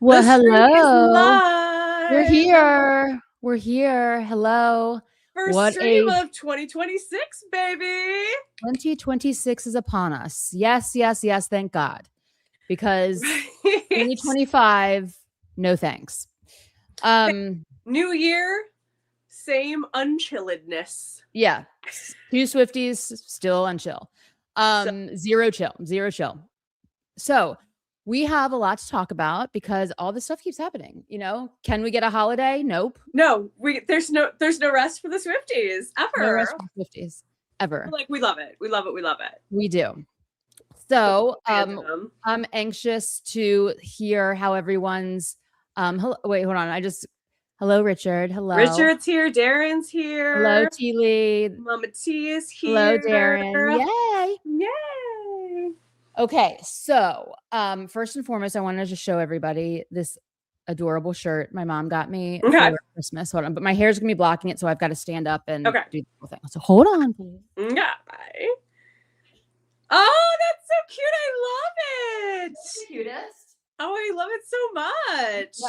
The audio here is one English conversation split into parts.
Well, The stream is hello. We're live. here. We're here. Hello. First What stream a of 2026, baby. 2026 is upon us. Yes, yes, yes. Thank God. Because Right. 2025, no thanks. New year, same unchilledness. Yeah. Two Swifties still unchill. So, Zero chill. Zero chill. So we have a lot to talk about because all this stuff keeps happening. Can we get a holiday? Nope. no, there's no rest for the Swifties No rest ever. for the 50s ever. Like, we love it. We love it. We love it. We do. The So fandom. I'm anxious to hear how everyone's wait, hold on. Hello, Richard. Hello. Richard's here. Darren's here. Hello, T Lee. Mama T is Hello, here. Darren. Yay. Yay. Okay, so first and foremost, I wanted to just show everybody this adorable shirt my mom got me for Christmas. Hold on, but my hair's gonna be blocking it, so I've got to stand up and do the whole thing. So hold on, please. Yeah. Oh, that's so cute. I love it. That's the cutest. Oh, I love it so much. Yeah.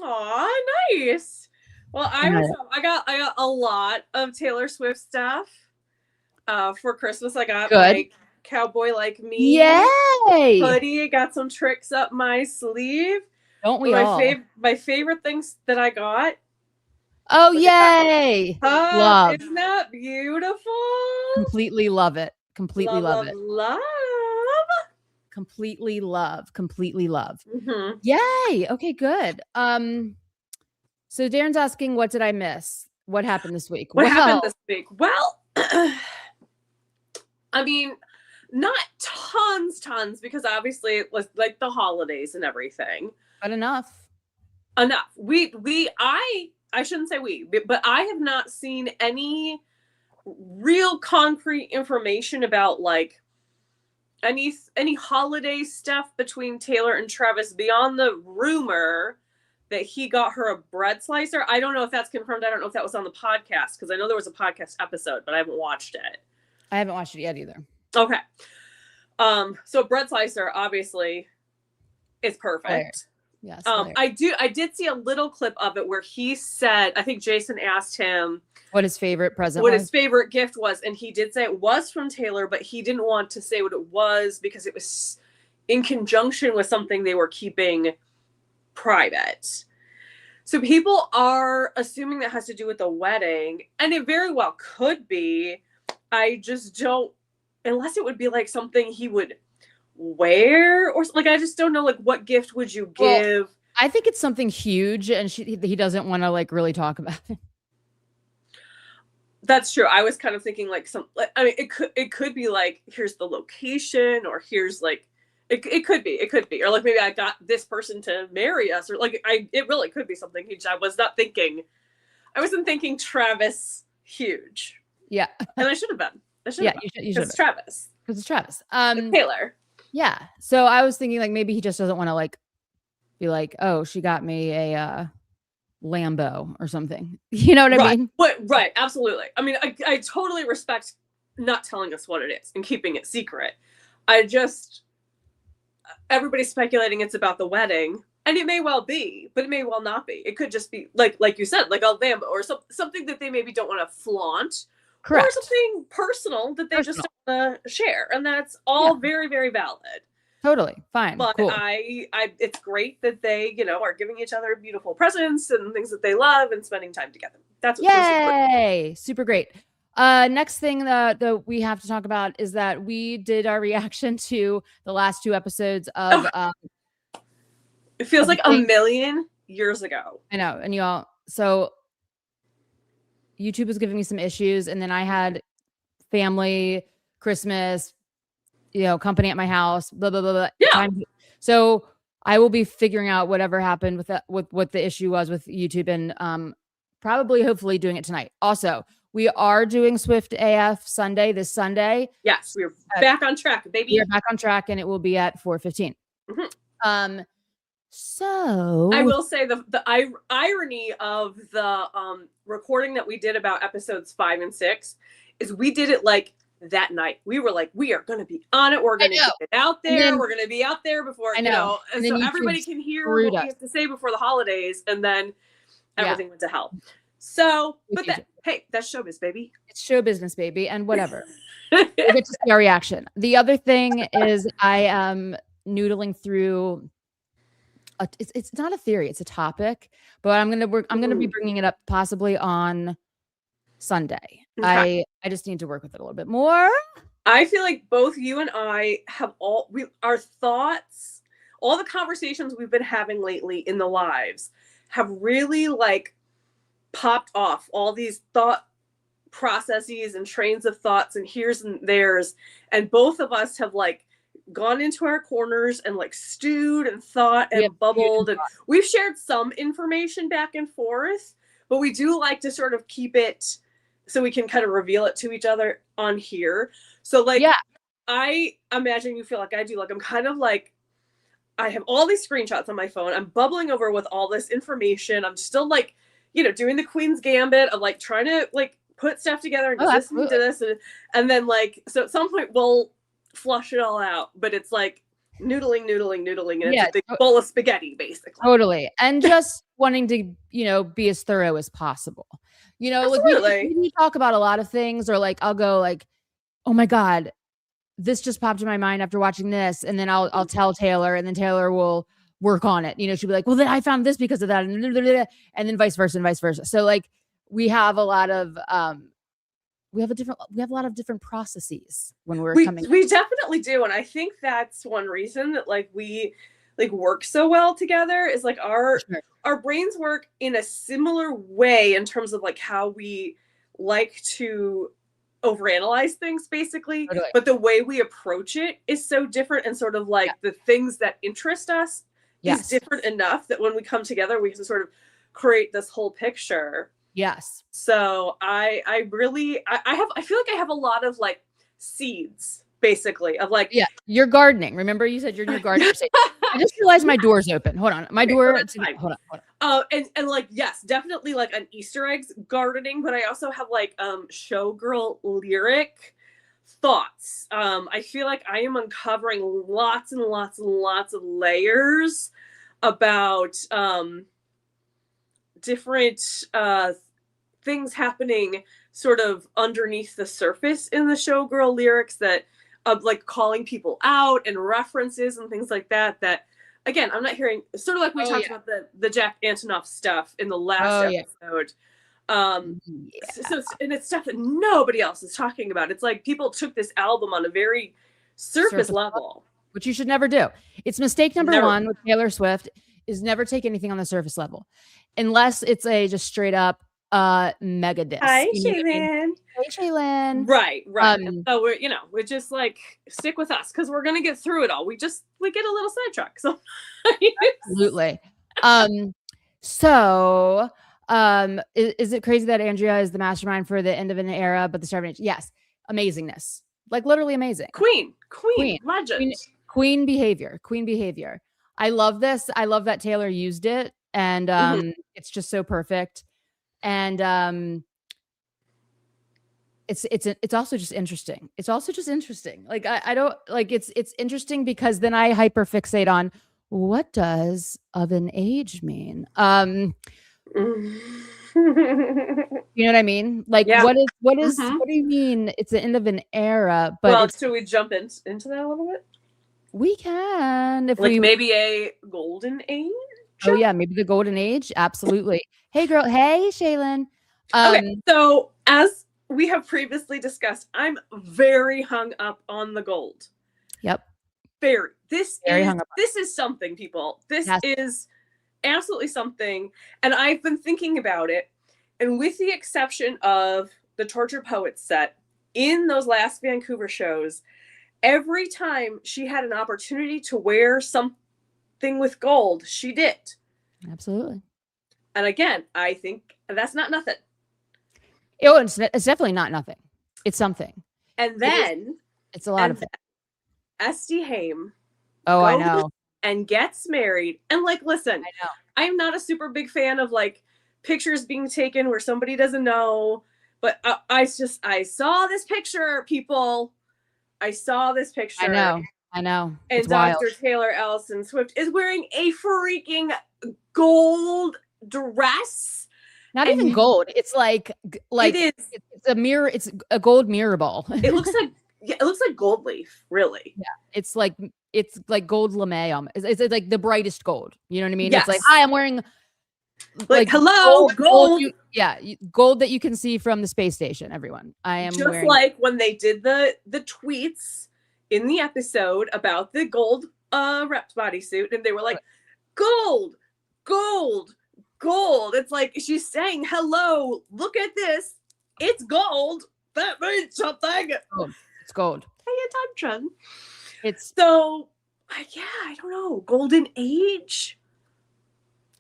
Aw, nice. Well, I got a lot of Taylor Swift stuff for Christmas. I got like Cowboy Like Me. Yay! Hoodie. Got some tricks up my sleeve. Don't we all? My favorite things that I got. Oh, yay! Love. Isn't that beautiful? Completely love it. Completely love it. Love. Completely love. Completely love. Mm-hmm. Yay! Okay, good. So Darren's asking, what did I miss? What happened this week? What happened this week? Well, I mean, not tons, because obviously it was like the holidays and everything. But enough. I shouldn't say we, but I have not seen any real concrete information about like any holiday stuff between Taylor and Travis beyond the rumor that he got her a bread slicer. I don't know if that's confirmed. I don't know if that was on the podcast, because I know there was a podcast episode, but I haven't watched it. I haven't watched it yet either. Okay. So bread slicer obviously is perfect. Yes. I did see a little clip of it where he said, I think Jason asked him what his favorite present was. His favorite gift was, and he did say it was from Taylor, but he didn't want to say what it was because it was in conjunction with something they were keeping private. So people are assuming that has to do with the wedding, and it very well could be. I just don't, unless it would be like something he would wear, or like, I just don't know, like, what gift would you give? Well, I think it's something huge, and he doesn't want to like really talk about it. That's true. I was kind of thinking like I mean, it could be like, here's the location, or here's like, it could be, or like, maybe I got this person to marry us, or like, it really could be something huge. I wasn't thinking Travis huge. Yeah. And I should have been. You should. It's Travis. Because it's Travis. Taylor. Yeah. So I was thinking like maybe he just doesn't want to like be like, oh, she got me a Lambo or something. You know what I mean? Right. Absolutely. I mean, I totally respect not telling us what it is and keeping it secret. Everybody's speculating it's about the wedding, and it may well be, but it may well not be. It could just be like you said, like a Lambo or something that they maybe don't want to flaunt. Correct. Or something personal that they just don't want to share. And that's all very, very valid. Totally. Fine. But cool. It's great that they, are giving each other beautiful presents and things that they love and spending time together. That's what's Yay! Super great. Next thing that we have to talk about is that we did our reaction to the last 2 episodes of it feels like a million years ago. I know. And y'all, so YouTube was giving me some issues, and then I had family, Christmas, company at my house, blah, blah, blah, blah. Yeah. So I will be figuring out whatever happened with that, with what the issue was with YouTube, and hopefully doing it tonight. Also, we are doing Swift AF Sunday this Sunday. Yes, we're back on track, baby. We're back on track, and it will be at 4:15. Mm-hmm. So I will say the irony of the recording that we did about episodes 5 and 6 is we did it like that night. We were like, we are going to be on it. We're going to get it out there. We're going to be out there before, and so everybody can hear hear what we have to say before the holidays, and then everything went to hell. So, but hey, that's showbiz, baby. It's show business, baby, and whatever. We'll get to see our reaction. The other thing is I am noodling through. It's not a theory; it's a topic. But I'm gonna be bringing it up possibly on Sunday. Okay. I just need to work with it a little bit more. I feel like both you and I have our thoughts, all the conversations we've been having lately in the lives have really like popped off all these thought processes and trains of thoughts and here's and there's, and both of us have like gone into our corners and like stewed and thought and bubbled, and we've shared some information back and forth, but we do like to sort of keep it so we can kind of reveal it to each other on here. So like, I imagine you feel like I do. Like, I'm kind of like, I have all these screenshots on my phone. I'm bubbling over with all this information. I'm still like, you know, doing the Queen's Gambit of like trying to like put stuff together and listening to this. And then like, so at some point we'll flush it all out, but it's like noodling. And it's a big bowl of spaghetti basically. Totally. And just wanting to, you know, be as thorough as possible. You know, like we talk about a lot of things, or like, I'll go like, oh my God, this just popped in my mind after watching this. And then I'll tell Taylor, and then Taylor will work on it. You know, she'll be like, well, then I found this because of that. And then vice versa. So like, we have a lot of, we have a lot of different processes when we're coming. We definitely do. And I think that's one reason that like we like work so well together is like our brains work in a similar way in terms of like how we like to overanalyze things basically, but the way we approach it is so different, and sort of like the things that interest us is different enough that when we come together we can sort of create this whole picture. Yes. So I feel like I have a lot of like seeds basically of like you're gardening. Remember you said you're new gardener. I just realized my door's open. Hold on. My door. Hold on. And like, yes, definitely like an Easter eggs gardening, but I also have like showgirl lyric thoughts. I feel like I am uncovering lots and lots and lots of layers about different things happening sort of underneath the surface in the showgirl lyrics, that of like calling people out and references and things like that again I'm not hearing, sort of like we talked about the Jack Antonoff stuff in the last episode. So and it's stuff that nobody else is talking about. It's like people took this album on a very surface level, which you should never do. It's mistake number one with Taylor Swift, is never take anything on the surface level unless it's a just straight up mega diss. Hi, Shaylin. Hey, Shaylin. Right. So we're just like, stick with us because we're gonna get through it all. We get a little sidetracked. So absolutely. So is it crazy that Andrea is the mastermind for the end of an era, but the start of an age? Yes. Amazingness. Like literally amazing. Queen. Legend. Queen behavior. I love this. I love that Taylor used it, and it's just so perfect. And it's also just interesting. Like I don't like it's interesting because then I hyperfixate on what does of an age mean. You know what I mean? Like what do you mean it's the end of an era? But should we jump into that a little bit? We can, if like maybe a golden age. Oh yeah, maybe the golden age. Absolutely. Hey girl. Hey Shaylin. Okay, so as we have previously discussed, I'm very hung up on the gold. Yep. This is something, people. This is absolutely something. And I've been thinking about it. And with the exception of the Tortured Poets set in those last Vancouver shows, every time she had an opportunity to wear something with gold, she did. Absolutely. And again, I think that's not nothing. It's definitely not nothing. It's something. And then it's a lot of Esty Haim. Oh, I know. And gets married. And like, listen, I know. I'm not a super big fan of like pictures being taken where somebody doesn't know. But I saw this picture, people. I saw this picture. I know. I know. And Dr. Taylor Allison Swift is wearing a freaking gold dress. Not even gold. It's like it is. It's a mirror. It's a gold mirror ball. It looks like gold leaf, really. Yeah. It's like gold lame. It's like the brightest gold. You know what I mean? Yes. It's like, hi, I'm wearing like hello, gold. Gold that you can see from the space station, everyone. I am just wearing like when they did the tweets in the episode about the gold Rept bodysuit, and they were like, gold, gold, gold. It's like she's saying, hello, look at this. It's gold. That means something. It's gold. Pay attention. It's so yeah, I don't know. Golden age.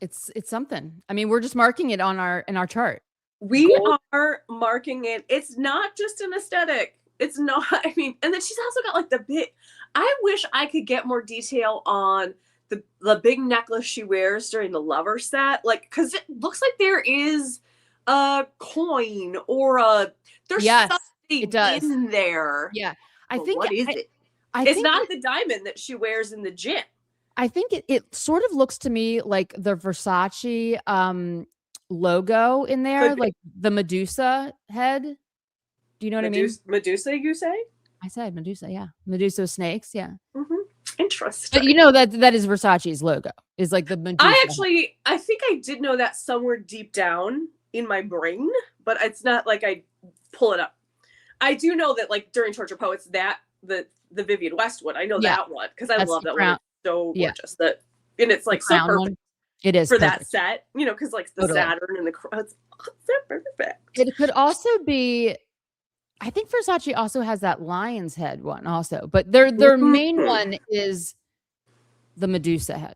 It's something. I mean, we're just marking it in our chart. We are marking it. It's not just an aesthetic. It's not, I mean, and then she's also got like the big, I wish I could get more detail on the big necklace she wears during the lover set. Like, cause it looks like there is a coin or there's something in there. Yeah. I think what is it? It's not the diamond that she wears in the gym. I think it sort of looks to me like the Versace logo in there, like the Medusa head. Do you know what I mean? Medusa, you say? I said Medusa, yeah. Medusa snakes, yeah. Mm-hmm. Interesting. But you know that is Versace's logo. Is like the Medusa. I think I did know that somewhere deep down in my brain, but it's not like I pull it up. I do know that like during Torture Poets, that the Vivienne Westwood, I know that one because I love that one. So gorgeous that, and it's like so perfect. One. It is for that set, you know, because like the Saturn and the it's so perfect. It could also be, I think Versace also has that lion's head one also, but their main one is the Medusa head.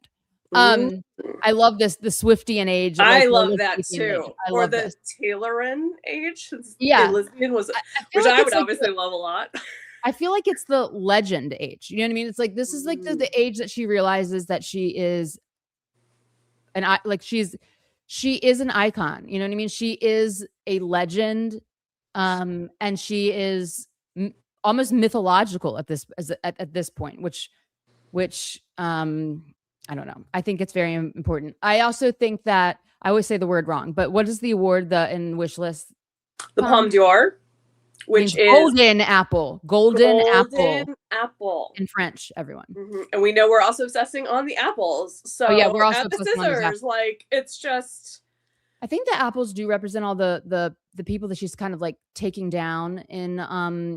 I love this, the Swiftian age. I love that too. Or the Tayloran age. Yeah, Elizabeth was, which I would obviously love a lot. I feel like it's the legend age. You know what I mean? It's like, this is like the age that she realizes that she is she is an icon. You know what I mean? She is a legend. And she is almost mythological at this point, which I don't know. I think it's very important. I also think that I always say the word wrong, but what is the award in wish list? The Palme d'Or. Which is golden apple in French, everyone. Mm-hmm. And we know we're also obsessing on the apples. So we're also at the scissors. Like it's just. I think the apples do represent all the people that she's kind of like taking down in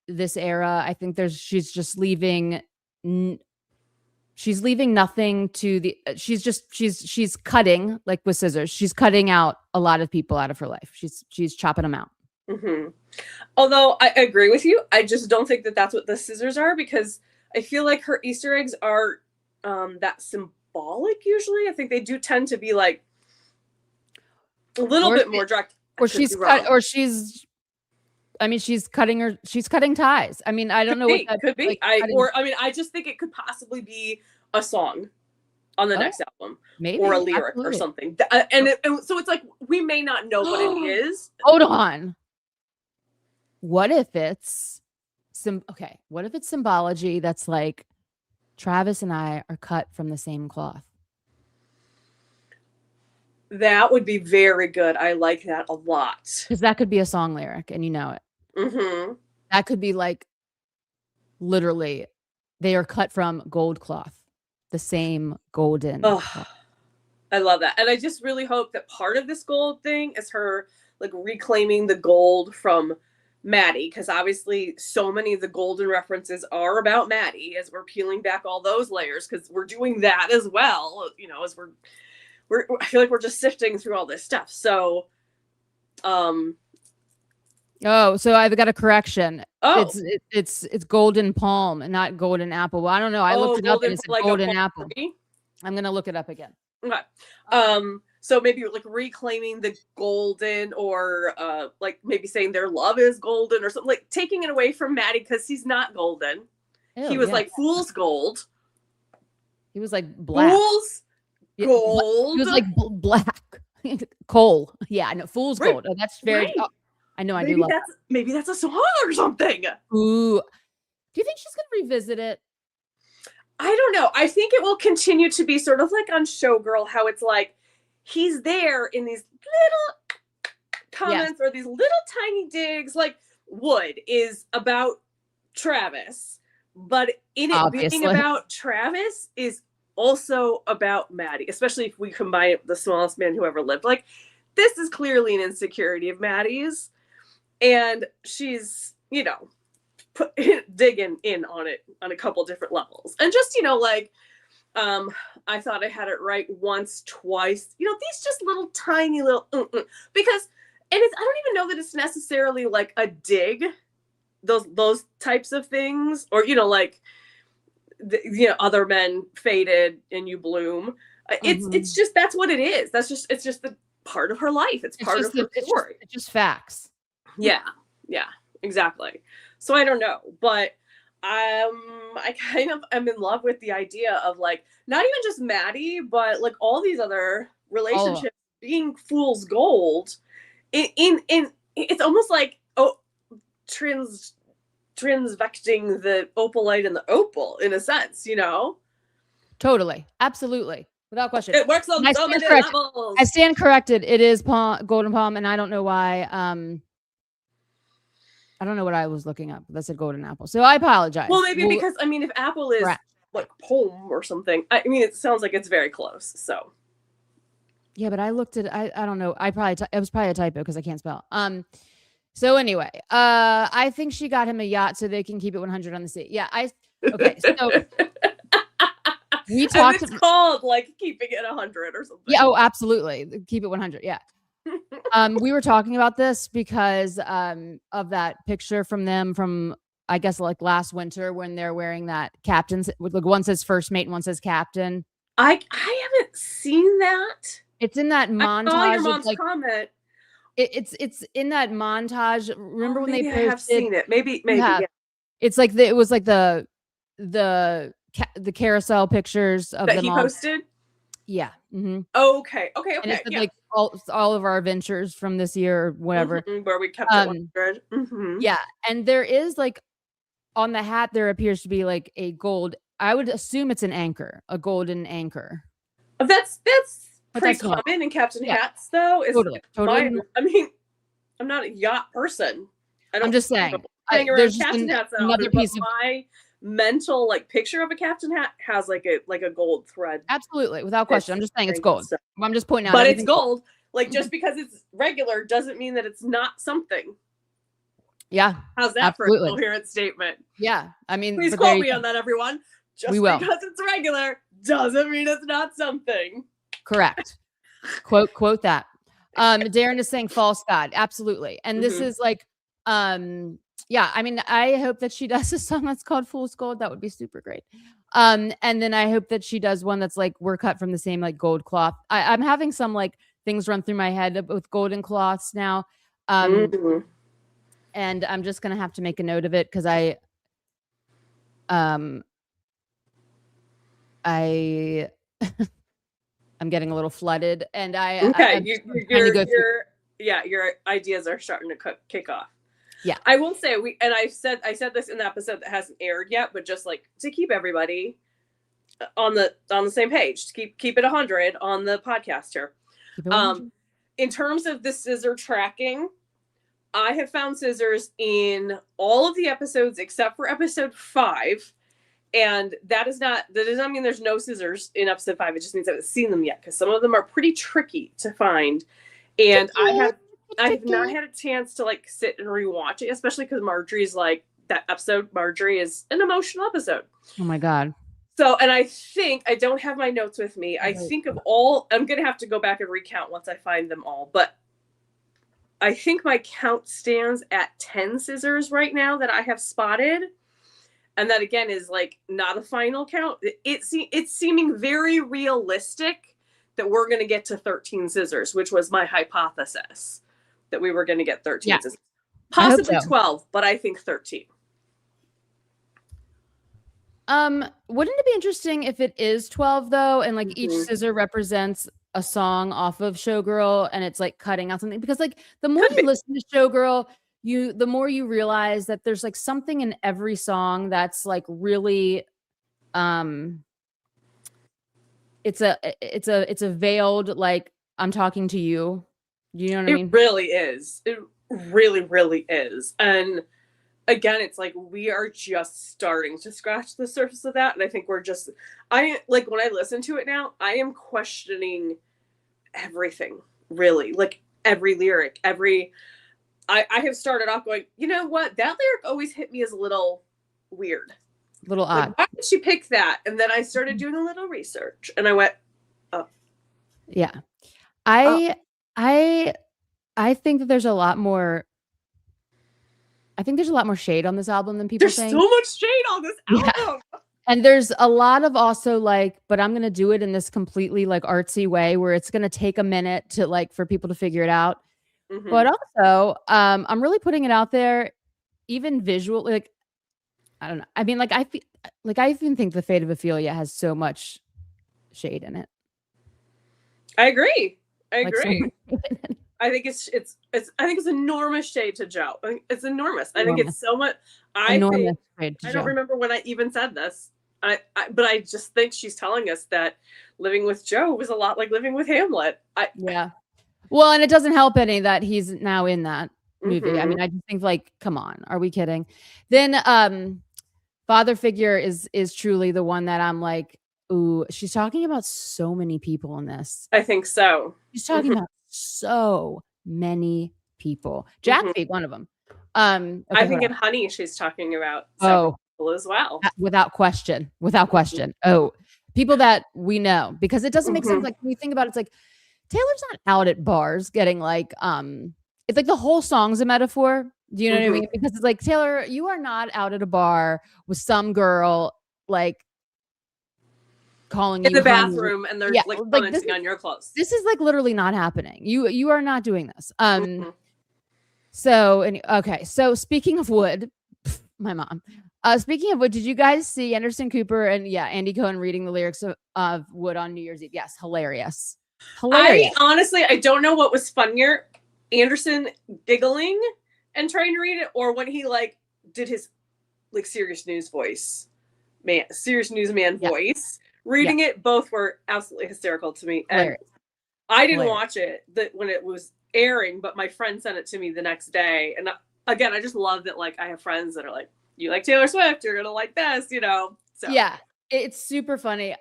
this era. I think she's just leaving. She's leaving nothing to the. She's cutting like with scissors. She's cutting out a lot of people out of her life. She's chopping them out. Mm-hmm. Although I agree with you, I just don't think that that's what the scissors are, because I feel like her Easter eggs are that symbolic usually. I think they do tend to be like a little bit more direct. Or she's cutting ties. I mean, I don't know what that could be. Like, I just think it could possibly be a song on the next album, maybe, or a lyric or something. And so it's like we may not know what it is. Hold on. What if it's what if it's symbology that's like Travis and I are cut from the same cloth? That would be very good. I like that a lot. Because that could be a song lyric, and you know it. Mm-hmm. That could be like literally, they are cut from gold cloth, the same golden. Oh, I love that, and I just really hope that part of this gold thing is her like reclaiming the gold from Maddie, because obviously so many of the golden references are about Maddie, as we're peeling back all those layers, because we're doing that as well, you know, as we're I feel like we're just sifting through all this stuff. So so I've got a correction. It's golden palm and not golden apple. Well, I don't know, I looked it up and it said like golden apple. I'm gonna look it up again. Okay. So maybe like reclaiming the golden, or like maybe saying their love is golden or something, like taking it away from Maddie, because he's not golden. He was like fool's gold. He was like black. Fool's gold. He was like black. Coal. Yeah, I know. Fool's gold. Oh, that's very. Right. I know. I do love that. Maybe that's a song or something. Ooh. Do you think she's going to revisit it? I don't know. I think it will continue to be sort of like on Showgirl, how it's like he's there in these little comments or these little tiny digs. Like Wood is about Travis, but in it being about Travis is also about Maddie, especially if we combine it with The Smallest Man Who Ever Lived. Like, this is clearly an insecurity of Maddie's, and she's, you know, digging in on it on a couple different levels. And just, you know, like, I thought I had it right once, twice, you know, these just little tiny little, because, and it's, I don't even know that it's necessarily like a dig, those types of things, or, you know, like, you know, other men faded and you bloom. It's just, that's what it is. It's just the part of her life. It's part of her story. It's just facts. Yeah, exactly. So I don't know, but I kind of am in love with the idea of, like, not even just Maddie, but like all these other relationships being fool's gold. In it's almost like transvecting the opalite and the opal, in a sense, you know? Totally. Absolutely. Without question. It works on so many levels. I stand corrected. It is Golden Palm, and I don't know why. I don't know what I was looking up. That said Golden Apple. So I apologize. Well, maybe because, I mean, if apple is like poem or something, I mean, it sounds like it's very close, so. Yeah, but I looked at, I don't know. It was probably a typo because I can't spell. So anyway, I think she got him a yacht so they can keep it 100 on the sea. Yeah, okay. So we talked. It's called like keeping it 100 or something. Yeah. Oh, absolutely. Keep it 100. Yeah. We were talking about this because of that picture from them from, I guess, like last winter when they're wearing that captain's, like one says first mate and one says captain. I haven't seen that. It's in that montage. I saw your mom's comment. It's in that montage. Remember when they posted? I have seen it. Maybe. Yeah. It's like it was like the carousel pictures of that them he posted. Yeah. Mm-hmm. Okay. And it's like all of our adventures from this year or whatever. Where we kept it 100. Yeah, and there is like on the hat there appears to be like a gold. I would assume it's an anchor, a golden anchor. That's pretty common in captain hats, though. Totally. I mean, I'm not a yacht person. I'm just saying. There's captain hats another piece of my mental like picture of a captain hat has like a gold thread. Absolutely, without question. I'm just saying it's gold. I'm just pointing out. But it's gold. Like, just because it's regular doesn't mean that it's not something. Yeah. How's that for a coherent statement? Yeah. I mean, please quote me on that, everyone. Just because it's regular doesn't mean it's not something. Correct. quote that. Darren is saying false god. Absolutely. And this is like, yeah, I mean, I hope that she does a song that's called Fool's Gold. That would be super great. And then I hope that she does one that's like, we're cut from the same like gold cloth. I'm having some like things run through my head with golden cloths now. And I'm just going to have to make a note of it because I'm getting a little flooded and your ideas are starting to kick off. Yeah. I will say I said this in the episode that hasn't aired yet, but just like to keep everybody on the same page, to keep it 100 on the podcast here. In terms of the scissor tracking, I have found scissors in all of the episodes except for episode 5. And that does not mean there's no scissors in episode 5. It just means I haven't seen them yet because some of them are pretty tricky to find. And I have not had a chance to like sit and rewatch it, especially because Marjorie's like that episode. Marjorie is an emotional episode. Oh my God. So, and I think I don't have my notes with me. I think of all, I'm going to have to go back and recount once I find them all, but I think my count stands at 10 scissors right now that I have spotted. And that again is like not a final count. It's seeming very realistic that we're going to get to 13 scissors, which was my hypothesis that we were going to get 13 scissors. Possibly 12, but I think 13. Wouldn't it be interesting if it is 12 though, and like each scissor represents a song off of Showgirl, and it's like cutting out something? Because like the more you listen to Showgirl, the more you realize that there's like something in every song that's like really it's a veiled, like, I'm talking to you. You know what I mean? It really is. It really, really is. And again, it's like we are just starting to scratch the surface of that. And I think I like when I listen to it now, I am questioning everything, really. Like every lyric, I have started off going, you know what? That lyric always hit me as a little weird. A little odd. Like, why did she pick that? And then I started doing a little research and I went, oh. Yeah. I think that there's a lot more. I think there's a lot more shade on this album than people think. There's so much shade on this album. Yeah. And there's a lot of also like, but I'm going to do it in this completely like artsy way where it's going to take a minute to like for people to figure it out. Mm-hmm. But also, I'm really putting it out there, even visually. Like, I don't know. I mean, like I even think the Fate of Ophelia has so much shade in it. I agree. I think it's enormous shade to Joe. I think it's enormous. I think it's so much. I don't remember when I even said this. But I just think she's telling us that living with Joe was a lot like living with Hamlet. Yeah. Well, and it doesn't help any that he's now in that movie. Mm-hmm. I mean, I just think like, come on, are we kidding? Then father figure is truly the one that I'm like, ooh, she's talking about so many people in this. I think so. She's talking about so many people. Jack being one of them. Okay, I think in Honey, she's talking about several people as well. Without question. Oh, people that we know, because it doesn't make sense. Like when you think about it, it's like Taylor's not out at bars getting like, it's like the whole song's a metaphor. Do you know what I mean? Because it's like, Taylor, you are not out at a bar with some girl like calling in you the bathroom and they're like commenting on your clothes. This is like literally not happening. You are not doing this. So okay. So speaking of Wood, my mom. Speaking of Wood, did you guys see Anderson Cooper and Andy Cohen reading the lyrics of Wood on New Year's Eve? Yes, hilarious. I honestly don't know what was funnier, Anderson giggling and trying to read it, or when he like did his like serious newsman voice. Reading it, both were absolutely hysterical to me. And I didn't watch it when it was airing, but my friend sent it to me the next day. And again, I just love that like I have friends that are like, you like Taylor Swift, you're gonna like this, you know. So yeah, it's super funny.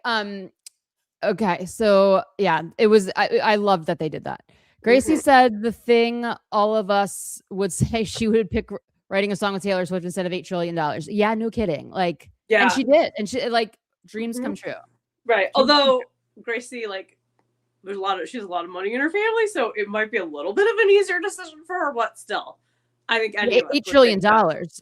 Okay, so yeah, it was I loved that they did that. Gracie said the thing all of us would say she would pick writing a song with Taylor Swift instead of $8 trillion. Yeah, no kidding. Like, and she did. And she like dreams come true. Right. Although Gracie, like, she has a lot of money in her family, so it might be a little bit of an easier decision for her, but still. I think $8 trillion.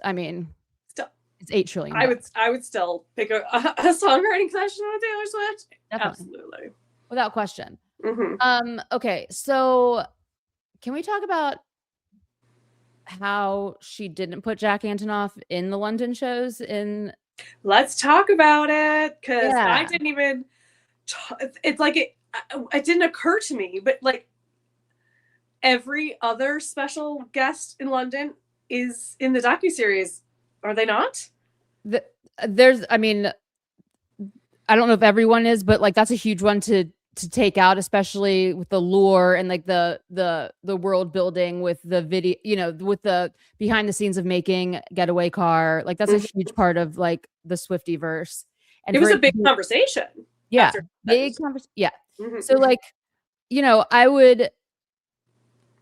I mean, still it's $8 trillion. I would still pick a songwriting session with Taylor Swift. Definitely. Absolutely. Without question. Okay, so can we talk about how she didn't put Jack Antonoff in the London shows? Let's talk about it, because I didn't even. It's like it didn't occur to me, but like every other special guest in London is in the docuseries, are they not? I mean, I don't know if everyone is, but like that's a huge one to take out, especially with the lore and like the world building with the video, you know, with the behind the scenes of making Getaway Car. Like that's a huge part of like the Swiftie verse. And it was a big conversation. Yeah. Big conversation. Yeah. So like, you know,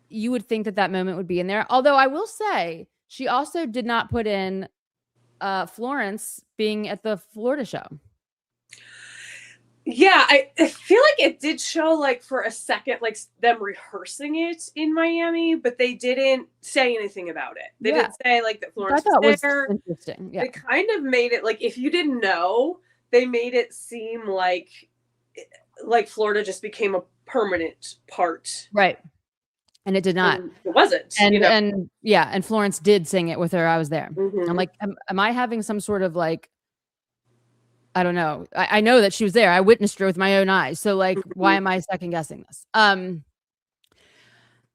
you would think that moment would be in there. Although I will say she also did not put in Florence being at the Florida show. Yeah, I feel like it did show like for a second, like them rehearsing it in Miami, but they didn't say anything about it. They didn't say like that Florence was there. Interesting. Yeah. They kind of made it like if you didn't know, they made it seem like Florida just became a permanent part. Right. And it did not. It wasn't. And Florence did sing it with her. I was there. I'm like, am I having some sort of like, I don't know. I know that she was there. I witnessed her with my own eyes. So like, why am I second guessing this?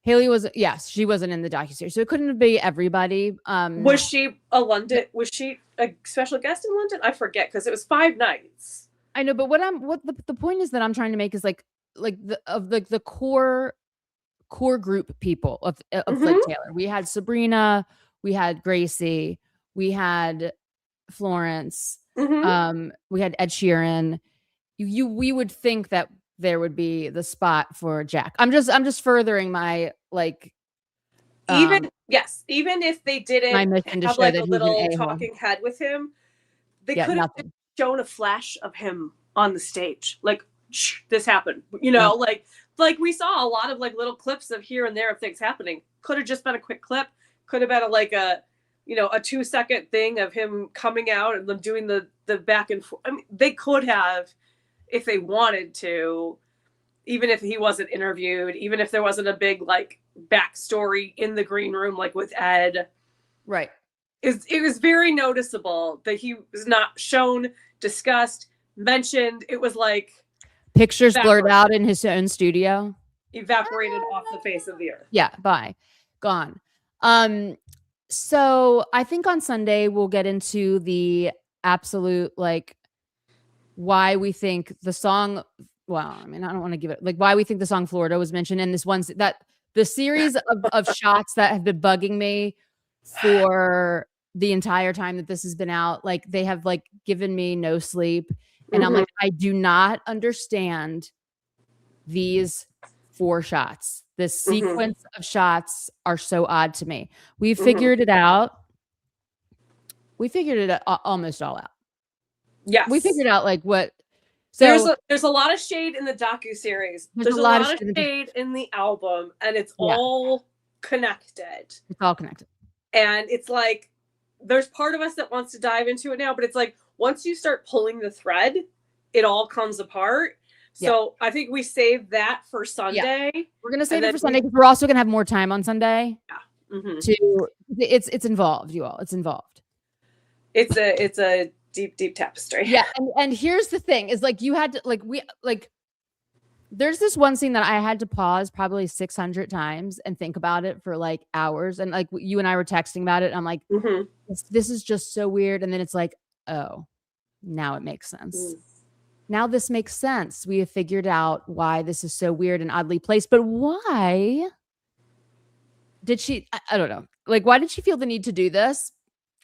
Haley was, yes, she wasn't in the docuseries, so it couldn't be everybody. Was she a special guest in London? I forget, because it was 5 nights. I know, but what the point is that I'm trying to make is like the core group people of like Taylor. We had Sabrina, we had Gracie, we had Florence, we had Ed Sheeran. We would think that there would be the spot for Jack. I'm just furthering my like even if they didn't have like a little talking head with him, they could have shown a flash of him on the stage, like this happened, like we saw a lot of like little clips of here and there of things happening. Could have just been a quick clip, could have been a 2-second thing of him coming out and them doing the back and forth. I mean, they could have, if they wanted to, even if he wasn't interviewed, even if there wasn't a big like backstory in the green room, like with Ed. Right. It was very noticeable that he was not shown, discussed, mentioned. It was like pictures blurred out in his own studio. Evaporated off the face of the earth. Yeah, bye. Gone. So I think on Sunday we'll get into the absolute like why we think the song, well, I mean, I don't want to give it like why we think the song Florida was mentioned in this one, that the series of shots that have been bugging me for the entire time that this has been out, like they have like given me no sleep. And I'm like, I do not understand these 4 shots. This sequence of shots are so odd to me. We figured it out. We figured it almost all out. Yes. We figured out like what. So there's a lot of shade in the docuseries. There's a lot of shade in the album, and it's all connected. It's all connected. And it's like, there's part of us that wants to dive into it now, but it's like, once you start pulling the thread, it all comes apart. So I think we save that for Sunday. Yeah. We're gonna save it for Sunday because we're also gonna have more time on Sunday. Yeah. It's involved, you all. It's involved. It's a deep tapestry. Yeah, and here's the thing: is like you had to there's this one scene that I had to pause probably 600 times and think about it for like hours, and like you and I were texting about it. And I'm like, this is just so weird, and then it's like, oh, now it makes sense. Now this makes sense. We have figured out why this is so weird and oddly placed. But why did she? I don't know. Like, why did she feel the need to do this?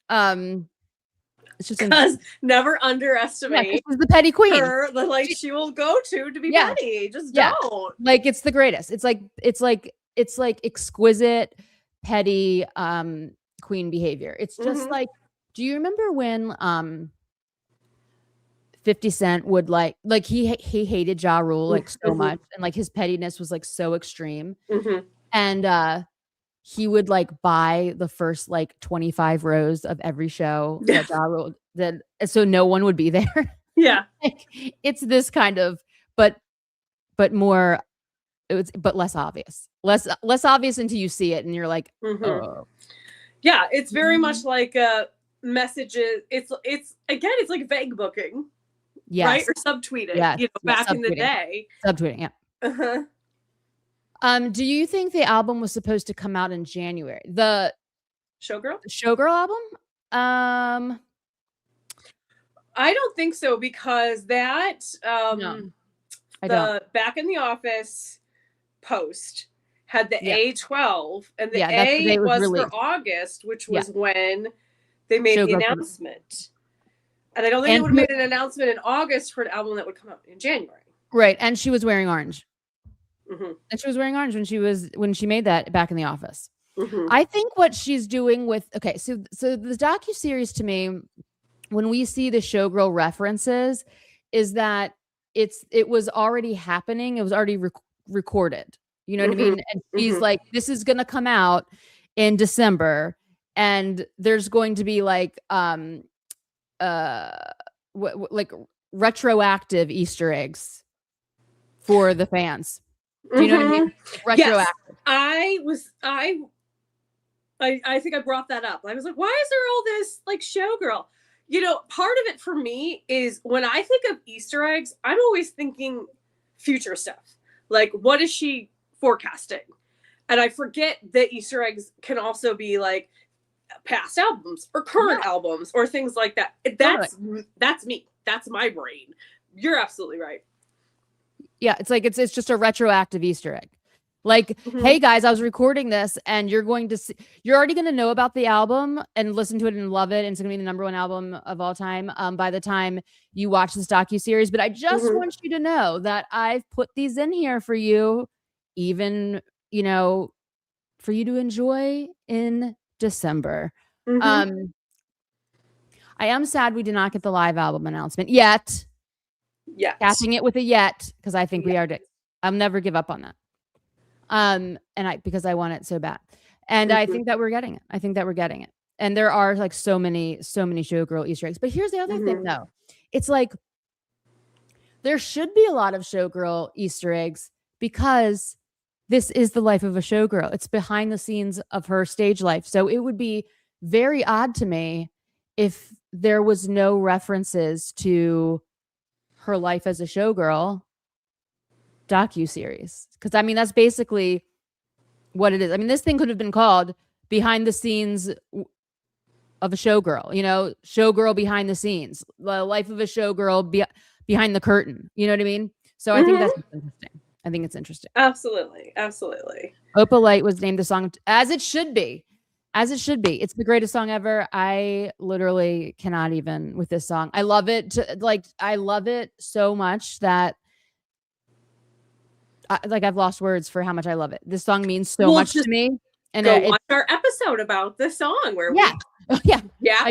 It's just because never underestimate the petty queen. Her, she will go to be petty. Just don't. Like it's the greatest. It's like exquisite petty queen behavior. It's just like, do you remember when 50 Cent would like he hated Ja Rule like so much, and like his pettiness was like so extreme, and he would like buy the first like 25 rows of every show that Ja Rule did, so no one would be there. Yeah. Like, it's this kind of but more, but less obvious until you see it and you're like, oh. Yeah, it's very much like messages. It's again, it's like vague booking. Yes. Right? Or subtweeting. Yes. Back in the day. Subtweeting, yeah. Do you think the album was supposed to come out in January? The Showgirl album? I don't think so, because that no, I don't. Back in the Office post had the A12, and the A was for August, which was when they made the announcement. And I don't think they would have made an announcement in August for an album that would come out in January. Right. And she was wearing orange. And she was wearing orange when she made that Back in the Office. I think what she's doing with, so the docuseries, to me, when we see the Showgirl references, is that it was already happening. It was already recorded. You know what I mean? And she's like, this is going to come out in December, and there's going to be like, like retroactive Easter eggs for the fans. Do you know what I mean? Retroactive. Yes. I think I brought that up. I was like, why is there all this like Showgirl? Part of it for me is when I think of Easter eggs, I'm always thinking future stuff. Like, what is she forecasting? And I forget that Easter eggs can also be like past albums or current albums or things like that. That's me. That's my brain. You're absolutely right. Yeah, it's like it's just a retroactive Easter egg. Like, hey guys, I was recording this, and you're already going to know about the album and listen to it and love it, and it's going to be the #1 album of all time by the time you watch this docuseries. But I just want you to know that I've put these in here for you, even, you know, for you to enjoy in December. I am sad we did not get the live album announcement yet. Capping it with a yet, because I think we are. I'll never give up on that. Because I want it so bad. And I think that we're getting it. And there are like so many Showgirl Easter eggs. But here's the other thing though. It's like there should be a lot of Showgirl Easter eggs because this is the life of a showgirl. It's behind the scenes of her stage life. So it would be very odd to me if there was no references to her life as a showgirl docuseries. Because I mean, that's basically what it is. I mean, this thing could have been called Behind the Scenes of a Showgirl, you know, showgirl behind the scenes, the life of a showgirl behind the curtain. You know what I mean? So I think that's interesting. I think it's interesting. Absolutely. Opalite was named the song as it should be. It's the greatest song ever. I literally cannot even with this song. I love it. I love it so much that I've lost words for how much I love it. This song means so much to me. And go watch our episode about this song where I get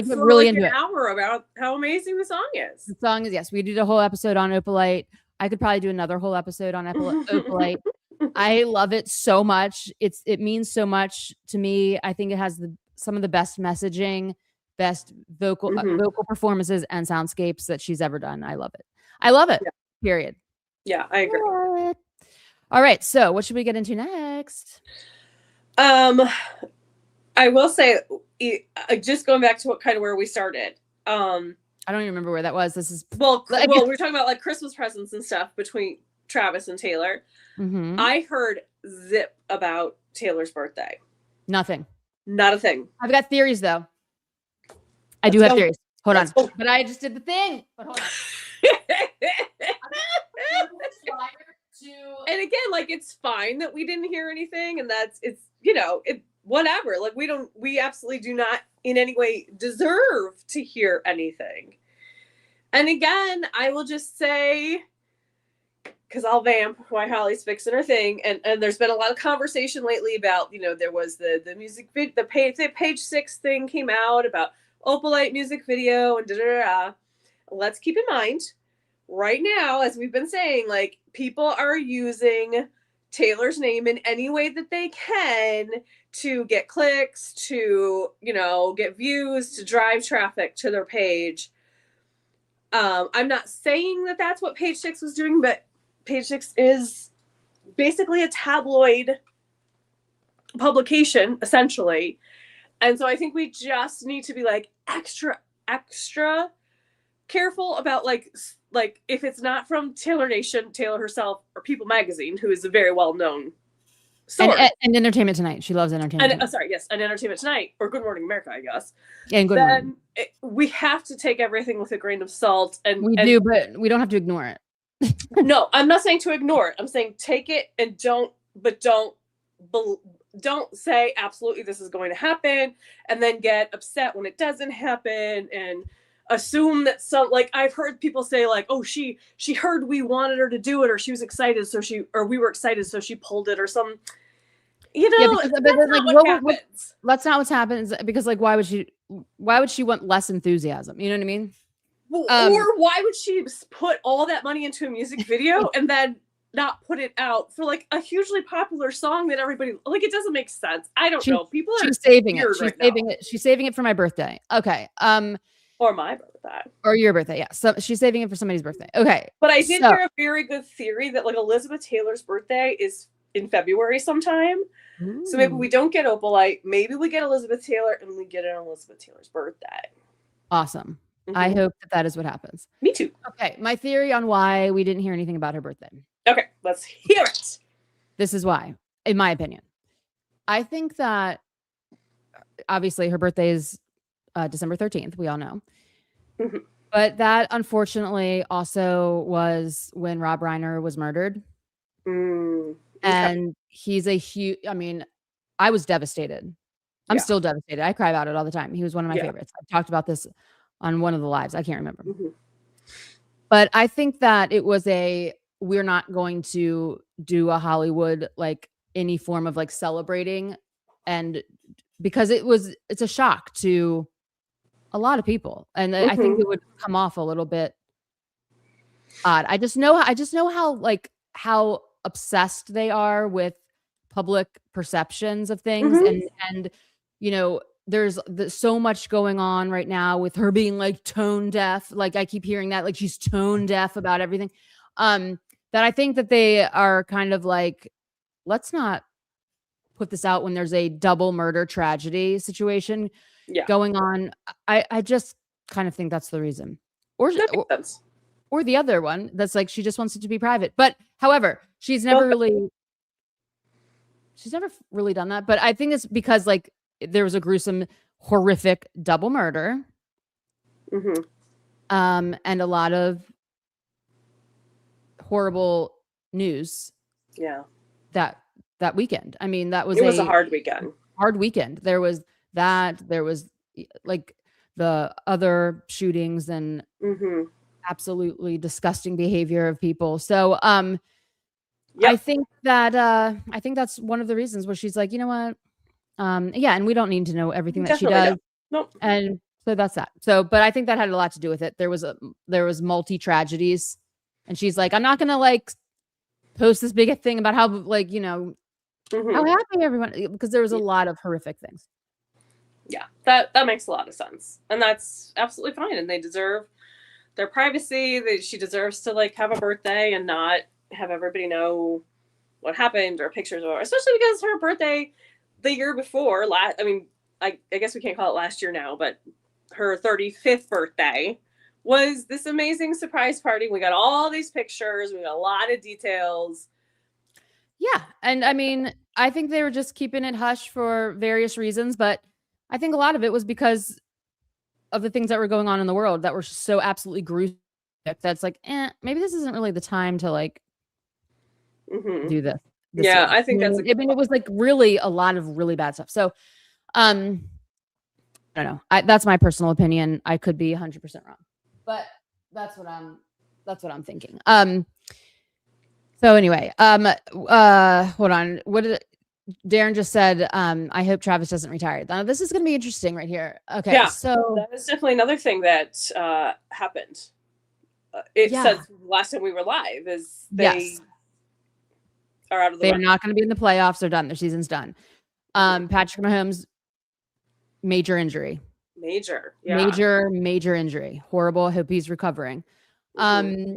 really into an hour about how amazing the song is. The song is, yes, we did a whole episode on Opalite. I could probably do another whole episode on Opalite. I love it so much. It means so much to me. I think it has some of the best messaging, best vocal performances and soundscapes that she's ever done. I love it. Yeah. Period. Yeah, I agree. All right, so what should we get into next? I will say, just going back to where we started. I don't even remember where that was. This is we're talking about like Christmas presents and stuff between Travis and Taylor. I heard zip about Taylor's birthday. Nothing. Not a thing. I've got theories though. I do have theories. Hold on. But I just did the thing. But hold on. And again, like, it's fine that we didn't hear anything, and whatever. Like, we absolutely do not in any way deserve to hear anything. And again, I will just say, because I'll vamp why Holly's fixing her thing, and there's been a lot of conversation lately about, there was the music video, the page 6 thing came out about Opalite music video and da-da-da-da. Let's keep in mind, right now, as we've been saying, like, people are using Taylor's name in any way that they can to get clicks, to, get views, to drive traffic to their page. I'm not saying that that's what page 6 was doing, but page 6 is basically a tabloid publication, essentially. And so I think we just need to be like extra careful about like if it's not from Taylor Nation, Taylor herself, or People Magazine, who is a very well-known source. And Entertainment Tonight. She loves Entertainment Tonight. Sorry, yes, and Entertainment Tonight, or Good Morning America, I guess. And Good Morning. We have to take everything with a grain of salt. And we do, but we don't have to ignore it. No, I'm not saying to ignore it. I'm saying take it and don't say absolutely this is going to happen and then get upset when it doesn't happen and assume that I've heard people say like, oh, she heard we wanted her to do it, or she was excited, we were excited, so she pulled it, or some, that's not what's happened, because like, why would she want less enthusiasm? You know what I mean? Or why would she put all that money into a music video and then not put it out for like a hugely popular song that everybody like? It doesn't make sense. I don't know. People are saving it. She's saving it for my birthday. Okay. Or my birthday. Or your birthday, yeah. So she's saving it for somebody's birthday. Okay. But I did hear a very good theory that like Elizabeth Taylor's birthday is in February sometime. Ooh. So maybe we don't get Opalite. Maybe we get Elizabeth Taylor and we get it on Elizabeth Taylor's birthday. Awesome. Mm-hmm. I hope that is what happens. Me too. Okay. My theory on why we didn't hear anything about her birthday. Okay. Let's hear it. This is why, in my opinion. I think that obviously her birthday is December 13th. We all know. Mhm. But that unfortunately also was when Rob Reiner was murdered. Okay. And he's a huge, I mean, I was devastated. I'm Yeah. still devastated. I cry about it all the time. He was one of my Yeah. favorites. I've talked about this on one of the lives. I can't remember. Mhm. But I think that it was we're not going to do a Hollywood, like any form of like celebrating. And because it's a shock to a lot of people. And I think Mhm. it would come off a little bit odd. I just know how obsessed they are with public perceptions of things, Mhm. and you know, there's so much going on right now with her being like tone deaf. Like I keep hearing that, like she's tone deaf about everything. That I think that they are kind of like, let's not put this out when there's a double murder tragedy situation Yeah. going on. I just kind of think that's the reason. Or That makes sense. or the other one that's like she just wants it to be private. But however, Well, she's never really done that. But I think it's because like there was a gruesome, horrific double murder, mhm. and a lot of horrible news Yeah. that weekend. I mean, that was It was a a hard weekend. hard weekend. There was like the other shootings and Mhm. absolutely disgusting behavior of people. So Yep. I think that's one of the reasons where she's like, you know what? Yeah, and we don't need to know everything that she Definitely does. don't. Nope. And so that's that. So, but I think that had a lot to do with it. There was multi tragedies, and she's like, I'm not gonna like post this big thing about how like how Mhm. happy everyone, because there was a Yeah. lot of horrific things. Yeah. That makes a lot of sense. And that's absolutely fine, and they deserve their privacy. She deserves to like have a birthday and not have everybody know what happened or pictures or especially because her birthday the year before last, I mean, I guess we can't call it last year now, but her 35th birthday was this amazing surprise party. We got all these pictures, we got a lot of details. Yeah, and I mean, I think they were just keeping it hush for various reasons, but I think a lot of it was because of the things that were going on in the world that were so absolutely gruesome. That's like, maybe this isn't really the time to like Mm-hmm. do this Yeah, year. I think that's a I mean, it was like really a lot of really bad stuff. So, um, I don't know. That's my personal opinion. I could be 100% wrong, but that's what I'm thinking. So anyway, hold on. What did Darren just said? I hope Travis doesn't retire. Now, this is going to be interesting right here. Okay, yeah. so That is definitely another thing that happened. It yeah, says last time we were live is they yes, are out of the they're running. not going to be in the playoffs. They're done. Their season's done. Mhm. Patrick Mahomes, major injury. Major, yeah. Major injury. Horrible. I hope he's recovering. Mm-hmm.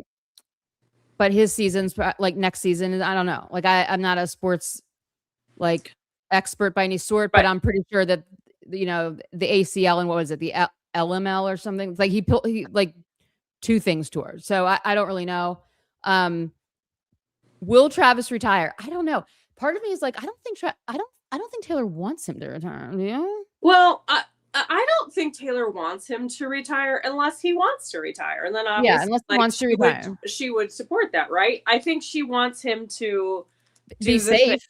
But his season's like next season, I don't know. Like I'm not a sports like expert by any sort, but Right. I'm pretty sure that the ACL and what was it, the LML or something. It's like he like two things tore. So I don't really know. Will Travis retire? I don't know. Part of me is like, I don't think Taylor wants him to retire. Yeah. Well, I don't think Taylor wants him to retire unless he wants to retire, and then Yeah, obviously, unless he like wants to retire. she would support that, right? I think she wants him to Be do the thing, safe.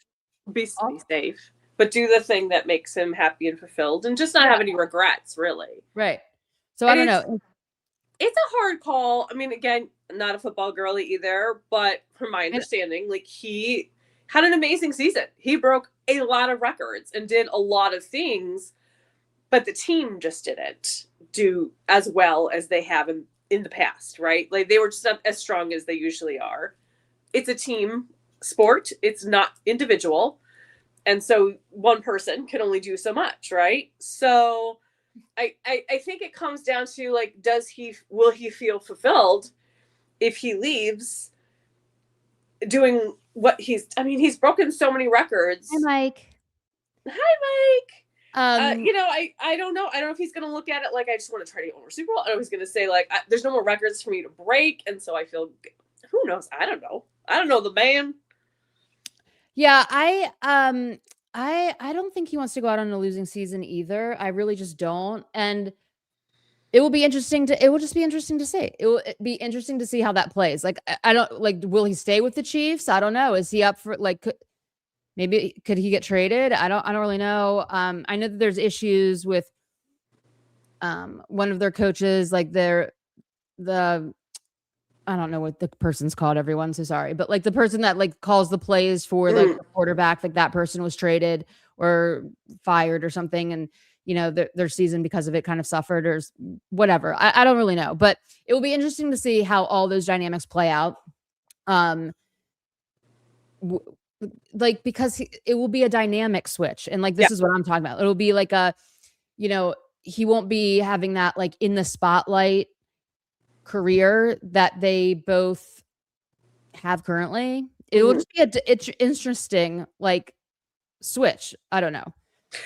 be safe, but do the thing that makes him happy and fulfilled, and just not Yeah. have any regrets, really. Right. So I And don't know. it's a hard call. I mean, again, not a football girly either, but from my And understanding, like he had an amazing season. He broke a lot of records and did a lot of things, but the team just didn't do as well as they have in the past, right? Like they were just not as strong as they usually are. It's a team sport, it's not individual. And so one person can only do so much, right? So I think it comes down to like, will he feel fulfilled if he leaves doing what he's broken so many Hi, records. Mike. Hi, Mike. Um, I don't know. I don't know if he's going to look at it like I just want to try to get one more Super Bowl. I don't know if he's going to say like there's no more records for me to break, and so I feel. Who knows? I don't know. I don't know the man. yeah, I don't think he wants to go out on a losing season either. I really just don't. And it will be interesting to it will just be interesting to see. It will be interesting to see how that plays. Like I don't like will he stay with the Chiefs? I don't know. Is he up for like maybe could he get traded? I don't really know. I know that there's issues with one of their coaches, like the I don't know what the person's called, everyone, so sorry. But like the person that like calls the plays for like the quarterback, like that person was traded or fired or something. And you know, their season because of it kind of suffered or whatever. I don't really know, but it will be interesting to see how all those dynamics play out. Like because it will be a dynamic switch, and like this is what I'm talking about. It'll be like a, you know, he won't be having that like in the spotlight career that they both have currently. It will just be it's interesting like switch. I don't know.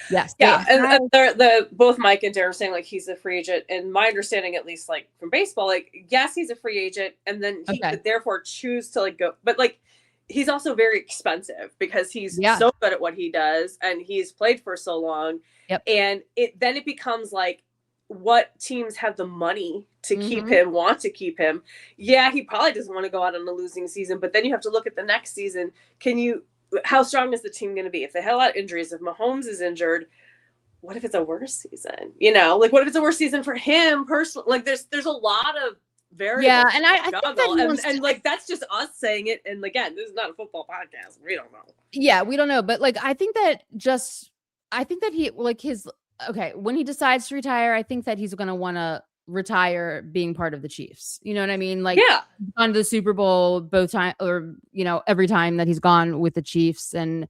Yes. Yeah, and the both Mike and Darren are saying like he's a free agent, and my understanding, at least like from baseball, like yes, he's a free agent, and then he could therefore choose to like go, but like he's also very expensive because he's so good at what he does, and he's played for so long, and it becomes like what teams have the money to keep him, want to keep him. Yeah, he probably doesn't want to go out on a losing season, but then you have to look at the next season. How strong is the team going to be? If they had a lot of injuries, if Mahomes is injured, what if it's a worse season? You know, like what if it's a worse season for him personally? Like there's a lot of variables. Yeah, and I think that and like that's just us saying it. And again, this is not a football podcast. We don't know. Yeah, we don't know, but like I think that he like his when he decides to retire, I think that he's going to want to retire being part of the Chiefs. You know what I mean? Like gone to the Super Bowl both time, or you know, every time that he's gone with the Chiefs. And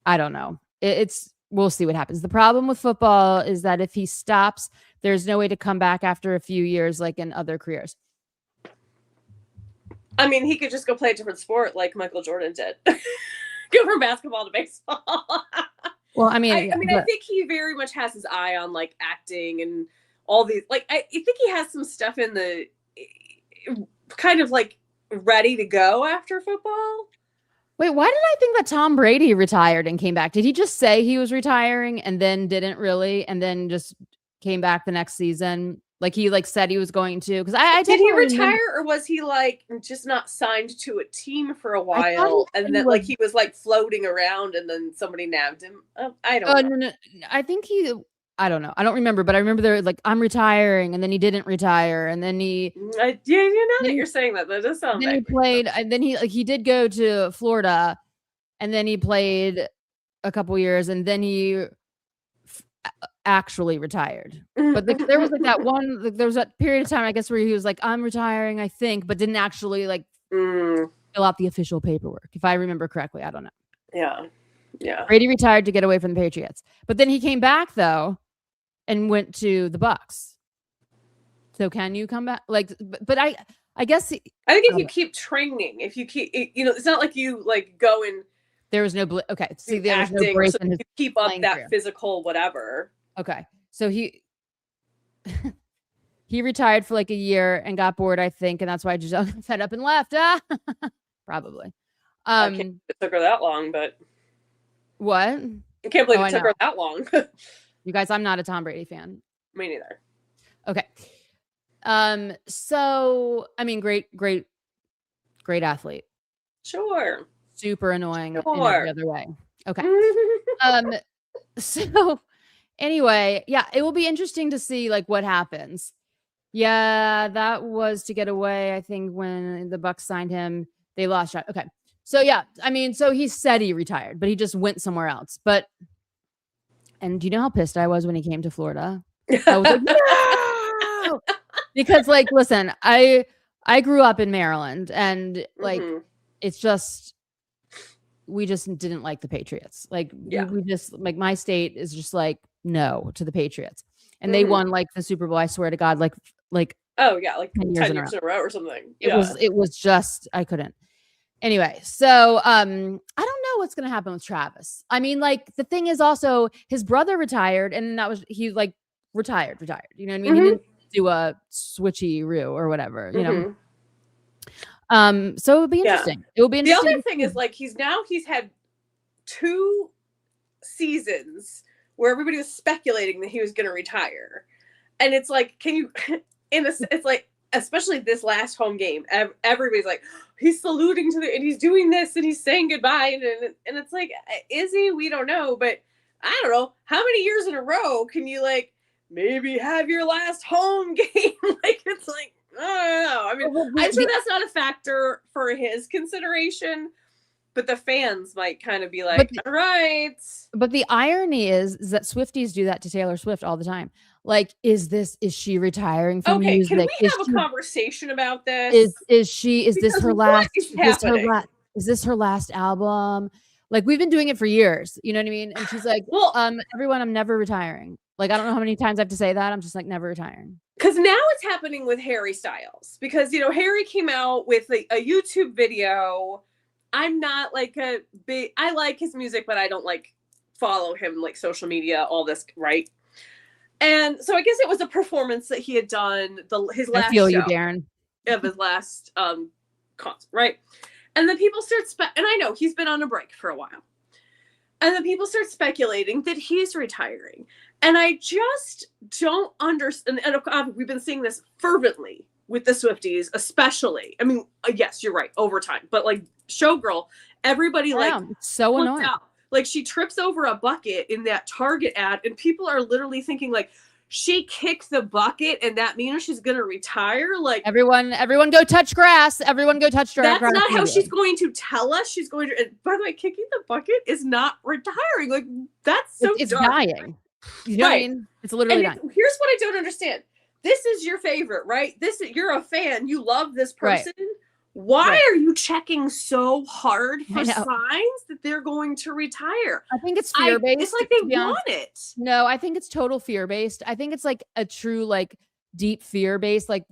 I don't know. We'll see what happens. The problem with football is that if he stops, there's no way to come back after a few years like in other careers. I mean, he could just go play a different sport like Michael Jordan did. Go from basketball to baseball. Well, I mean, I think he very much has his eye on like acting and all these, like, I think he has some stuff in the kind of like ready to go after football. Wait, why did I think that Tom Brady retired and came back? Did he just say he was retiring and then didn't really, and then just came back the next season? Like he like said he was going to, because I did he retire or was he like just not signed to a team for a while and then like he was like floating around and then somebody nabbed him? I don't know. No, I think I don't know. I don't remember, but I remember they're like, I'm retiring, and then he didn't retire, and then he that you're saying that does sound. Then he played, and then he did go to Florida, and then he played a couple years, and then he actually retired. But there was like there was that period of time, I guess, where he was like, I'm retiring, I think, but didn't actually like fill out the official paperwork, if I remember correctly. I don't know. Yeah. Brady retired to get away from the Patriots, but then he came back though and went to the Bucks. So can you come back? Like, but I guess I think if you keep training, if you keep, you know, it's not like you like go and there was no see, there was no break in his keep up that career. Physical whatever. Okay, so he retired for like a year and got bored, I think, and that's why Giselle got fed up and left. Probably. I can't believe it took her that long, but what? I can't believe it took her that long. You guys, I'm not a Tom Brady fan. Me neither. Okay. So I mean, great athlete. Sure. Super annoying in every other way. Okay. So anyway, yeah, it will be interesting to see like what happens. Yeah, that was to get away. I think when the Bucks signed him, they lost shot. Okay. So yeah, I mean, so he said he retired, but he just went somewhere else. And do you know how pissed I was when he came to Florida? I was like, no! Because like, listen, I grew up in Maryland, and like, it's just, we just didn't like the Patriots. Like we just like, my state is just like, no to the Patriots. And they won like the Super Bowl, I swear to God, like oh yeah, like 10 years in a row or something. It was just, I couldn't. Anyway, so I don't know what's gonna happen with Travis. I mean, like the thing is also his brother retired, and that was he like retired. You know what I mean? He didn't do a switcheroo or whatever, you know. So it would be interesting. It will be interesting. The other thing is like he's had two seasons where everybody was speculating that he was going to retire. And it's like, can you, it's like, especially this last home game, everybody's like, he's saluting to and he's doing this and he's saying goodbye. And it's like, is he? We don't know. But I don't know. How many years in a row can you like maybe have your last home game? Like, it's like, I don't know. I mean, I'm sure that's not a factor for his consideration, but the fans might kind of be like, all right. But the irony is that Swifties do that to Taylor Swift all the time. Like, is she retiring from music? Can we have a conversation about this? Is this her last album? Like, we've been doing it for years. You know what I mean? And she's like, well, everyone, I'm never retiring. Like, I don't know how many times I have to say that. I'm just like, never retiring. Because now it's happening with Harry Styles. Because, you know, Harry came out with a YouTube video. I'm not like I like his music, but I don't like follow him like social media, all this, right? And so I guess it was a performance that he had done his last show you, Darren. Of his last concert, right? And then people start and I know he's been on a break for a while. And then people start speculating that he's retiring. And I just don't understand. And we've been seeing this fervently with the Swifties, especially. I mean, yes, you're right, over time. But like Showgirl, everybody so annoying. Out. Like, she trips over a bucket in that Target ad, and people are literally thinking like, she kicked the bucket and that means she's gonna retire. Like, everyone go touch grass. Everyone go touch grass. That's not how she's going to tell us. She's going to. And by the way, kicking the bucket is not retiring. Like, that's so it's dark. Dying. You know what I mean? It's literally dying. Here's what I don't understand. This is your favorite, right? You're a fan. You love this person. Right. Why are you checking so hard for signs that they're going to retire? I think it's fear-based. It's like they want it. No, I think it's total fear-based. I think it's like a true, like, deep fear-based. Like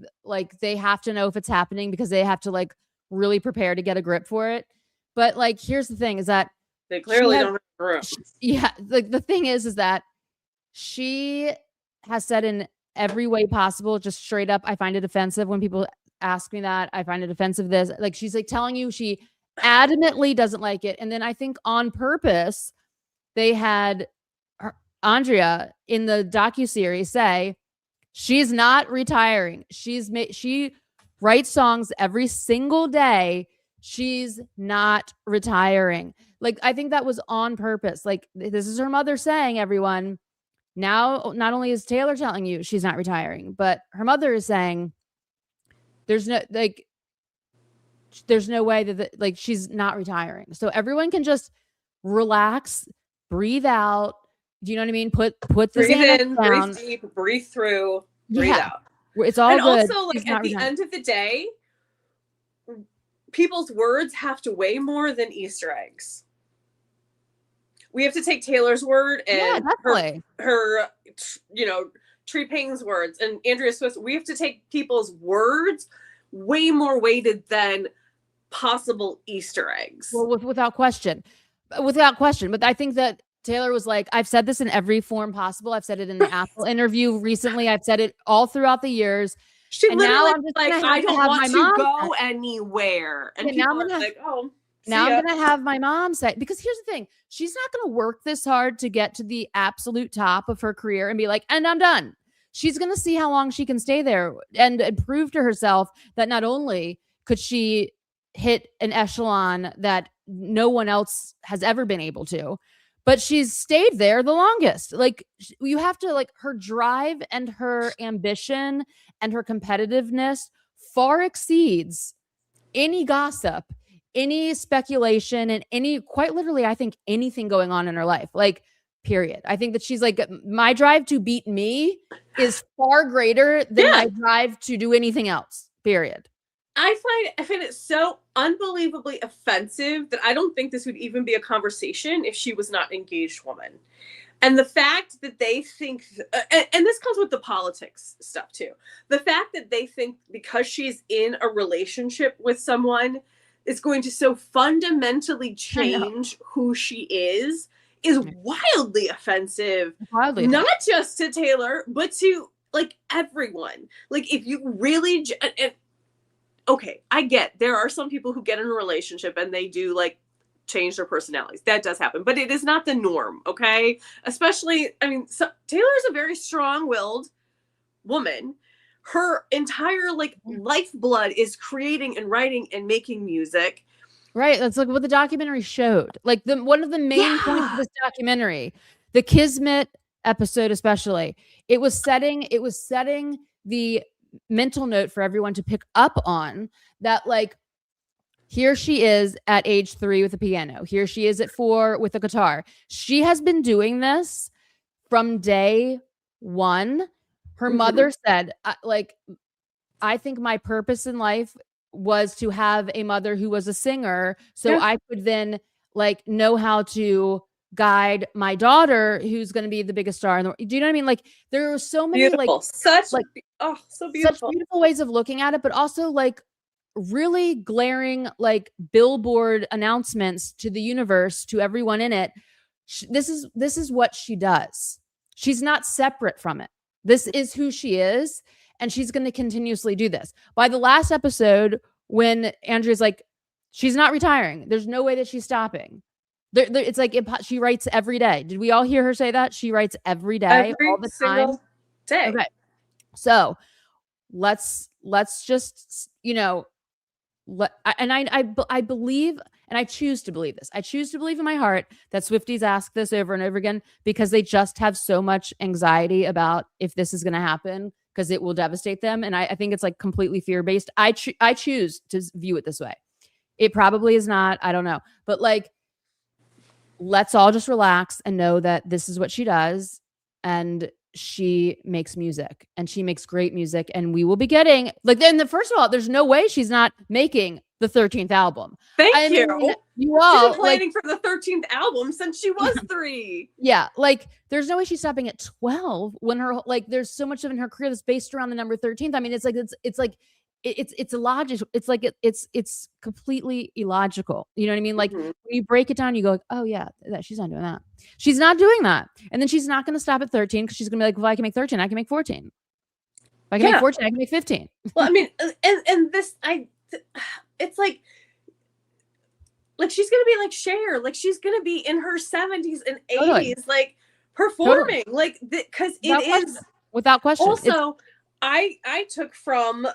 they have to know if it's happening because they have to like really prepare to get a grip for it. But like, here's the thing: is that they clearly don't have a grip. Yeah, like the thing is that she has said in every way possible, just straight up, I find it offensive when people ask me that. I find it offensive. This, like, she's like telling you she adamantly doesn't like it. And then I think on purpose, they had Andrea in the docuseries say she's not retiring. She writes songs every single day. She's not retiring. Like, I think that was on purpose. Like, this is her mother saying, everyone, now not only is Taylor telling you she's not retiring, but her mother is saying there's no way that she's not retiring. So everyone can just relax, breathe out. Do you know what I mean? Put the breathe in, down. Breathe deep, breathe through, breathe out. It's all and good. And also, like, at the end of the day, people's words have to weigh more than Easter eggs. We have to take Taylor's word and her, you know, Tree Payne's words and Andrea Swift. We have to take people's words way more weighted than possible Easter eggs. Well, without question. But I think that Taylor was like, I've said this in every form possible. I've said it in the Apple interview recently. I've said it all throughout the years. She literally like, I don't want to go anywhere. And now I'm like, oh. Now I'm going to have my mom say, because here's the thing. She's not going to work this hard to get to the absolute top of her career and be like, and I'm done. She's going to see how long she can stay there and prove to herself that not only could she hit an echelon that no one else has ever been able to, but she's stayed there the longest. Like, you have to, like, her drive and her ambition and her competitiveness far exceeds any gossip, any speculation, and quite literally, I think anything going on in her life. Like, period. I think that she's like, my drive to beat me is far greater than my drive to do anything else, period. I find it so unbelievably offensive that I don't think this would even be a conversation if she was not an engaged woman. And the fact that they think, and this comes with the politics stuff too, the fact that they think because she's in a relationship with someone is going to so fundamentally change who she is wildly offensive. Not just to Taylor, but to, like, everyone. Like, if you really, okay, I get there are some people who get in a relationship and they do, like, change their personalities. That does happen, but it is not the norm. Okay. Especially, I mean, Taylor is a very strong-willed woman. Her entire like lifeblood is creating and writing and making music. Right. That's like what the documentary showed. Like one of the main points of this documentary, the Kismet episode especially, it was setting the mental note for everyone to pick up on that, like, here she is at age 3 with a piano. Here she is at 4 with a guitar. She has been doing this from day 1. Her mother said, like, I think my purpose in life was to have a mother who was a singer, so I could then like know how to guide my daughter who's going to be the biggest star in the world. Do you know what I mean? Like, there are so many beautiful. like such like so beautiful. Such beautiful ways of looking at it, but also like really glaring like billboard announcements to the universe, to everyone in it. This is what she does. She's not separate from it. This is who she is, and she's going to continuously do this. By the last episode, when Andrea's like, she's not retiring. There's no way that she's stopping. It's like she writes every day. Did we all hear her say that? She writes every day, all the time. Day. Okay. So let's just, you know, I believe, and I choose to believe this. I choose to believe in my heart that Swifties ask this over and over again because they just have so much anxiety about if this is going to happen, because it will devastate them. And I think it's like completely fear-based. I choose to view it this way. It probably is not. I don't know. But like, let's all just relax and know that this is what she does. And she makes music, and she makes great music. And we will be getting like, then first of all, there's no way she's not making the 13th album. Thank you. You all she's been planning for the 13th album since she was 3. Yeah. Like, there's no way she's stopping at 12 when her, like, there's so much of in her career that's based around the number 13th. I mean, it's illogical. It's like, it's completely illogical. You know what I mean? Like, when you break it down, you go, like, oh yeah, she's not doing that. She's not doing that. And then she's not going to stop at 13 because she's going to be like, well, I can make 13. I can make 14. If I can make 14, I can make 15. Well, I mean, and this, it's like she's gonna be like Cher, like she's gonna be in her 70s and 80s, like performing, like because it is without question. Also, I took from,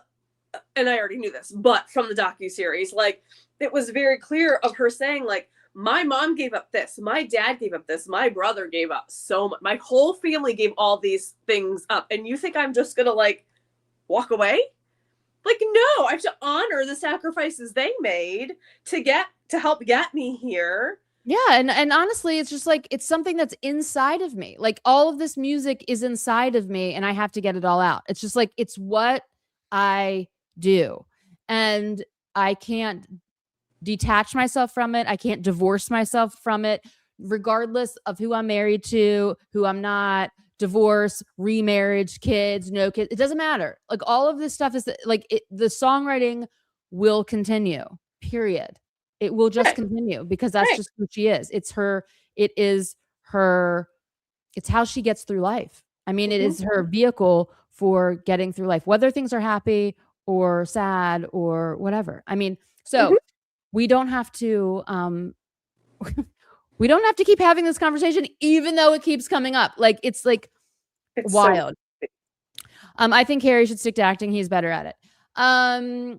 and I already knew this, but from the docuseries, like it was very clear of her saying, like, my mom gave up this, my dad gave up this, my brother gave up so much, my whole family gave all these things up, and you think I'm just gonna like walk away? Like, no, I have to honor the sacrifices they made to help get me here. Yeah, and honestly, it's just like, it's something that's inside of me. Like, all of this music is inside of me, and I have to get it all out. It's just like, it's what I do. And I can't detach myself from it. I can't divorce myself from it, regardless of who I'm married to, who I'm not. Divorce, remarriage, kids, no kids, it doesn't matter. Like, all of this stuff is like, the songwriting will continue, period. It will just continue, because that's just who she is. It's how she gets through life. I mean, it is her vehicle for getting through life, whether things are happy or sad or whatever. I mean, so we don't have to we don't have to keep having this conversation, even though it keeps coming up. Like, it's wild. So I think Harry should stick to acting. He's better at it. I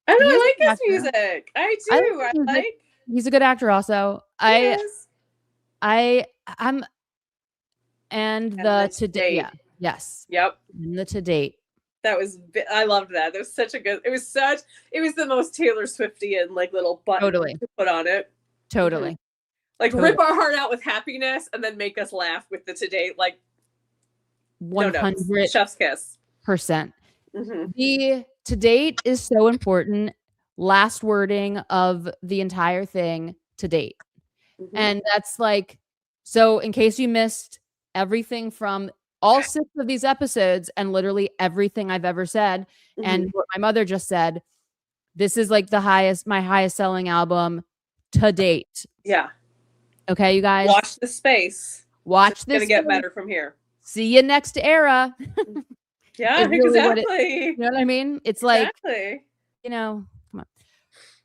really like his music. I do. He's a good actor also. And the To Date. Yeah. Yes. Yep. And the To Date. I loved that. It was the most Taylor Swiftian like little button to put on it. Totally. Like, rip our heart out with happiness and then make us laugh with the To Date. Like, 100 chef's kiss. %. The To Date is so important. Last wording of the entire thing, To Date. And that's like, so in case you missed everything from all 6 of these episodes and literally everything I've ever said, and what my mother just said, this is like my highest selling album to date. Yeah. Okay, you guys. Watch the space. Watch this. It's gonna get better from here. See you next era. Yeah, really exactly. You know what I mean? It's like, you know, come on.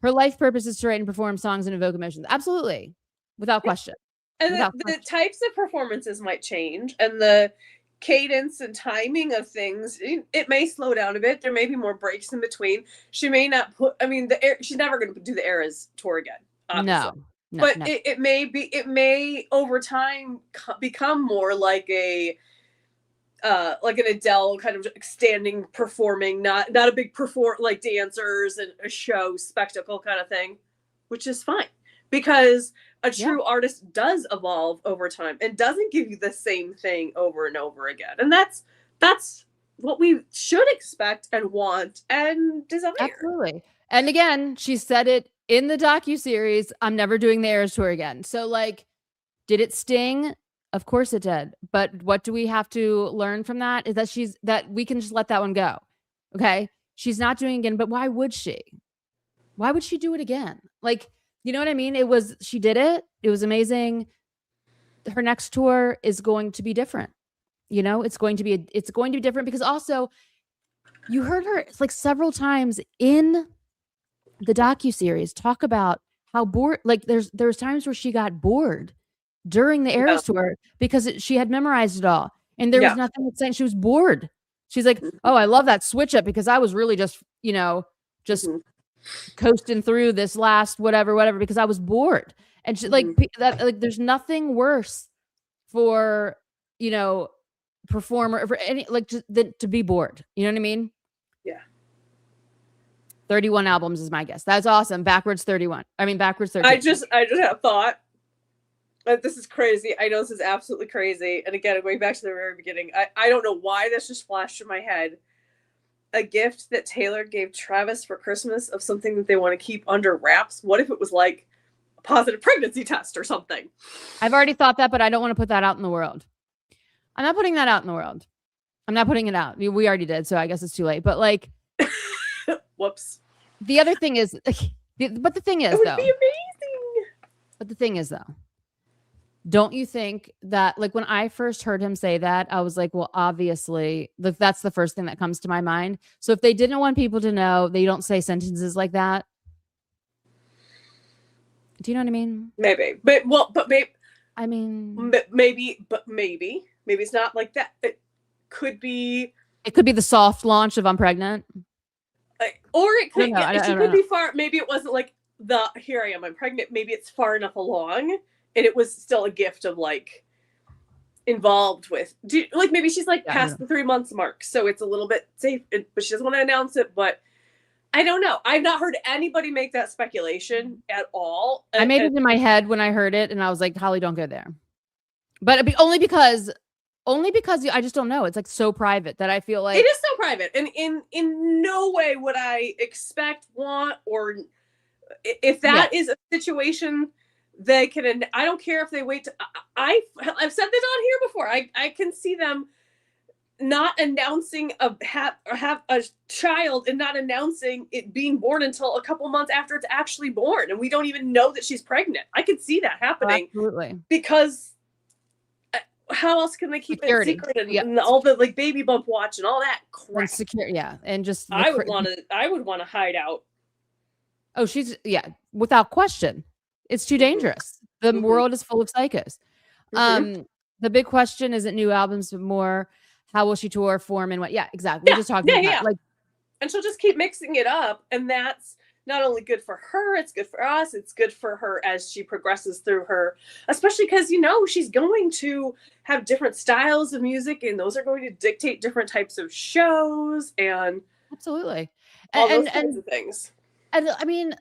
Her life purpose is to write and perform songs and evoke emotions. Absolutely. Without question. And the types of performances might change, and the cadence and timing of things, it may slow down a bit. There may be more breaks in between. She may not put, I mean, she's never going to do the Eras tour again, obviously. No, but no. It may over time become more like an Adele kind of standing performing, not a big like dancers and a show spectacle kind of thing, which is fine, because a true artist does evolve over time and doesn't give you the same thing over and over again. And that's what we should expect and want and desire. Absolutely. And again, she said it in the docuseries, I'm never doing the Eras tour again. So like, did it sting? Of course it did. But what do we have to learn from that? Is that we can just let that one go. Okay. She's not doing it again, but why would she? Why would she do it again? Like, you know what I mean? She did it. It was amazing. Her next tour is going to be different. You know, it's going to be different, because also you heard her like several times in the docuseries talk about how bored, like there's times where she got bored during the Eras tour because she had memorized it all. And there was nothing saying she was bored. She's like, oh, I love that switch up because I was really just, coasting through this last whatever because I was bored. And she, like that, like there's nothing worse for performer for any than to be bored. You know what I mean? Yeah. 31 albums is my guess. That's awesome. Backwards 31. I mean backwards 13. I just had a thought. This is crazy. I know this is absolutely crazy. And again, going back to the very beginning, I don't know why this just flashed in my head. A gift that Taylor gave Travis for Christmas of something that they want to keep under wraps. What if it was like a positive pregnancy test or something? I've already thought that, but I don't want to put that out in the world. I'm not putting that out in the world. I'm not putting it out. We already did, so I guess it's too late. But like, whoops. The other thing is, but the thing is, it would be amazing. But the thing is, though, don't you think that, like, when I first heard him say that, I was like, well, obviously, that's the first thing that comes to my mind. So if they didn't want people to know, they don't say sentences like that. Do you know what I mean? Maybe, but maybe. I mean, maybe it's not like that. It could be the soft launch of I'm pregnant. Or it could, she could be far. Maybe it wasn't like here I am, I'm pregnant. Maybe it's far enough along. And it was still a gift of like involved with, like maybe she's like past the 3 months mark, so it's a little bit safe, but she doesn't want to announce it. But I don't know. I've not heard anybody make that speculation at all. I made it in my head when I heard it, and I was like, Holly, don't go there. But only because I just don't know. It's like so private that I feel like it is so private, and in no way would I expect, want, or if that is a situation. They can. I don't care if they wait. I've said this on here before. I can see them not announcing have a child and not announcing it being born until a couple months after it's actually born, and we don't even know that she's pregnant. I could see that happening. Absolutely. Because how else can they keep it secret and all the like baby bump watch and all that crap? And secure, and just I would want to hide out. Oh, she's without question. It's too dangerous. The world is full of psychos. The big question isn't new albums, but more how will she tour, form, and what? Yeah, exactly. We're just talking about like, and she'll just keep mixing it up, and that's not only good for her, it's good for us. It's good for her as she progresses through her, especially because she's going to have different styles of music, and those are going to dictate different types of shows and absolutely all those kinds of things. And I mean.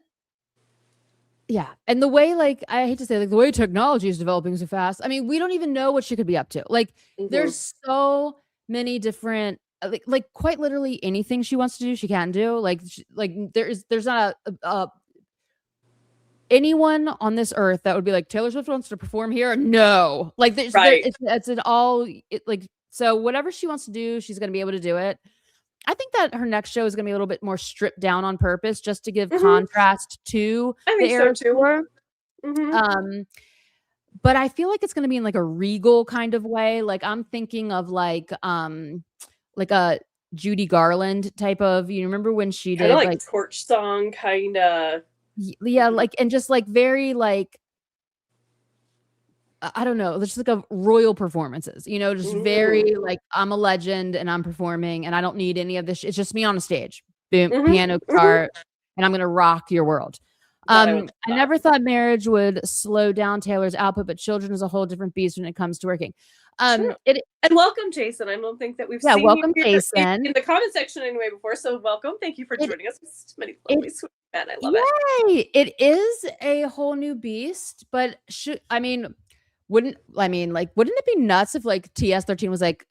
Yeah. And the way, like, I hate to say, like, the way technology is developing so fast. I mean, we don't even know what she could be up to. Like, there's so many different, like quite literally anything she wants to do, she can do. Like there's not anyone on this earth that would be like, Taylor Swift wants to perform here. No, like, it's an all like, so whatever she wants to do, she's going to be able to do it. I think that her next show is going to be a little bit more stripped down on purpose, just to give contrast to the Eras tour. But I feel like it's going to be in like a regal kind of way. Like I'm thinking of like a Judy Garland type of. You remember when she did like torch song kind of. Yeah, like, and just like very like, I don't know, just like a royal performances, you know, just very like, I'm a legend and I'm performing and I don't need any of this. It's just me on a stage, boom, piano, guitar, and I'm gonna rock your world. I never thought marriage would slow down Taylor's output, but children is a whole different beast when it comes to working. And welcome, Jason. I don't think that we've seen welcome, you Jason, in the comment section anyway before. So welcome. Thank you for joining us. Many lovely sweet men. I love it. It is a whole new beast, but wouldn't it be nuts if like TS13 was like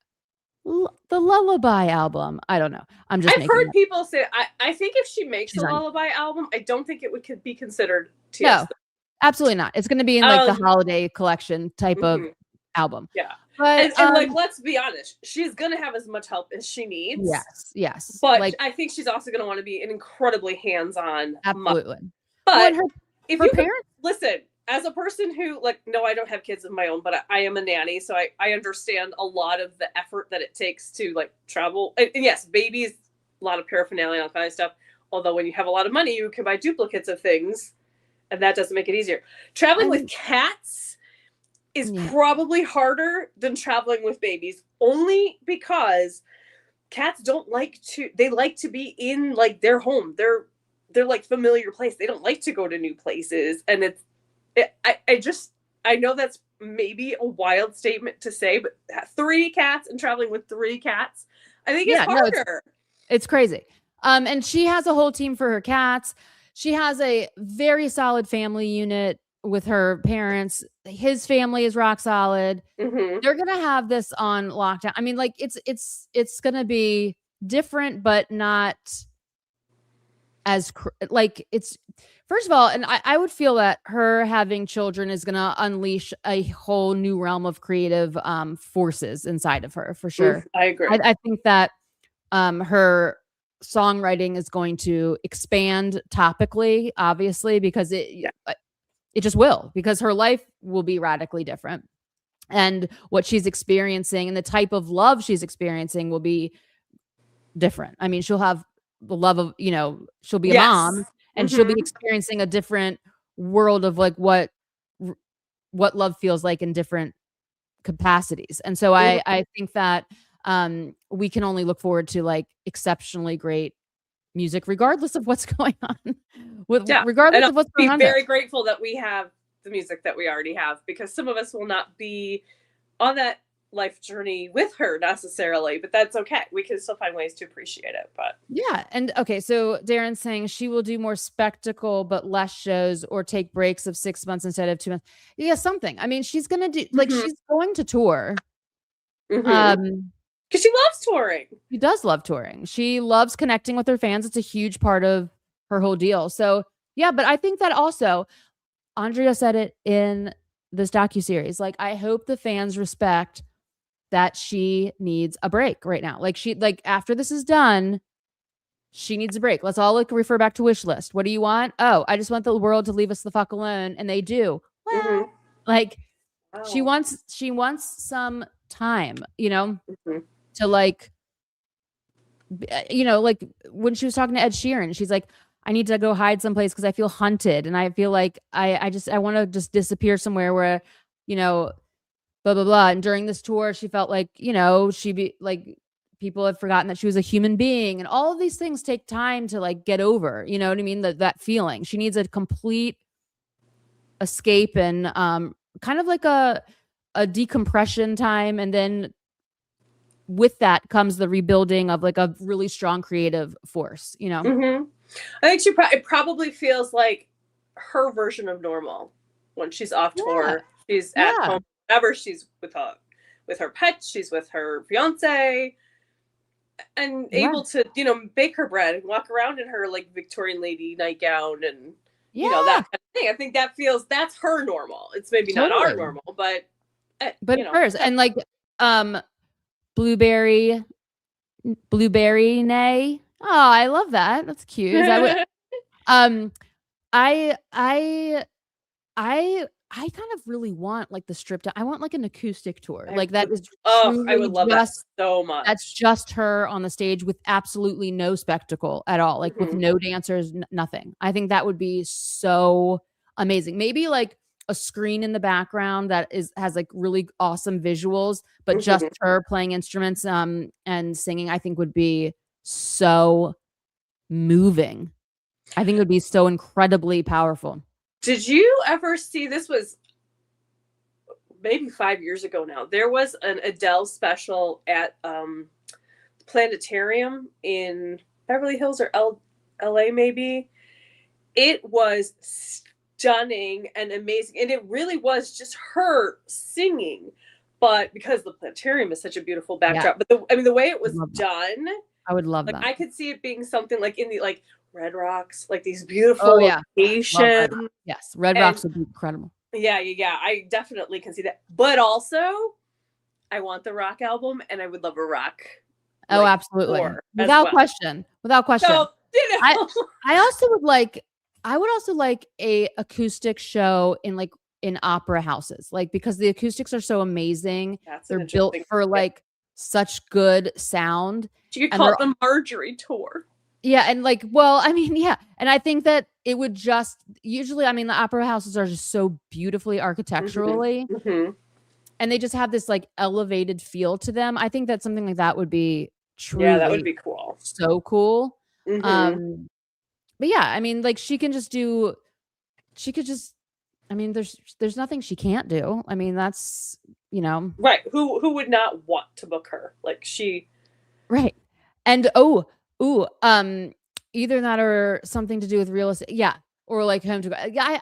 the Lullaby album? I don't know. I've heard people say, I think if she makes a Lullaby album, I don't think it would be considered TS13. No, absolutely not. It's going to be in like the holiday collection type of album. Yeah. But and like, let's be honest, she's going to have as much help as she needs. Yes. But like, I think she's also going to want to be an incredibly hands-on. Absolutely. But if you parents listen, as a person who no, I don't have kids of my own, but I am a nanny. So I understand a lot of the effort that it takes to like travel. And yes, babies, a lot of paraphernalia, all kind of stuff. Although when you have a lot of money, you can buy duplicates of things and that doesn't make it easier. Traveling with cats is probably harder than traveling with babies, only because cats they like to be in like their home. They're like familiar place. They don't like to go to new places. And I know that's maybe a wild statement to say, but 3 cats and traveling with 3 cats, I think it's harder. No, it's crazy. And she has a whole team for her cats. She has a very solid family unit with her parents. His family is rock solid. They're going to have this on lockdown. I mean, like it's going to be different, but not as like it's, first of all, and I would feel that her having children is going to unleash a whole new realm of creative forces inside of her, for sure. I agree. I think that her songwriting is going to expand topically, obviously, because it just will, because her life will be radically different. And what she's experiencing and the type of love she's experiencing will be different. I mean, she'll have the love of, she'll be a mom and she'll be experiencing a different world of like what love feels like in different capacities. And so I think that we can only look forward to like exceptionally great music, regardless of what's going on. Regardless of what's going on. Be very grateful that we have the music that we already have, because some of us will not be on that life journey with her necessarily, but that's okay. We can still find ways to appreciate it. But yeah. And okay, so Darren's saying she will do more spectacle but less shows, or take breaks of 6 months instead of 2 months. Yeah, something. I mean, she's gonna do like she's going to tour. Because she loves touring. She does love touring. She loves connecting with her fans. It's a huge part of her whole deal. So yeah, but I think that also Andrea said it in this docuseries. Like, I hope the fans respect that she needs a break right now. Like, after this is done, she needs a break. Let's all refer back to wish list. What do you want? Oh, I just want the world to leave us the fuck alone. And they do. Well, she wants some time, to like, like when she was talking to Ed Sheeran, she's like, I need to go hide someplace because I feel hunted. And I feel like I want to just disappear somewhere where, blah, blah, blah. And during this tour, she felt like, she'd be like, people had forgotten that she was a human being. And all of these things take time to like get over, you know what I mean? That feeling. She needs a complete escape and kind of like a decompression time. And then with that comes the rebuilding of like a really strong creative force, I think it probably feels like her version of normal when she's off tour. She's at home, whenever she's with her pets, she's with her fiance, and able to, bake her bread and walk around in her like Victorian lady nightgown and that kind of thing. I think that's her normal. It's maybe not our normal, but hers. And like Blueberry Nay. Oh, I love that. That's cute. I I kind of really want like the stripped down. I want like an acoustic tour. Like I that is I would truly love that just so much. that's just her on the stage with absolutely no spectacle at all, like with no dancers, nothing. I think that would be so amazing. Maybe like a screen in the background that has like really awesome visuals, but just her playing instruments and singing, I think would be so moving. I think it would be so incredibly powerful. Did you ever see, this was maybe 5 years ago now, there was an Adele special at Planetarium in Beverly Hills or LA maybe. It was stunning and amazing, and it really was just her singing, but because the Planetarium is such a beautiful backdrop, but the way it was done, I would love like that. I could see it being something like in the like Red Rocks, like these beautiful locations. Yes, Red Rocks would be incredible. Yeah, I definitely can see that. But also, I want the rock album, and I would love a rock. Oh, absolutely, without question, without question. So, I also would like. I would also like a acoustic show in opera houses, like because the acoustics are so amazing. They're built for like such good sound. You could call it the Marjorie tour. Yeah, and like, well, I mean, yeah, and I think that it would just usually, I mean, the opera houses are just so beautifully architecturally, and they just have this like elevated feel to them. I think that something like that would be truly, that would be cool, so cool. But yeah, I mean, like she could just, I mean, there's nothing she can't do. I mean, that's, right. Who would not want to book her? Like she, right. And either that or something to do with real estate. Yeah. Or like home to go. Yeah.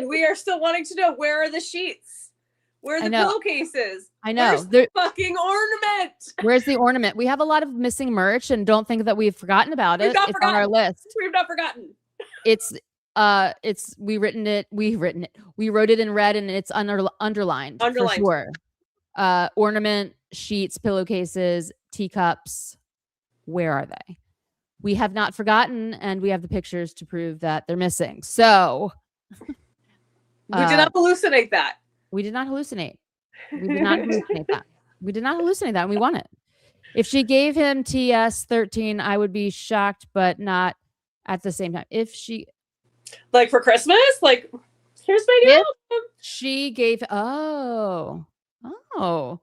We are still wanting to know, where are the sheets? Where are the pillowcases? I know. Where's the fucking ornament? Where's the ornament? We have a lot of missing merch, and don't think that we've forgotten about it. It's on our list. We've not forgotten. We wrote it in red, and it's underlined for sure. Ornament, sheets, pillowcases, teacups. Where are they? We have not forgotten, and we have the pictures to prove that they're missing. So we did not hallucinate that. We did not hallucinate. We did not hallucinate that. We did not hallucinate that, and we want it. If she gave him TS13, I would be shocked, but not at the same time. If she, like for Christmas, like here's my new album. She gave. That's an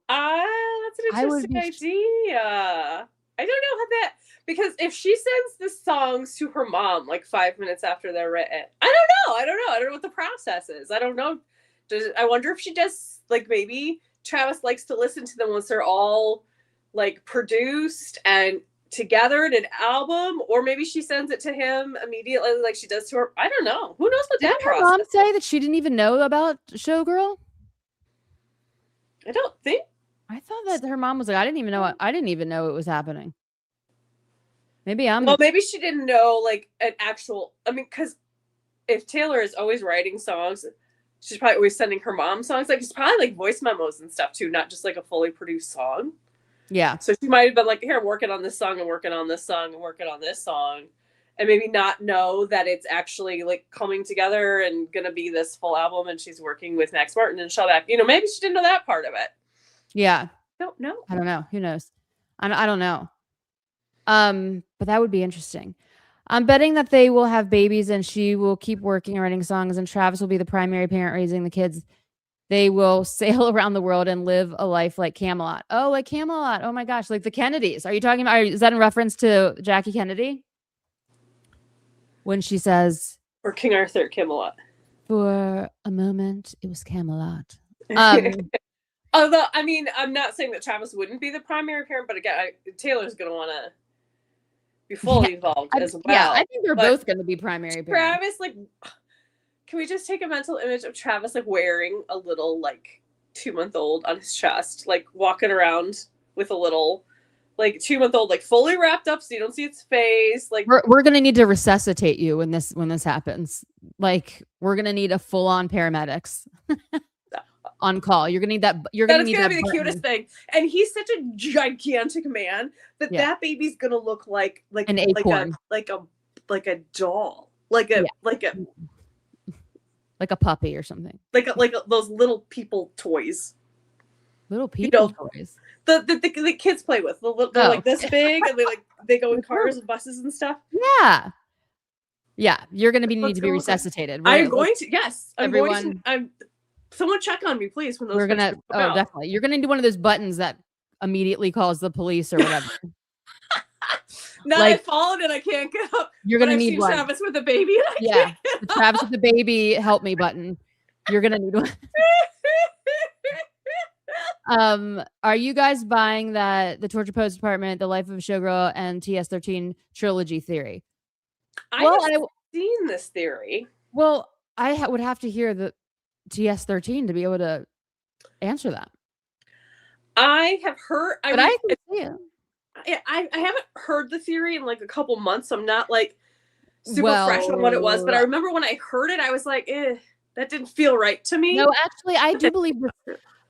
interesting idea. I don't know how that, because if she sends the songs to her mom like 5 minutes after they're written, I don't know what the process is. I don't know. I wonder if she does, like, maybe Travis likes to listen to them once they're all like produced and together in an album, or maybe she sends it to him immediately like she does to her. I don't know. Who knows what that process is? Did her mom say that she didn't even know about Showgirl? I don't think. I thought that her mom was like, I didn't even know it was happening. Maybe she didn't know like an actual, I mean, because if Taylor is always writing songs, she's probably always sending her mom songs. Like, it's probably like voice memos and stuff too, not just like a fully produced song. Yeah. So she might have been like, here, I'm working on this song and working on this song and working on this song, and maybe not know that it's actually like coming together and gonna be this full album, and she's working with Max Martin and Shellback. Maybe she didn't know that part of it. Yeah. Don't know. I don't know. Who knows? I don't know. But that would be interesting. I'm betting that they will have babies and she will keep working and writing songs, and Travis will be the primary parent raising the kids. They will sail around the world and live a life like Camelot. Oh, like Camelot. Oh my gosh. Like the Kennedys. Are you talking about, is that in reference to Jackie Kennedy? When she says, or King Arthur at Camelot. For a moment, it was Camelot. Although, I mean, I'm not saying that Travis wouldn't be the primary parent, but again, Taylor's going to want to be fully involved as well. Yeah, I think they're both going to be primary parents. Travis, like, can we just take a mental image of Travis, like, wearing a little, like, 2-month-old on his chest, like, walking around with a little, like, 2-month-old, like, fully wrapped up so you don't see its face. Like, we're going to need to resuscitate you when this happens. Like, we're going to need a full-on paramedics. On call. You're gonna need that. That's gonna be the cutest thing. And he's such a gigantic man that baby's gonna look like an acorn, like a doll, like a Like a puppy or something. Like those little people toys. Little people toys. The kids play with. They're like this big, and they go in cars and buses and stuff. Yeah. Yeah, you're going to need to be resuscitated. I'm going to. Yes, everyone. Someone check on me, please. When those we're gonna. Oh, definitely. You're gonna do one of those buttons that immediately calls the police or whatever. Now I've fallen and I can't get up. You're gonna need one. Travis with a baby. And I can't the Travis with the baby help me button. You're gonna need one. Are you guys buying that the Torture Post Department, The Life of a Showgirl, and TS13 trilogy theory? I've seen this theory. Well, I would have to hear the TS13 to be able to answer that. I have heard, I haven't heard the theory in like a couple months. So I'm not like super fresh on what it was, but I remember when I heard it, I was like, that didn't feel right to me. No, actually, I do believe this.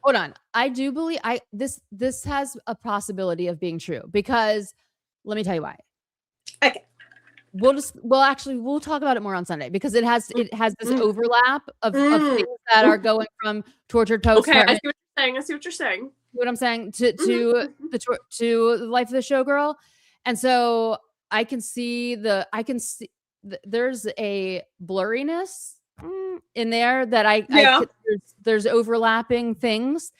Hold on. I do believe this has a possibility of being true, because let me tell you why. Okay. We'll talk about it more on Sunday, because it has this overlap of things that are going from Tortured Post. Okay, I see what you're saying. What I'm saying to the Life of the Showgirl, and so I can see there's a blurriness in there that there's overlapping things,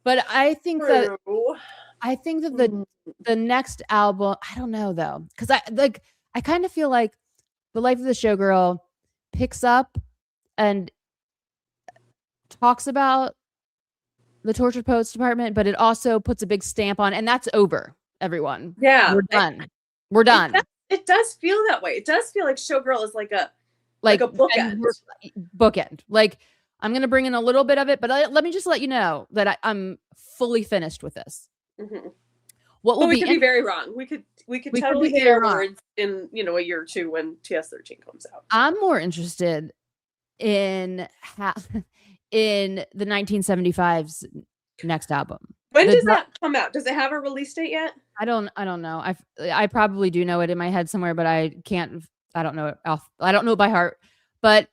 but I think that the next album, I don't know though, because I kind of feel like The Life of the Showgirl picks up and talks about the Tortured Poets Department, but it also puts a big stamp on, and that's over, everyone. Yeah. We're done. It does feel that way. It does feel like Showgirl is like a bookend. Bookend. Like, I'm going to bring in a little bit of it, but let me just let you know that I'm fully finished with this. Mm-hmm. We could be very wrong. We could totally be our words in a year or two when TS13 comes out. I'm more interested in the 1975's next album. When does that come out? Does it have a release date yet? I don't know. I probably do know it in my head somewhere, but I don't know it I don't know it by heart. But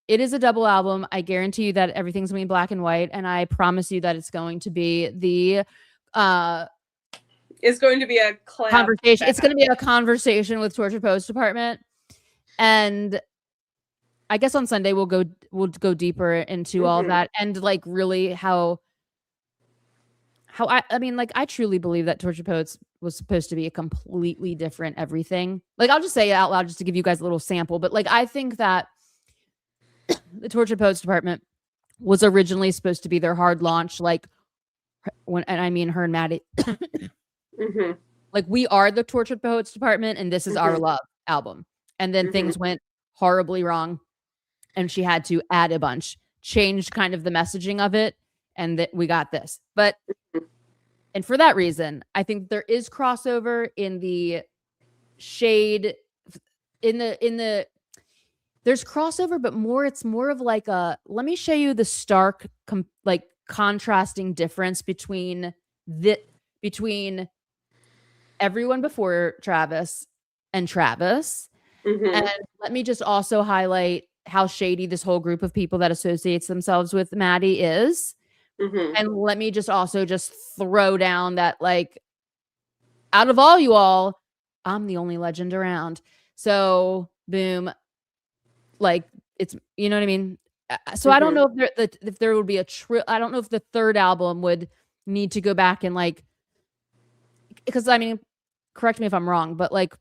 it is a double album. I guarantee you that everything's going to be black and white, and I promise you that it's going to be it's going to be a conversation. It's going to be a conversation with Torture Post Department, and I guess on Sunday we'll go deeper into all that, and like really how I mean, like, I truly believe that Torture Poets was supposed to be a completely different everything. Like, I'll just say it out loud just to give you guys a little sample, but like, I think that the Torture Poets Department was originally supposed to be their hard launch, like and I mean her and Maddie. Like, we are the Tortured Poets Department, and this is our love album. And then things went horribly wrong, and she had to add a bunch, change kind of the messaging of it, and that we got this. But and for that reason, I think there is crossover in the shade, there's crossover, but it's more of like let me show you the stark contrasting difference between everyone before Travis and Travis. And let me just also highlight how shady this whole group of people that associates themselves with Maddie is. And let me just also throw down that, like, out of all you all, I'm the only legend around. So boom, like, it's, you know what I mean? So I don't know if there would be I don't know if the third album would need to go back and like, because I mean, correct me if I'm wrong, but like,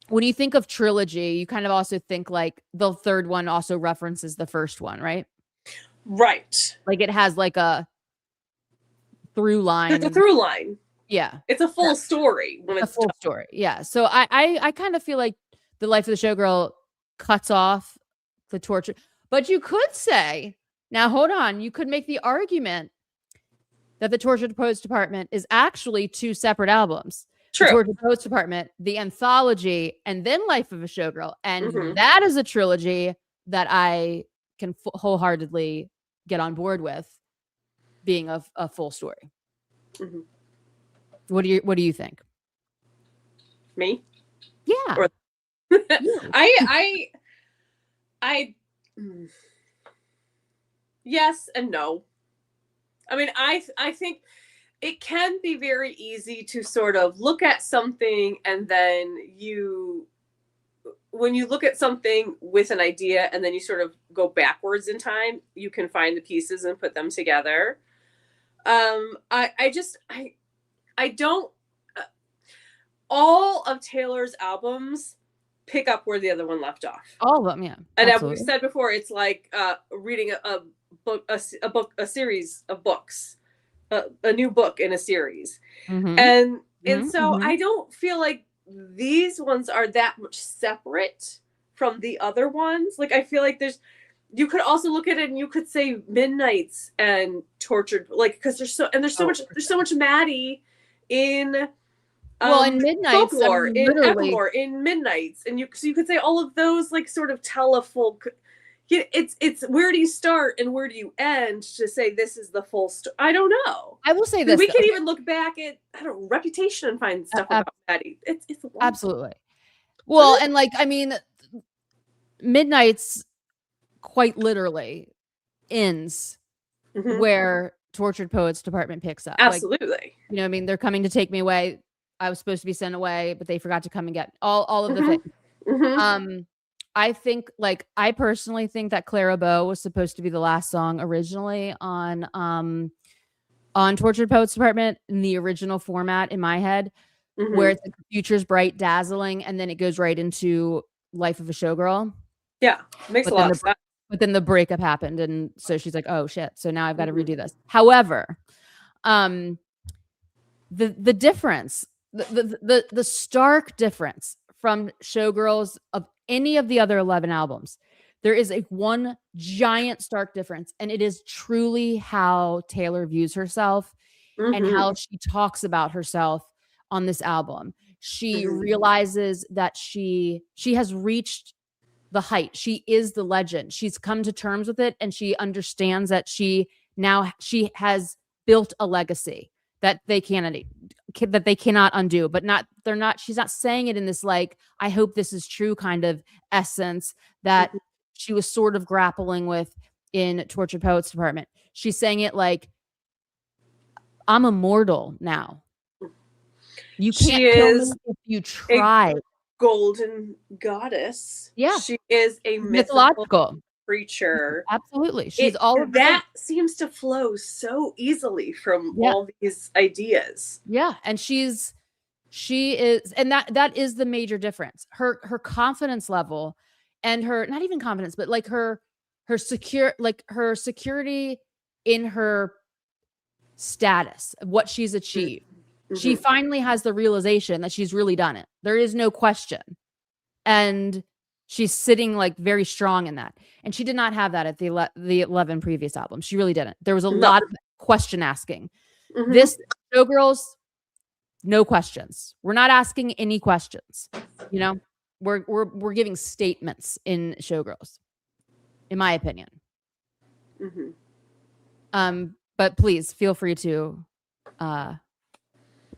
when you think of trilogy, you kind of also think like the third one also references the first one, right? Right. Like, it has like a through line. It's a through line. Yeah. It's a full story. When it's a full story. Yeah. So I kind of feel like The Life of the Showgirl cuts off the torture. But you could say, now hold on, you could make the argument that the Tortured Poets Department is actually two separate albums. True. The Tortured Poets Department, the anthology, and then Life of a Showgirl. And that is a trilogy that I can wholeheartedly get on board with being a full story. What do you think? Me? Yeah. I Yes and no. I mean, I think it can be very easy to sort of look at something and then when you look at something with an idea and then you sort of go backwards in time, you can find the pieces and put them together. I don't. All of Taylor's albums pick up where the other one left off. All of them, yeah. And as we've said before, it's like reading a series of books, a new book in a series, and so I don't feel like these ones are that much separate from the other ones. Like, I feel like you could also look at it and you could say Midnights and Tortured, like, because there's so much Maddie in in Midnights, Folklore, in Evermore, in Midnights, and you could say all of those like sort of tell a full. It's where do you start and where do you end to say this is the full story? I don't know. I will say this: we can even look back at Reputation and find stuff about Maddie. It's absolutely. Well, and like I mean, Midnights quite literally ends where Tortured Poets Department picks up. Absolutely. Like, you know, I mean, they're coming to take me away. I was supposed to be sent away, but they forgot to come and get all of the things. I think, like, I personally think that Clara Bow was supposed to be the last song originally on Tortured Poets Department in the original format in my head, where it's like, the future's bright, dazzling, and then it goes right into Life of a Showgirl. Yeah, makes a lot of sense. But then the breakup happened, and so she's like, "Oh shit!" So now I've got to redo this. However, the difference, the stark difference from Showgirls of any of the other 11 albums, there is one giant stark difference, and it is truly how Taylor views herself and how she talks about herself on this album. She realizes that she has reached the height. She is the legend. She's come to terms with it, and she understands that she has built a legacy that they cannot undo. But she's not saying it in this like, I hope this is true kind of essence that she was sort of grappling with in Tortured Poets Department. She's saying it like, I'm immortal now. You can't kill me if you try. Golden goddess. Yeah, she is a mythological creature. Absolutely, she's all of that. Seems to flow so easily from all these ideas. Yeah, and she is, and that is the major difference. Her confidence level, and her not even confidence, but like her security in her status, what she's achieved. She finally has the realization that she's really done it. There is no question. And she's sitting like very strong in that. And she did not have that at the 11 previous albums. She really didn't. There was a lot of question asking. This Showgirls, no questions. We're not asking any questions. You know, we're giving statements in Showgirls, in my opinion. But please feel free to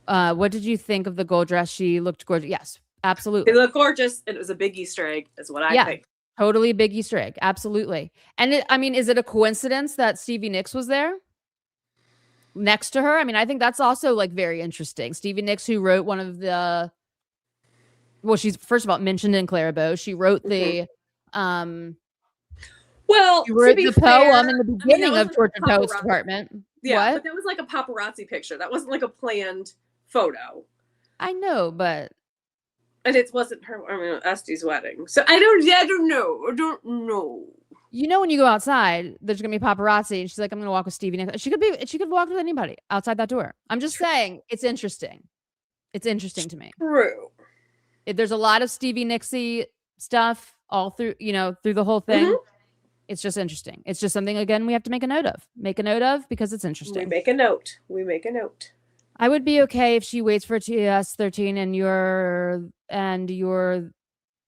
what did you think of the gold dress? She looked gorgeous. Yes, absolutely. It looked gorgeous. It was a big Easter egg, is what I think. Totally a big Easter egg. Absolutely. And is it a coincidence that Stevie Nicks was there next to her? I mean, I think that's also like very interesting. Stevie Nicks, who wrote one of the, well, she's first of all mentioned in Clara Bow. She wrote the, well, she wrote the poem in the beginning of Tortured Poets Department. Yeah, what? But that was like a paparazzi picture. That wasn't like a planned photo. I know, but and it wasn't her. I mean, Esty's wedding. So I don't know. You know, when you go outside, there's gonna be paparazzi, and she's like, "I'm gonna walk with Stevie Nicks." She could walk with anybody outside that door. I'm just saying, it's interesting. It's interesting to me. True. There's a lot of Stevie Nicksy stuff all through, through the whole thing. It's just interesting. It's just something, again, we have to make a note of because it's interesting. We make a note. I would be okay if she waits for TS 13 and you're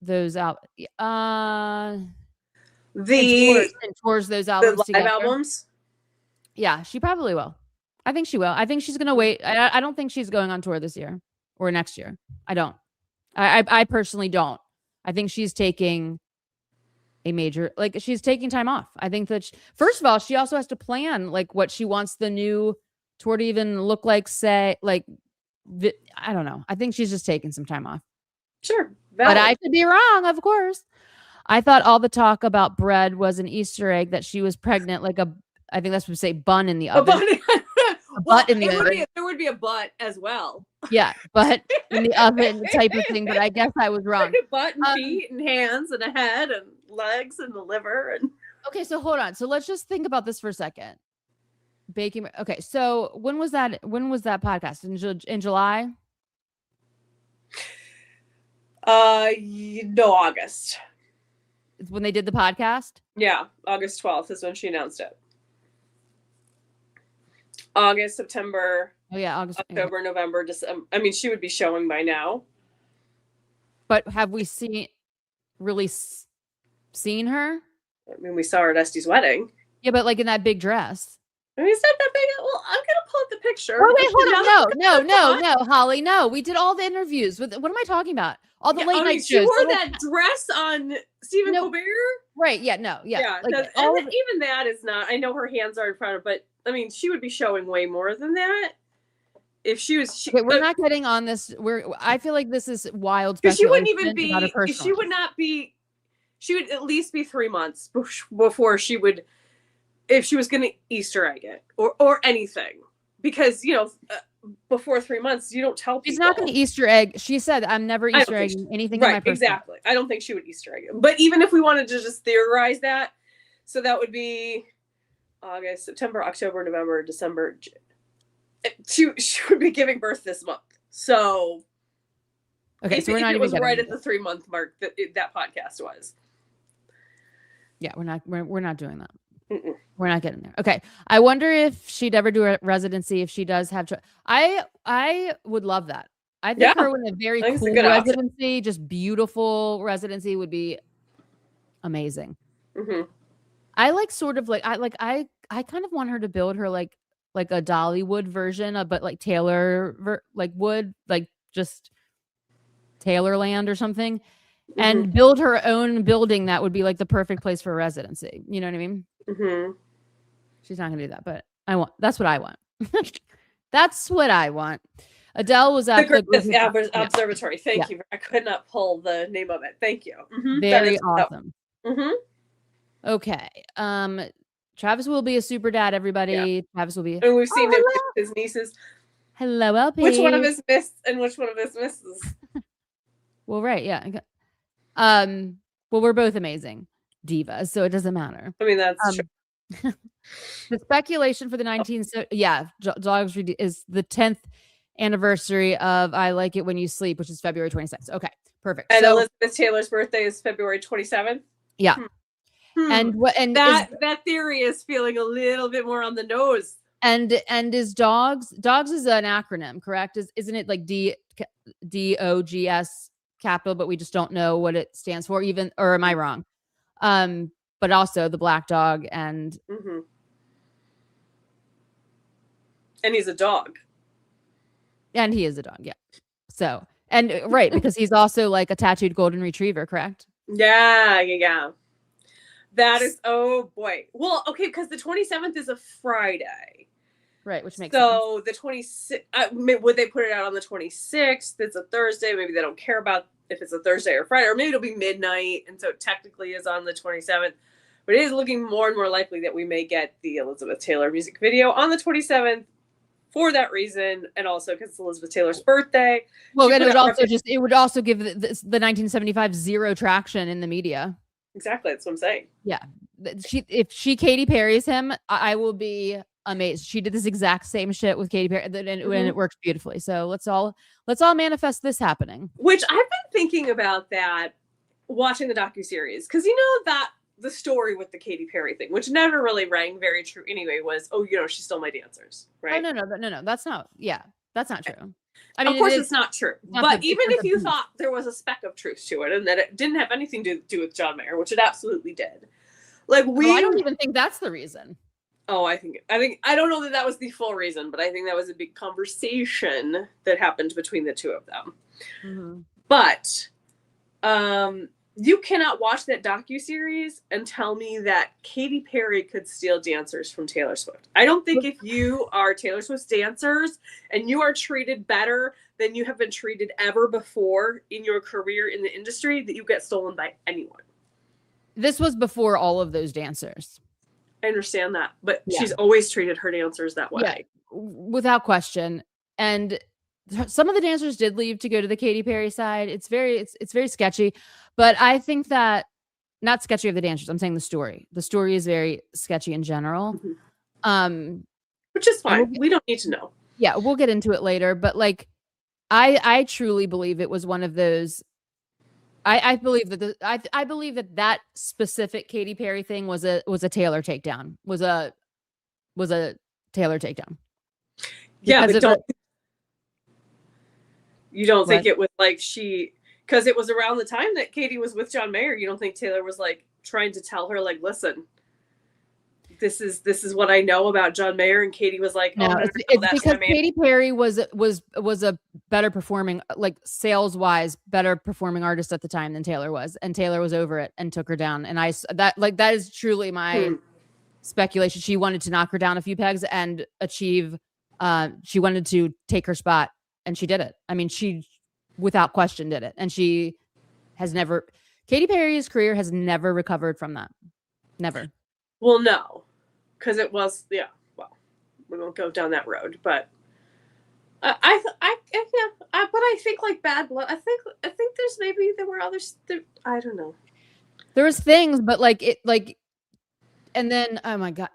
those out. Tours those albums the live albums. Yeah, she probably will. I think she will. I think she's gonna wait. I don't think she's going on tour this year or next year. I don't. I personally don't. I think she's taking a major, like she's taking time off. I think that first of all, she also has to plan like what she wants the new tour to even look like, say like, I don't know. I think she's just taking some time off. Sure. But I could be wrong, of course. I thought all the talk about bread was an Easter egg, that she was pregnant, like I think that's what we say, bun in the oven. Butt in the oven. There would be a butt as well. Yeah, butt in the oven type of thing. But I guess I was wrong. Butt and feet and hands and a head and legs and the liver. And okay, so hold on. So let's just think about this for a second. Baking. Okay, so when was that? When was that podcast? In July? No, August. When they did the podcast? Yeah, August 12th is when she announced it. August, September. Oh yeah, August, October, November, December. I mean, she would be showing by now. But have we really seen her? I mean, we saw her at Estee's wedding. Yeah, but like in that big dress. I mean, it's not that big. Well, I'm gonna pull up the picture. Oh wait, hold on. No, Holly. No, we did all the interviews with. What am I talking about? All the late night shows. She wore that dress on Stephen Colbert. Right? Yeah. No. Yeah. Like, even that is not. I know her hands are in front of, but I mean, she would be showing way more than that if she was. Okay, we're not getting on this. I feel like this is wild. Because she wouldn't even be. She would not be. She would at least be 3 months before she would, if she was going to Easter egg it or anything, because before 3 months you don't tell people. She's not going to Easter egg. She said, "I'm never Easter egging anything." Right, exactly. I don't think she would Easter egg it. But even if we wanted to just theorize that, so that would be August, September, October, November, December. She would be giving birth this month. So okay, so we're not even right at the 3 month mark that podcast was. Yeah, we're not doing that. Mm-mm. We're not getting there. Okay. I wonder if she'd ever do a residency if she does have I would love that. I think her in a very cool residency, just beautiful residency would be amazing. Mm-hmm. I like sort of like I kind of want her to build her like a Dollywood version, but like Taylor wood, like just Taylorland or something. Mm-hmm. And build her own building that would be like the perfect place for a residency. You know what I mean? Mm-hmm. She's not gonna do that, but that's what I want. That's what I want. Adele was at the observatory. Thank you. I could not pull the name of it. Thank you. Mm-hmm. Very awesome. Mm-hmm. Okay. Travis will be a super dad, everybody. Yeah. Travis will be. And we've seen him with his nieces. Hello, LP. Which one of us missed and which one of us misses? Well, right. Yeah. Well, we're both amazing divas, so it doesn't matter. I mean, that's true. The speculation for the 19th, Dogs is the 10th anniversary of I Like It When You Sleep, which is February 26th. Okay, perfect. And Elizabeth Taylor's birthday is February 27th. Yeah. And that theory is feeling a little bit more on the nose. And is dogs is an acronym, correct? Isn't it like DOGS capital, but we just don't know what it stands for, even, or am I wrong? But also the black dog and mm-hmm. And he's a dog. And he is a dog, yeah. So and right, because he's also like a tattooed golden retriever, correct? Yeah. That is, oh boy. Well, okay, because the 27th is a Friday. Right, which makes sense. The 26th, would they put it out on the 26th? It's a Thursday. Maybe they don't care about if it's a Thursday or Friday, or maybe it'll be midnight, and so it technically is on the 27th. But it is looking more and more likely that we may get the Elizabeth Taylor music video on the 27th for that reason, and also because it's Elizabeth Taylor's birthday. Well, and it would also give the 1975 zero traction in the media. Exactly, that's what I'm saying. Yeah, if she Katy Perry's him, I will be amazed. She did this exact same shit with Katy Perry, and it works beautifully. So let's all manifest this happening. Which I've been thinking about that watching the docuseries, because that the story with the Katy Perry thing, which never really rang very true anyway, was she stole my dancers, right? Oh, no, that's not. Yeah, that's not true. I mean, of course, it's not true. But even if you thought there was a speck of truth to it, and that it didn't have anything to do with John Mayer, which it absolutely did, I don't even think that's the reason. Oh, I don't know that was the full reason, but I think that was a big conversation that happened between the two of them. Mm-hmm. But you cannot watch that docuseries and tell me that Katy Perry could steal dancers from Taylor Swift. I don't think if you are Taylor Swift's dancers and you are treated better than you have been treated ever before in your career in the industry, that you get stolen by anyone. This was before all of those dancers. I understand that, but she's always treated her dancers that way. Yeah, without question. And some of the dancers did leave to go to the Katy Perry side. It's very sketchy, but I think that not sketchy of the dancers. I'm saying the story. The story is very sketchy in general. Which is fine. We don't need to know. Yeah, we'll get into it later, but like I truly believe it was one of those. I believe that I believe that specific Katy Perry thing was a Taylor takedown. Was a Taylor takedown. Yeah, but you don't think it was like because it was around the time that Katy was with John Mayer. You don't think Taylor was like trying to tell her, like, listen, this is what I know about John Mayer, and Katy was like, no, it's because Katy Perry was a better performing, like sales wise, better performing artist at the time than Taylor was, and Taylor was over it and took her down. And that is truly my speculation. She wanted to knock her down a few pegs and achieve. She wanted to take her spot, and she did it. I mean, she without question did it, and she has never. Katy Perry's career has never recovered from that. Never. Well, no, because it was well, we won't go down that road, but but I think like Bad Blood. I think there were others. I don't know. There was things, but and then oh my god,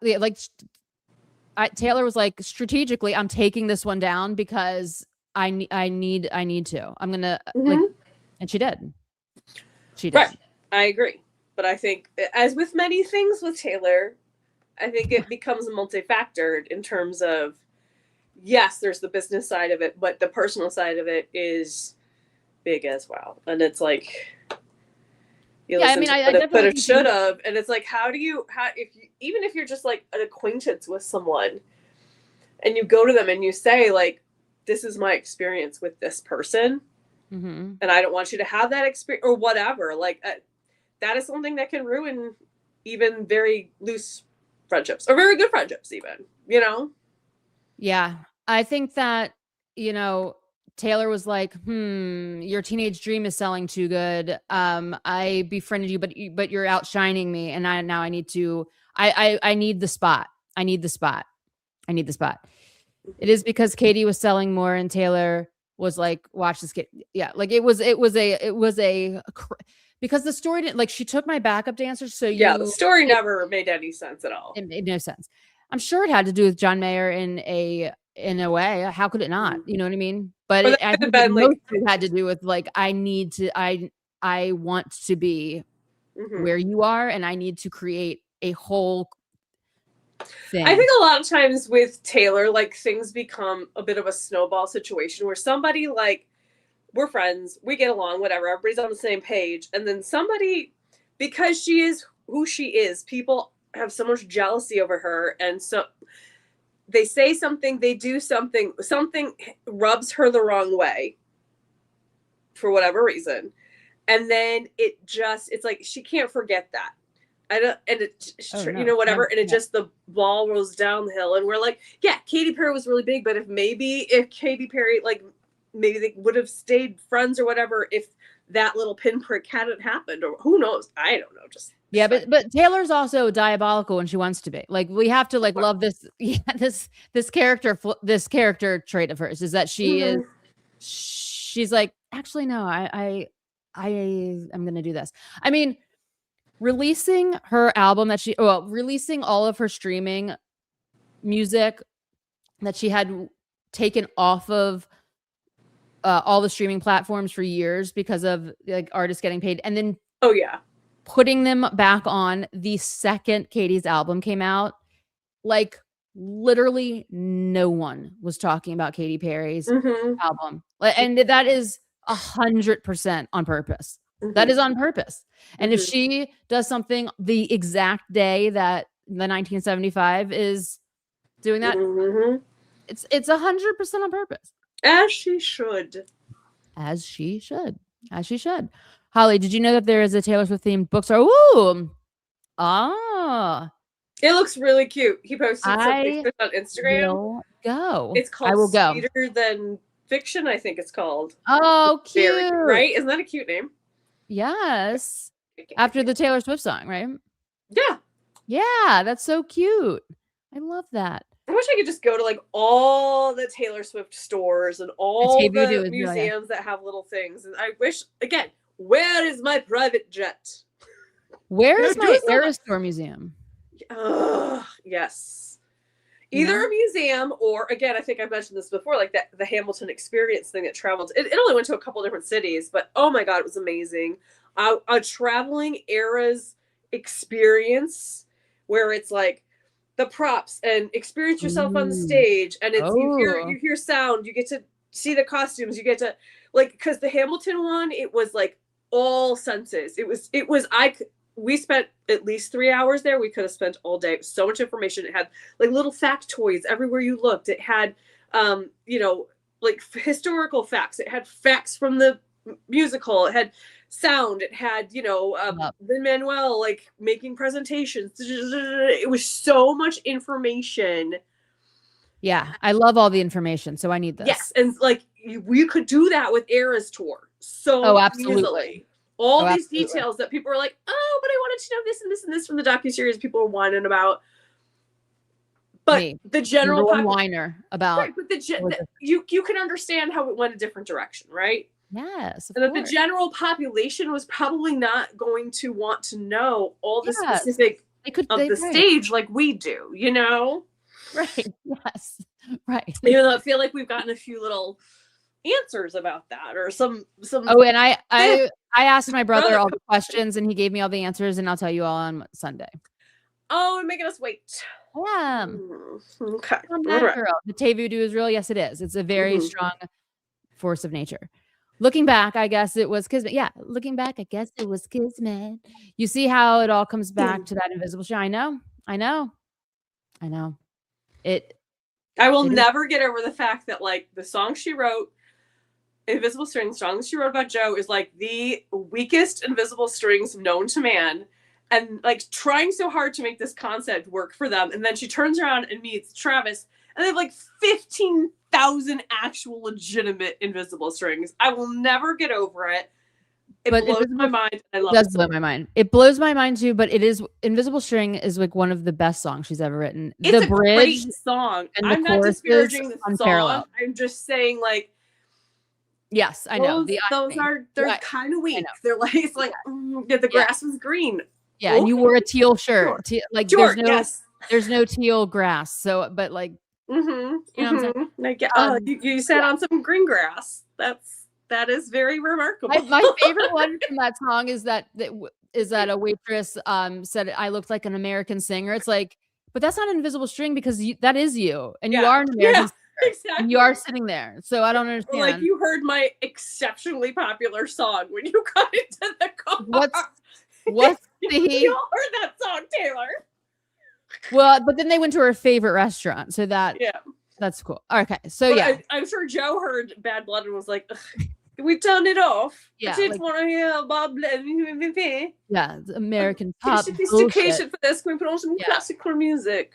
Taylor was like, strategically, I'm taking this one down because I need to. I'm gonna and she did. She did. Right. I agree. But I think, as with many things with Taylor, I think it becomes multifactored in terms of, yes, there's the business side of it, but the personal side of it is big as well. And it's like, I could have, should have, and it's like, even if you're just like an acquaintance with someone, and you go to them and you say, like, this is my experience with this person, and I don't want you to have that experience or whatever, like. That is something that can ruin even very loose friendships or very good friendships even, Yeah. I think that, Taylor was like, your teenage dream is selling too good. I befriended you, but you're outshining me. And I need to, I need the spot. I need the spot. It is because Katy was selling more and Taylor was like, watch this kid. Yeah. Like it was because the story didn't, like, she took my backup dancers. So the story never made any sense at all. It made no sense. I'm sure it had to do with John Mayer in a way. How could it not? You know what I mean? But I think it had to do with like, I want to be where you are, and I need to create a whole thing. I think a lot of times with Taylor, like, things become a bit of a snowball situation where somebody, like, we're friends, we get along, whatever, everybody's on the same page. And then somebody, because she is who she is, people have so much jealousy over her. And so they say something, they do something rubs her the wrong way for whatever reason. And then it's like, she can't forget that. Whatever. And it just, the ball rolls down the hill. And we're like, yeah, Katy Perry was really big. But if Katy Perry, like, maybe they would have stayed friends or whatever if that little pinprick hadn't happened, or who knows? I don't know. But Taylor's also diabolical when she wants to be. Like, we have to love this. Yeah, this character trait of hers is that she's like, actually, no, I'm going to do this. I mean, releasing her album releasing all of her streaming music that she had taken off of all the streaming platforms for years because of like artists getting paid, and then putting them back on the second Katy's album came out. Like, literally no one was talking about Katy Perry's album, and that is 100% on purpose. That is on purpose. And if she does something the exact day that the 1975 is doing that, it's 100% on purpose. As she should. As she should. Holly, did you know that there is a Taylor Swift themed bookstore? Ooh. Ah. It looks really cute. He posted some I pictures on Instagram. will go. It's I called will go. Sweeter Than Fiction, I think it's called. Oh, cute. Very, right? Isn't that a cute name? Yes. After the Taylor Swift song, right? Yeah. Yeah, that's so cute. I love that. I wish I could just go to like all the Taylor Swift stores and all the museums that have little things. And I wish, again, where is my private jet? Where is my Eras Tour museum? Yes. Either a museum or, again, I think I mentioned this before, like the Hamilton Experience thing that traveled. It only went to a couple different cities, but oh my God, it was amazing. A traveling Eras experience where it's like the props and experience yourself on the stage, and it's you hear sound, you get to see the costumes, you get to like, because the Hamilton one, it was like all senses. We spent at least 3 hours there. We could have spent all day. So much information. It had like little factoids everywhere you looked. It had, like historical facts. It had facts from the musical. It had sound. It had, Lin-Manuel like making presentations. It was so much information. Yeah, I love all the information. So I need this. Yes, and like we could do that with Eras Tour. So absolutely. Easily. All these details that people are like, oh, but I wanted to know this and this and this from the docuseries people are whining about. But the general whiner about, right, but you can understand how it went a different direction, right? Yes, and that the general population was probably not going to want to know all the specific of the stage like we do, you know? Right. Yes. Right. Even though I feel like we've gotten a few little answers about that, or some. Oh, and I asked my brother all the questions, and he gave me all the answers, and I'll tell you all on Sunday. Oh, and making us wait. Yeah. Okay. Right. Girl. The Tay voodoo is real. Yes, it is. It's a very strong force of nature. Looking back, I guess it was kismet. Yeah, looking back, I guess it was kismet. You see how it all comes back to that invisible show. I know. I will never get over the fact that like the song she wrote, Invisible Strings, song that she wrote about Joe, is like the weakest invisible strings known to man, and like trying so hard to make this concept work for them, and then she turns around and meets Travis, and they have like 15,000 actual legitimate invisible strings. I will never get over it. It blows my mind. I love it. It does blow my mind. It blows my mind too, but it is Invisible String is like one of the best songs she's ever written. It's a great song. I'm not disparaging the song. I'm just saying, like, yes, I know. They're kind of weak. They're like, it's like the grass was green. Yeah, and you wore a teal shirt. There's no teal grass. So, but like, you know what I'm saying? Like, you sat on some green grass. That is very remarkable. My favorite one from that song is that a waitress said I looked like an American singer. It's like, but that's not an invisible string because that is you, and you are an American singer. Exactly. And you are sitting there. So I don't understand. Like you heard my exceptionally popular song when you got into the car. What's you all heard that song, Taylor. Well, but then they went to her favorite restaurant, so that's cool. Okay, so I'm sure Joe heard Bad Blood and was like, we turned it off. Yeah, I didn't want to hear Bob. Yeah, American pop sophistication for this. Can we put on some classical music?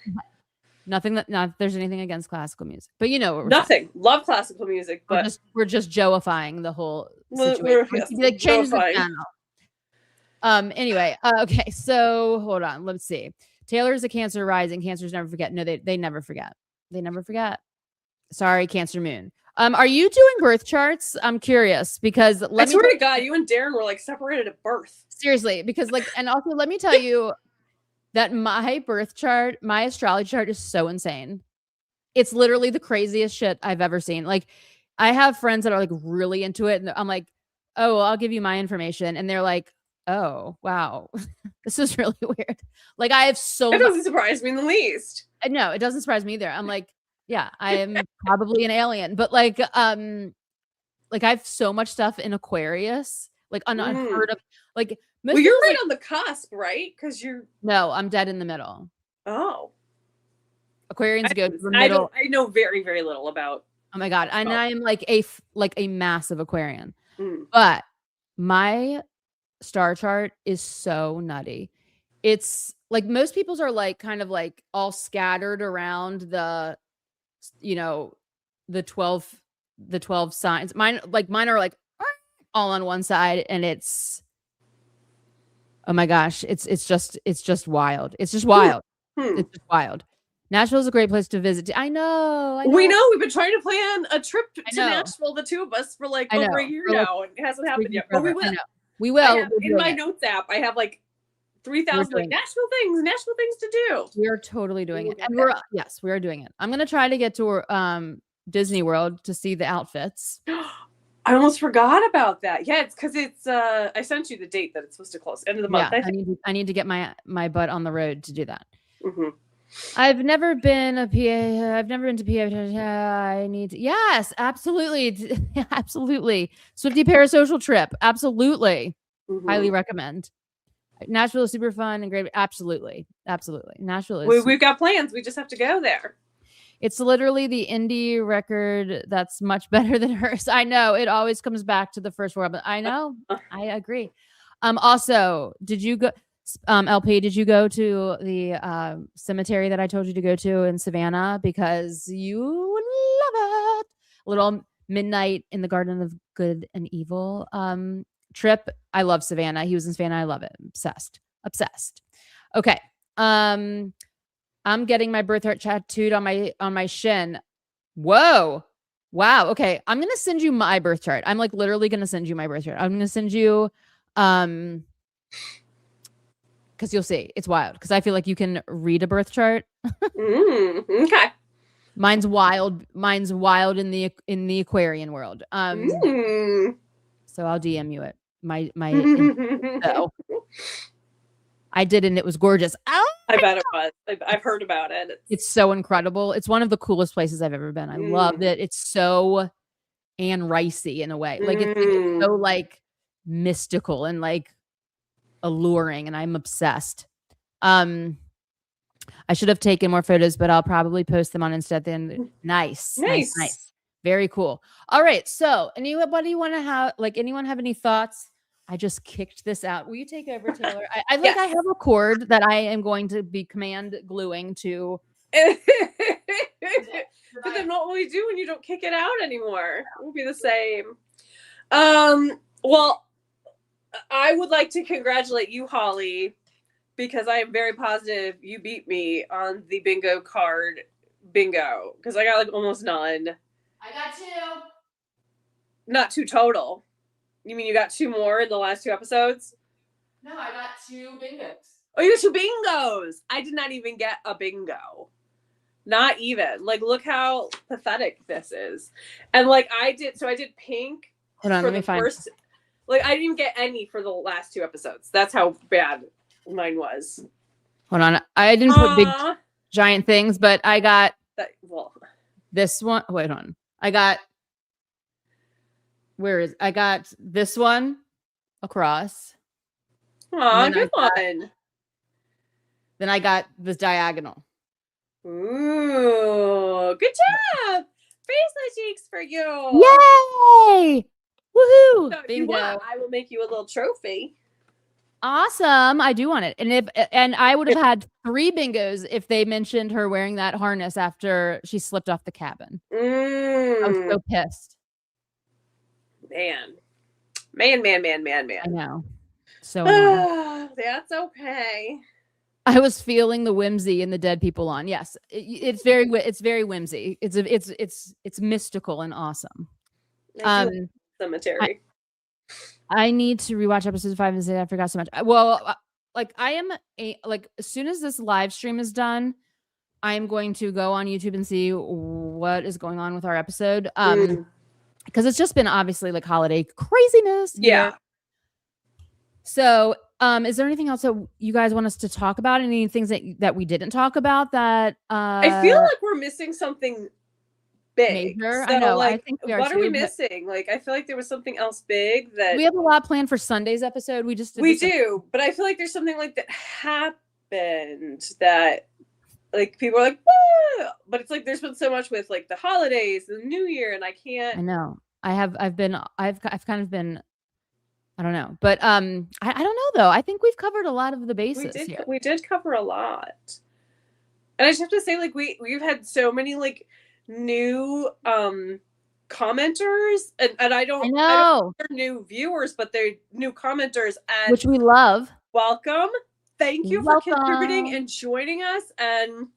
Nothing that there's anything against classical music, but you know what nothing. Love classical music, but we're just Joeifying the whole situation. Like change the channel. Anyway, okay, so hold on. Let's see. Taylor's a Cancer rising. Cancers never forget. No, they never forget. They never forget. Sorry, Cancer moon. Are you doing birth charts? I'm curious because I swear to God, you and Darren were like separated at birth. Seriously, because like, and also let me tell you that my birth chart, my astrology chart is so insane. It's literally the craziest shit I've ever seen. Like, I have friends that are like really into it, and I'm like, oh, I'll give you my information, and they're like, oh, wow, this is really weird. Like, I have so. It doesn't surprise me in the least. No, it doesn't surprise me either. I'm like, yeah, I am probably an alien, but like I have so much stuff in Aquarius, like unheard of. Like, well, you're right on the cusp, right? Because no, I'm dead in the middle. Oh, Aquarians go to the middle. I know very, very little about. Oh my God, and I am like a massive Aquarian, but my star chart is so nutty. It's like most people's are like kind of like all scattered around the, the 12 signs. Mine are like all on one side, and it's, oh my gosh, it's just wild. It's just wild. It's just wild. Nashville's a great place to visit. I know. We know. We've been trying to plan a trip to Nashville, the two of us, for like over a year now, and it hasn't happened yet. But we will. We will. In my notes app, I have like 3,000 like Nashville things to do. We are totally doing it. And we are doing it. I'm going to try to get to Disney World to see the outfits. I almost forgot about that. Yeah, it's because it's I sent you the date that it's supposed to close, end of the month. Yeah, I need to get my butt on the road to do that. I've never been to PA. I need to, yes, absolutely. Absolutely. Swifty parasocial trip. Absolutely. Highly recommend. Nashville is super fun and great. Absolutely. Nashville is. We've got plans. We just have to go there. It's literally the indie record that's much better than hers. I know. It always comes back to the first word, but I know. I agree. Also, did you go, LP, did you go to the cemetery that I told you to go to in Savannah? Because you would love it. A little midnight in the Garden of Good and Evil trip. I love Savannah. He was in Savannah. I love it. Obsessed. Okay. I'm getting my birth heart tattooed on my shin. Whoa. Wow. Okay. I'm going to send you my birth chart. I'm like literally going to send you my birth chart. I'm going to send you, because you'll see. It's wild. Because I feel like you can read a birth chart. Okay. Mine's wild in the Aquarian world. So I'll DM you it. So. I did, and it was gorgeous. Oh, I bet it was. I've heard about it. It's so incredible. It's one of the coolest places I've ever been. I loved it. It's so Anne Ricey in a way. Like it's so like mystical and like alluring, and I'm obsessed. I should have taken more photos, but I'll probably post them on Insta at the end. Nice. Very cool. All right. So anybody want to have anyone have any thoughts? I just kicked this out. Will you take over, Taylor? I I have a cord that I am going to be command gluing to. But then what will we do when you don't kick it out anymore? It will be the same. Well, I would like to congratulate you, Holly, because I am very positive you beat me on the bingo card bingo, because I got like almost none. I got 2. Not 2 total. You mean you got 2 more in the last 2 episodes? No, I got 2 bingos. Oh, you got 2 bingos. I did not even get a bingo. Not even. Like, look how pathetic this is. And like I did pink. Hold on, let me find. First, like I didn't even get any for the last 2 episodes. That's how bad mine was. Hold on. I didn't put big giant things, but I got this one. Wait on. I got this one across. Aw, good one. Then I got this diagonal. Ooh, good job. Bracelet cheeks for you. Yay! Woohoo! So if you want, I will make you a little trophy. Awesome. I do want it. And I would have had 3 bingos if they mentioned her wearing that harness after she slipped off the cabin. I was so pissed. Man. I know. So that's okay. I was feeling the whimsy in the dead people on. Yes, it's very whimsy. It's mystical and awesome. Cemetery. I need to rewatch episodes 5 and 6. I forgot so much. Well, I am as soon as this live stream is done, I'm going to go on YouTube and see what is going on with our episode. Because it's just been obviously like holiday craziness. Yeah. So, is there anything else that you guys want us to talk about? Any things that we didn't talk about that I feel like we're missing something big. Major? So, I know. Like, I think we are. What are we missing? Like, I feel like there was something else big that we have a lot planned for Sunday's episode. We do, but I feel like there's something like that happened that like people are like, whoa! But it's like there's been so much with like the holidays, the New Year, and I can't. I know. I've kind of been I don't know. But I don't know though. I think we've covered a lot of the bases here. We did cover a lot. And I just have to say, like, we've had so many like new commenters, and I don't know they're new viewers, but they're new commenters, and which we love. Welcome. Thank you for contributing and joining us, and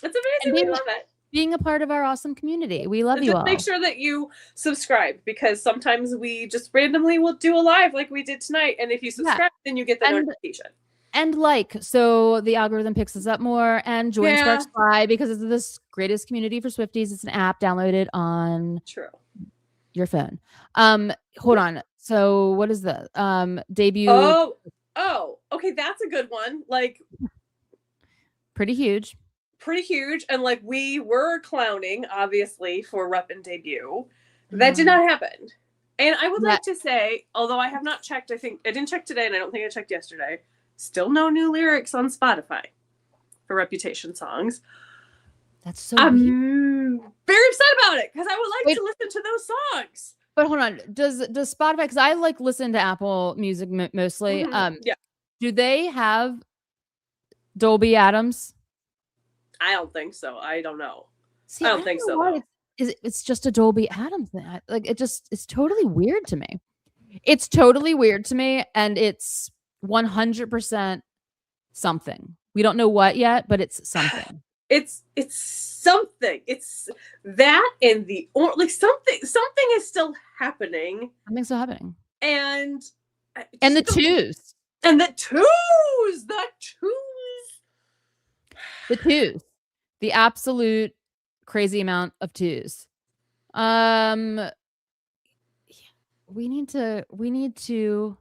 it's amazing. We love it. Being a part of our awesome community. We love you all. Make sure that you subscribe, because sometimes we just randomly will do a live like we did tonight, and if you subscribe, then you get the notification. And so the algorithm picks us up more, and join Sparks Fly, because it's this greatest community for Swifties. It's an app downloaded on your phone. Hold on. So what is the debut? Oh, okay, that's a good one. Like, pretty huge. And like, we were clowning obviously for rep and debut. That did not happen. And I would like to say, although I have not checked, I think I didn't check today, and I don't think I checked yesterday, still no new lyrics on Spotify for Reputation songs. That's so weird. I'm very upset about it, because I would like to listen to those songs. But hold on, does Spotify, because I like listen to Apple Music mostly. Do they have Dolby Atmos? I don't think so. I don't know. I don't think so. It's just a Dolby Atmos thing. Like, it's totally weird to me. It's totally weird to me, and it's 100% something. We don't know what yet, but it's something. It's something. It's that, and like something is still happening. Something's still happening. And the twos. And the twos. The twos. The absolute crazy amount of twos. We need to.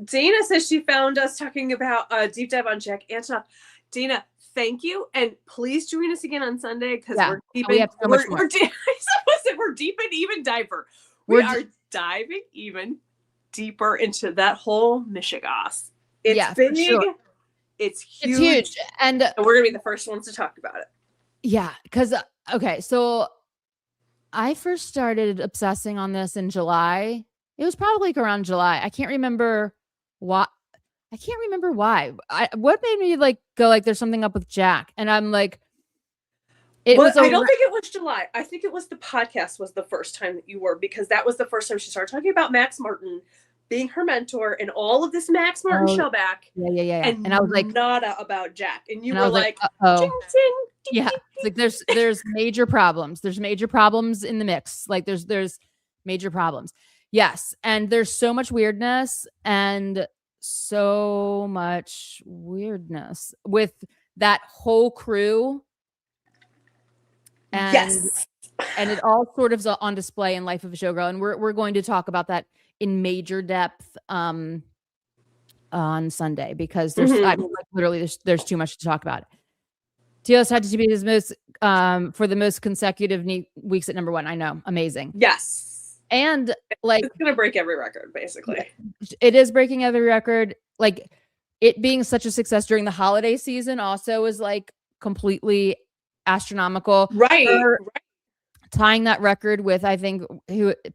Dana says she found us talking about a deep dive on Jack Antonoff. Dana, thank you, and please join us again on Sunday, because we're deep in. We're deep in even diver. We are diving even deeper into that whole Michigas. It's big. Sure. It's huge. And we're gonna be the first ones to talk about it. Yeah, because so I first started obsessing on this in July. It was probably like around July. I can't remember why. What made me like go like there's something up with Jack, and I'm like, I don't think it was July. I think it was the podcast was the first time that you were, because that was the first time she started talking about Max Martin being her mentor and all of this Max Martin shellback. Yeah. And I was like, nada about Jack, and you were like, ching, ching, yeah. It's like there's major problems. There's major problems in the mix. Like there's major problems. Yes, and there's so much weirdness with that whole crew. And and it all sort of is on display in Life of a Showgirl, and we're going to talk about that in major depth on Sunday, because there's literally there's too much to talk about. TLS had to be his most for the most consecutive weeks at number one. I know, amazing. Yes, and like it's gonna break every record. Basically, it is breaking every record. Like, it being such a success during the holiday season also is like completely astronomical. Right. Tying that record with, I think,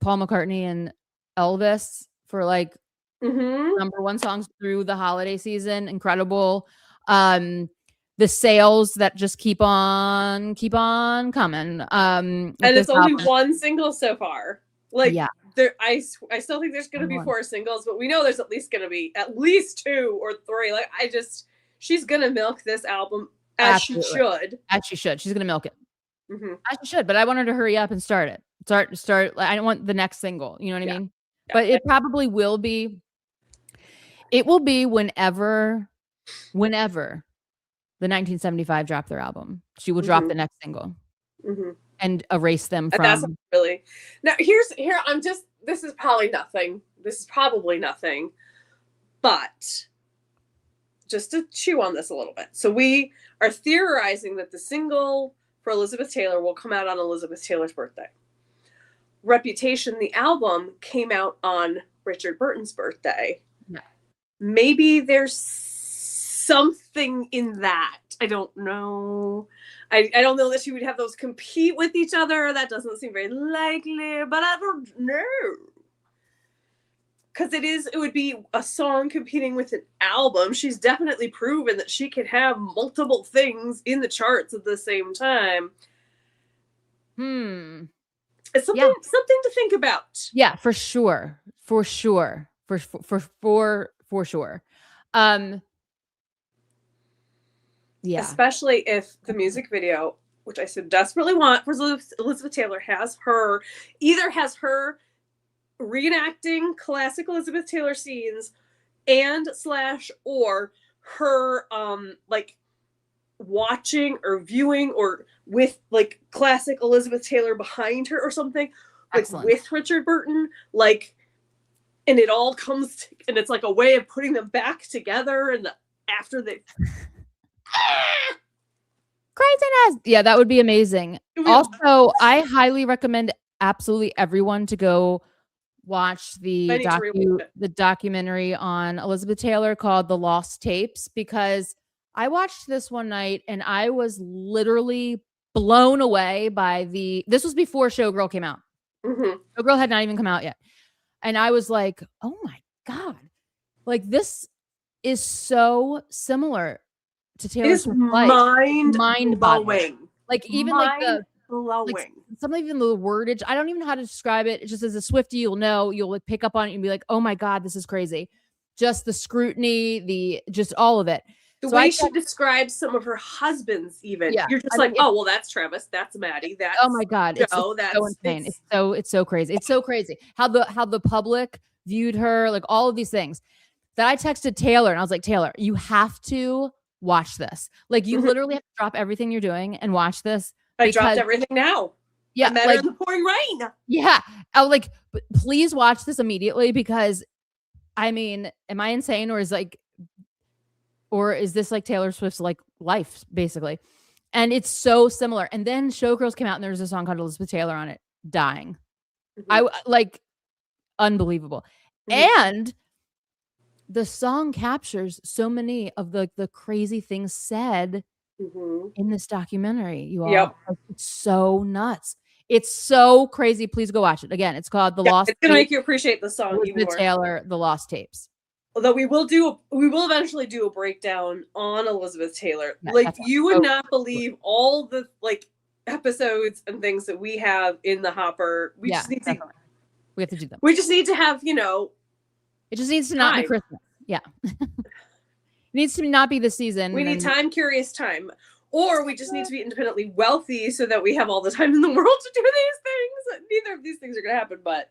Paul McCartney and Elvis for like number one songs through the holiday season. Incredible. The sales that just keep on coming. And it's only one single so far. Like, I still think there's going to be 4 singles, but we know there's at least going to be at least 2 or 3. Like, she's going to milk this album as she should. As she should. She's going to milk it. As she should, but I want her to hurry up and start it. Start. I don't want the next single. You know what I mean? Yeah. But it probably will be. It will be whenever the 1975 drop their album. She will drop the next single and erase them from. And that's really. Now this is probably nothing. This is probably nothing, but just to chew on this a little bit. So we are theorizing that the single for Elizabeth Taylor will come out on Elizabeth Taylor's birthday. Reputation, the album, came out on Richard Burton's birthday. Yeah. Maybe there's something in that. I don't know. I don't know that she would have those compete with each other. That doesn't seem very likely, but I don't know. because it would be a song competing with an album. She's definitely proven that she can have multiple things in the charts at the same time. It's something to think about. Yeah, for sure. For sure. For sure. Yeah. Especially if the music video, which I so desperately want for Elizabeth Taylor, has her reenacting classic Elizabeth Taylor scenes or her like watching or viewing or with like classic Elizabeth Taylor behind her or something. Excellent. Like with Richard Burton, like, and it all comes and it's like a way of putting them back together and after they craziness. Yeah, that would be amazing. Also, I highly recommend absolutely everyone to go watch the documentary on Elizabeth Taylor called The Lost Tapes, because I watched this one night and I was literally blown away by this was before Showgirl came out. Showgirl had not even come out yet. And I was like, oh my God, like this is so similar to Taylor's life. Mind blowing. Like even like some even the wordage, I don't even know how to describe it. It's just as a Swiftie, you'll like pick up on it and be like, oh my God, this is crazy. Just the scrutiny, just all of it. The way she describes some of her husbands, even you're just like, oh well, that's Travis, that's Maddie, that's oh my God, it's so insane. It's so crazy. It's so crazy how the public viewed her, like all of these things. That I texted Taylor and I was like, Taylor, you have to watch this. Like you literally have to drop everything you're doing and watch this. I dropped everything now. Yeah, I met her in the pouring rain. Yeah, I was like, please watch this immediately, because I mean, am I insane, or is this like Taylor Swift's like life basically? And it's so similar. And then Showgirls came out and there was a song called Elizabeth Taylor on it, dying. I like unbelievable. And the song captures so many of the crazy things said in this documentary. You all, it's so nuts. It's so crazy. Please go watch it. Again, it's called The Lost Tapes. It's gonna make you appreciate the song even more. Taylor, The Lost Tapes. Although we will eventually do a breakdown on Elizabeth Taylor. Yeah, like you would not believe all the like episodes and things that we have in the hopper. We have to do them. We just need to have, it just needs to not be Christmas. Yeah. It needs to not be the season. We need time-curious time. Or we just need to be independently wealthy so that we have all the time in the world to do these things. Neither of these things are going to happen, but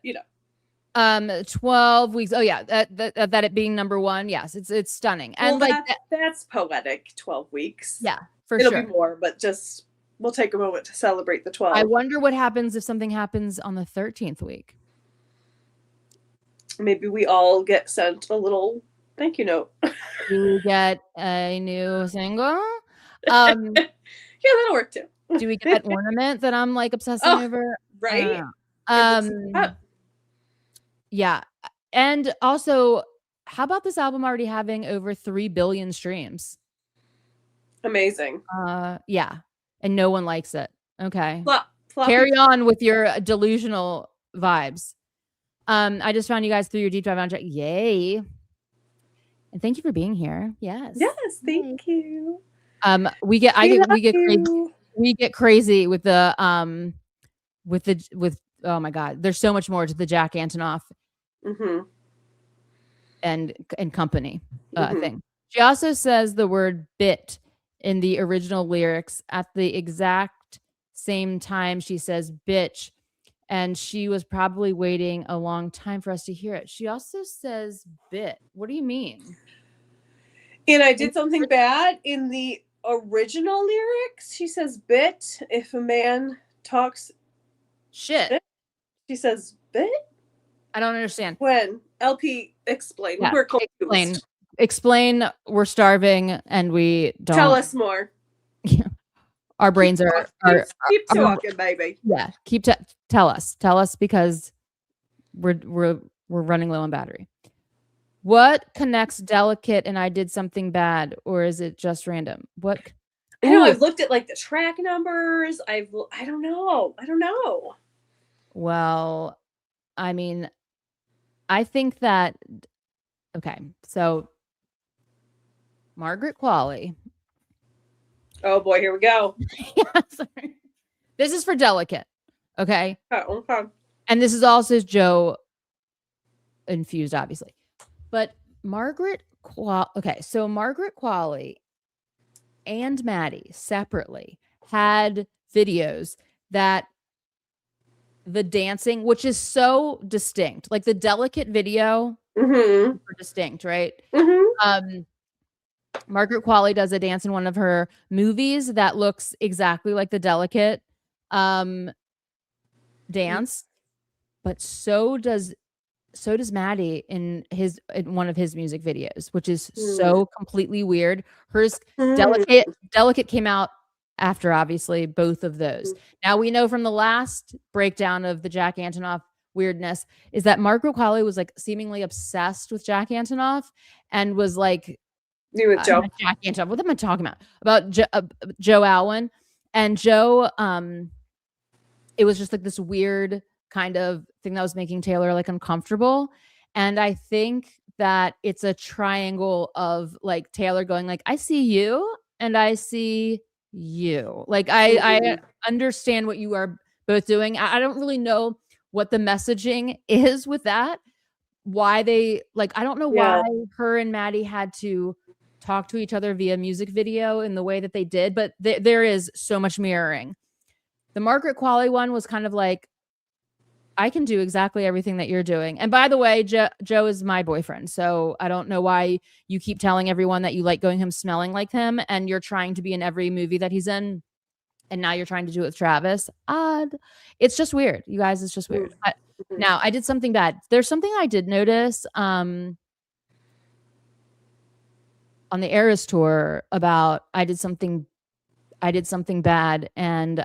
12 weeks. Oh yeah. That it being number one. Yes. It's stunning. And well, that's poetic. 12 weeks. Yeah, it'll be more, but just, we'll take a moment to celebrate the 12. I wonder what happens if something happens on the 13th week. Maybe we all get sent a little thank you note. Do we get a new single? Yeah, that'll work too. Do we get an ornament that I'm like obsessing over? Right. Yeah. And also, how about this album already having over 3 billion streams? Amazing. Yeah. And no one likes it. Okay. Carry on with your delusional vibes. I just found you guys through your deep dive on track. Yay. And thank you for being here. Yes. Yes, thank you. We get crazy with the oh my God, there's so much more to the Jack Antonoff and company thing. She also says the word bit in the original lyrics at the exact same time she says bitch, and she was probably waiting a long time for us to hear it. She also says bit. What do you mean? And I did something bad in the original lyrics. She says bit if a man talks shit. Bit. She says bit. I don't understand. When LP explain, we're confused. Explain. We're starving and we don't. Tell us more. Our brains keep talking, baby. Yeah, tell us because we're running low on battery. What connects delicate and I did something bad, or is it just random? What? I know. I've looked at like the track numbers. I don't know. Well, I mean, I think that, okay, so Margaret Qualley. Oh boy, here we go. Yeah, sorry. This is for Delicate. Okay. Okay. And this is also Joe infused, obviously. But okay, so Margaret Qualley and Maddie separately had videos that the dancing, which is so distinct, like the Delicate video, super distinct, right? Margaret Qualley does a dance in one of her movies that looks exactly like the Delicate dance, but so does Maddie in one of his music videos, which is so completely weird. Hers Delicate came out after, obviously, both of those. Now we know from the last breakdown of the Jack Antonoff weirdness is that Margaret Qualley was like seemingly obsessed with Jack Antonoff and was like, Joe. Jack Antonoff. What am I talking about? Joe Alwyn and Joe. It was just like this weird kind of thing that was making Taylor like uncomfortable. And I think that it's a triangle of like Taylor going like, I see you and I see you. Like I understand what you are both doing. I don't really know what the messaging is with that. Why they like, I don't know why her and Maddie had to talk to each other via music video in the way that they did, but there is so much mirroring. The Margaret Qualley one was kind of like, I can do exactly everything that you're doing. And by the way, Joe is my boyfriend. So I don't know why you keep telling everyone that you like going home smelling like him and you're trying to be in every movie that he's in. And now you're trying to do it with Travis. Odd. It's just weird. You guys, it's just weird. Now, I did something bad. There's something I did notice on the Eras tour about I did something bad, and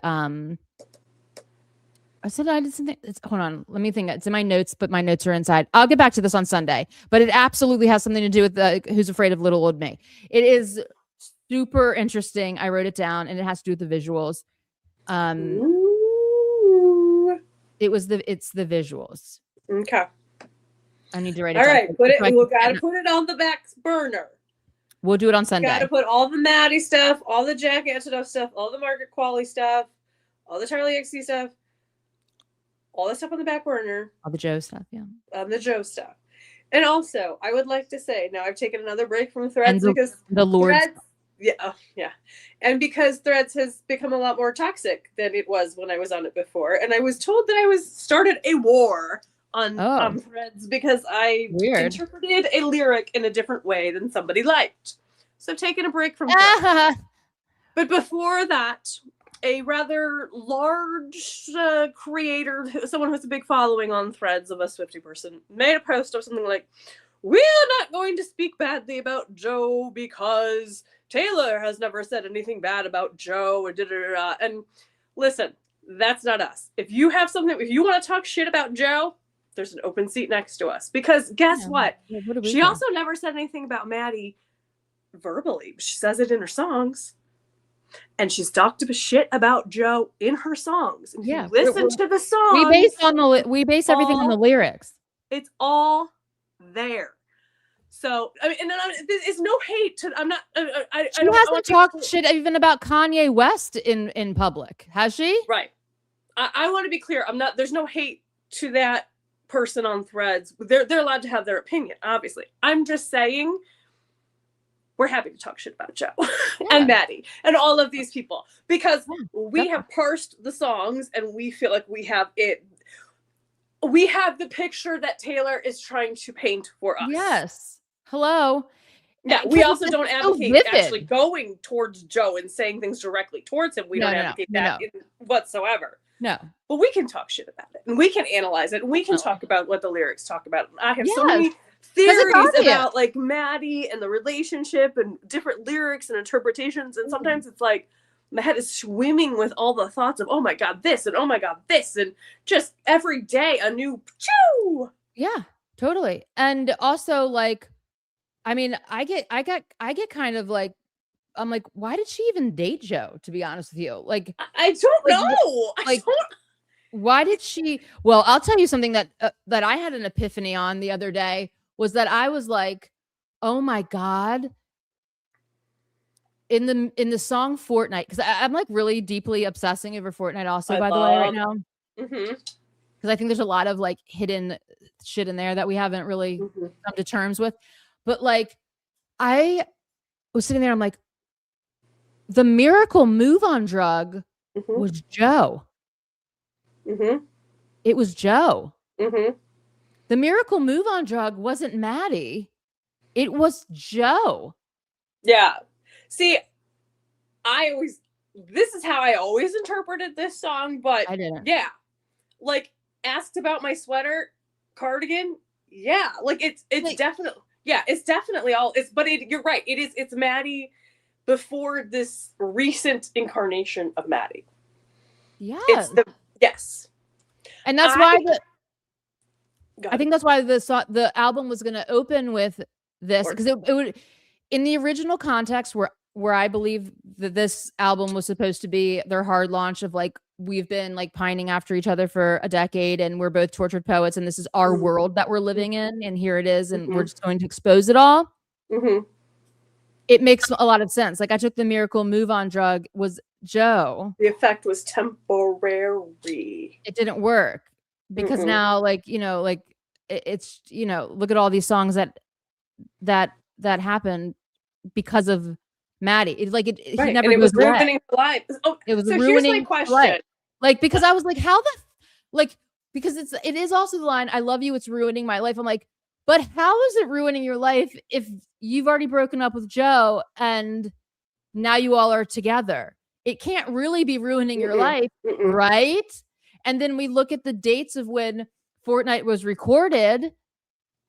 I said I did something. Hold on, let me think. It's in my notes, but my notes are inside. I'll get back to this on Sunday. But it absolutely has something to do with Who's Afraid of Little Old Me. It is super interesting. I wrote it down, and it has to do with the visuals. It's the visuals. Okay. I need to write it down. All right, we gotta put it on the back burner. We'll do it on Sunday. Gotta put all the Maddie stuff, all the Jack Antonoff stuff, all the Margaret Qualley stuff, all the Charlie XC stuff, all the stuff on the back burner. All the Joe stuff, yeah. The Joe stuff. And also, I would like to say, now I've taken another break from Threads because the Lord. Yeah. And because Threads has become a lot more toxic than it was when I was on it before. And I was told that I started a war on Threads because I interpreted a lyric in a different way than somebody liked. So I've taken a break from Threads. But before that, a rather large creator, someone who has a big following on Threads of a Swiftie person, made a post of something like, "We're not going to speak badly about Joe because Taylor has never said anything bad about Joe," or da-da-da-da. And listen, that's not us. If you want to talk shit about Joe, there's an open seat next to us. Because guess what? She also never said anything about Maddie verbally. She says it in her songs. And she's talked a shit about Joe in her songs. And if you listen to the songs, we base everything on the lyrics. It's all there. So I mean, and it's no hate to. I'm not. She hasn't talked shit even about Kanye West in public, has she? Right. I want to be clear. I'm not. There's no hate to that person on Threads. They're allowed to have their opinion. Obviously, I'm just saying. We're happy to talk shit about Joe and Maddie and all of these people because we have parsed the songs and we feel like we have it. We have the picture that Taylor is trying to paint for us. Yes. Hello. Yeah. We also don't advocate actually going towards Joe and saying things directly towards him. We don't advocate that whatsoever. No. But we can talk shit about it and we can analyze it and we can talk about what the lyrics talk about. I have so many theories about like Maddie and the relationship and different lyrics and interpretations. And sometimes it's like my head is swimming with all the thoughts of, oh my God, this and oh my God, this. And just every day a new choo. Yeah, totally. And also like, I mean, I get kind of like, I'm like, why did she even date Joe? To be honest with you, like, I don't know. Like, Why did she? Well, I'll tell you something that that I had an epiphany on the other day was that I was like, oh my God. In the song Fortnite, because I'm like really deeply obsessing over Fortnite also, by the way, right now. Mm-hmm. Because I think there's a lot of like hidden shit in there that we haven't really come to terms with. But like, I was sitting there, I'm like, the miracle move on drug was Joe. It was Joe. The miracle move on drug wasn't Maddie. It was Joe. Yeah. See, this is how I always interpreted this song, but I didn't. Yeah. Like, asked about my sweater, cardigan. Yeah. Like, it's like, definitely, yeah, it's definitely you're right. It's Maddie before this recent incarnation of Maddie. Yeah. Yes. And that's why I think that's why the album was going to open with this, because it would, in the original context where I believe that this album was supposed to be their hard launch of like, we've been like pining after each other for a decade and we're both tortured poets and this is our world that we're living in and here it is and we're just going to expose it all. It makes a lot of sense. Like, I took the miracle move on drug was Joe. The effect was temporary. It didn't work because now, like, you know, like it's, you know, look at all these songs that happened because of Maddie. It's like he never goes away. Ruining her life. Oh, it was so ruining. Here's my question. Life. Like, because I was like, how the like, because it is also the line, I love you, it's ruining my life. I'm like, but how is it ruining your life if you've already broken up with Joe and now you all are together? It can't really be ruining your life, right? And then we look at the dates of when Fortnite was recorded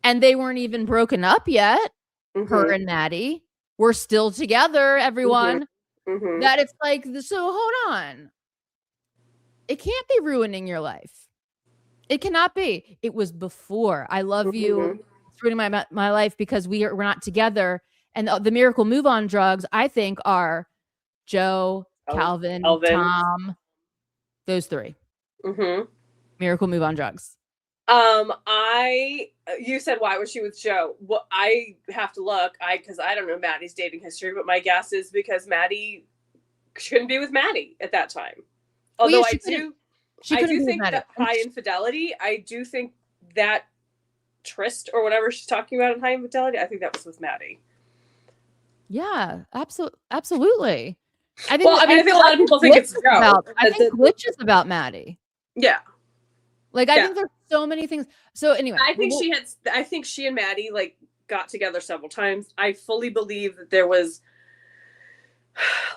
and they weren't even broken up yet. Her and Maddie were still together, everyone. That it's like, so hold on. It can't be ruining your life. It cannot be. It was before. I love you. It's ruining my life because we're not together. And the miracle move on drugs, I think, are Joe, Calvin, Tom, those three. Miracle move on drugs. You said why was she with Joe? Well, I have to look. Because I don't know Maddie's dating history, but my guess is because Maddie couldn't be with Maddie at that time. Although I do think that High Infidelity, I do think that tryst or whatever she's talking about in High Infidelity, I think that was with Maddie. Yeah, absolutely. I think a lot of people think it's Joe. I think Glitch is about Maddie. Yeah. Like, I think there's so many things. So anyway, I think she and Maddie like got together several times. I fully believe that there was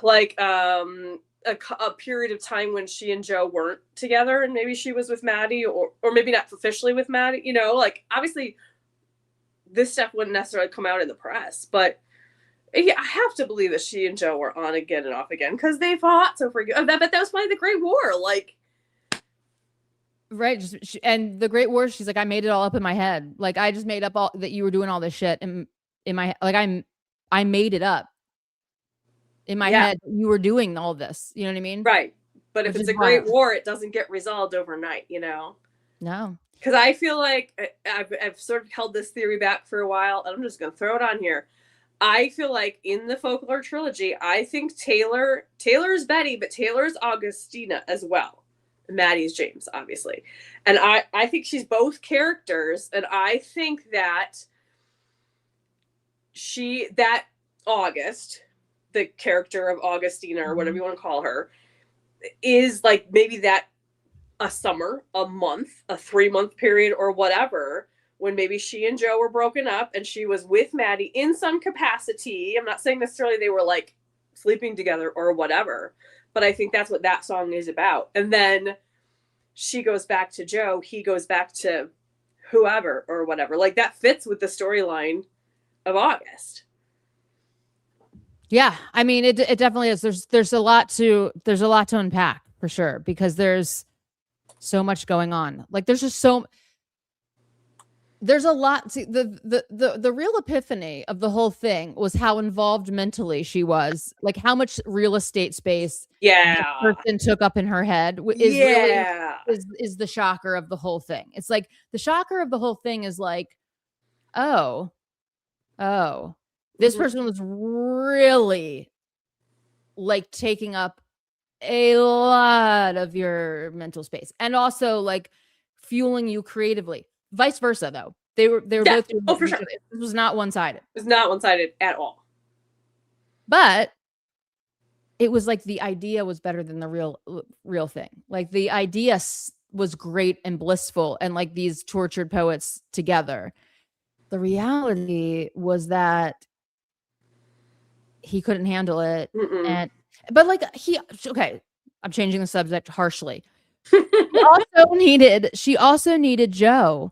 like a period of time when she and Joe weren't together and maybe she was with Maddie or maybe not officially with Maddie, you know, like obviously this stuff wouldn't necessarily come out in the press, but yeah, I have to believe that she and Joe were on again and off again because they fought so freaking. But that was probably the Great War, like. Right, and the Great War. She's like, I made it all up in my head. Like, I just made up all that you were doing all this shit in my like. I made it up in my head. You were doing all this. You know what I mean? Right. But if it's a Great War, it doesn't get resolved overnight. You know. No. Because I feel like I've sort of held this theory back for a while, and I'm just going to throw it on here. I feel like in the Folklore trilogy, I think Taylor's Betty, but Taylor's Augustina as well. Maddie's James, obviously. And I think she's both characters. And I think that August, the character of Augustina or whatever you want to call her, is like maybe that a summer, a month, a 3-month period or whatever, when maybe she and Joe were broken up and she was with Maddie in some capacity. I'm not saying necessarily they were like sleeping together or whatever, but I think that's what that song is about. And then she goes back to Joe, he goes back to whoever or whatever. Like that fits with the storyline of August. Yeah, I mean it definitely is. There's a lot to unpack for sure because there's so much going on. Like there's just there's a lot. See, the real epiphany of the whole thing was how involved mentally she was, like how much real estate space this person took up in her head is really is the shocker of the whole thing. It's like the shocker of the whole thing is like, oh, this person was really like taking up a lot of your mental space and also like fueling you creatively. Vice versa, though. They were both. Oh, for sure. This was not one-sided. It was not one-sided at all. But it was like the idea was better than the real thing. Like the idea was great and blissful, and like these tortured poets together. The reality was that he couldn't handle it, but like okay, I'm changing the subject harshly. She also needed Joe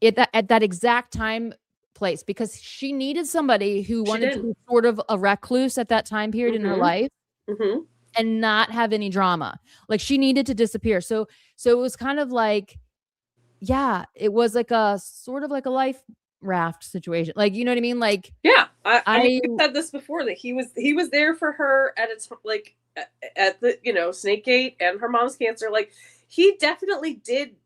at that exact time place, because she needed somebody who wanted to be sort of a recluse at that time period in her life and not have any drama. Like she needed to disappear. So it was kind of like, yeah, it was like a sort of like a life raft situation. Like, you know what I mean? Like, yeah, I said this before, that he was there for her at its like at the, you know, Snake Gate and her mom's cancer. Like he definitely did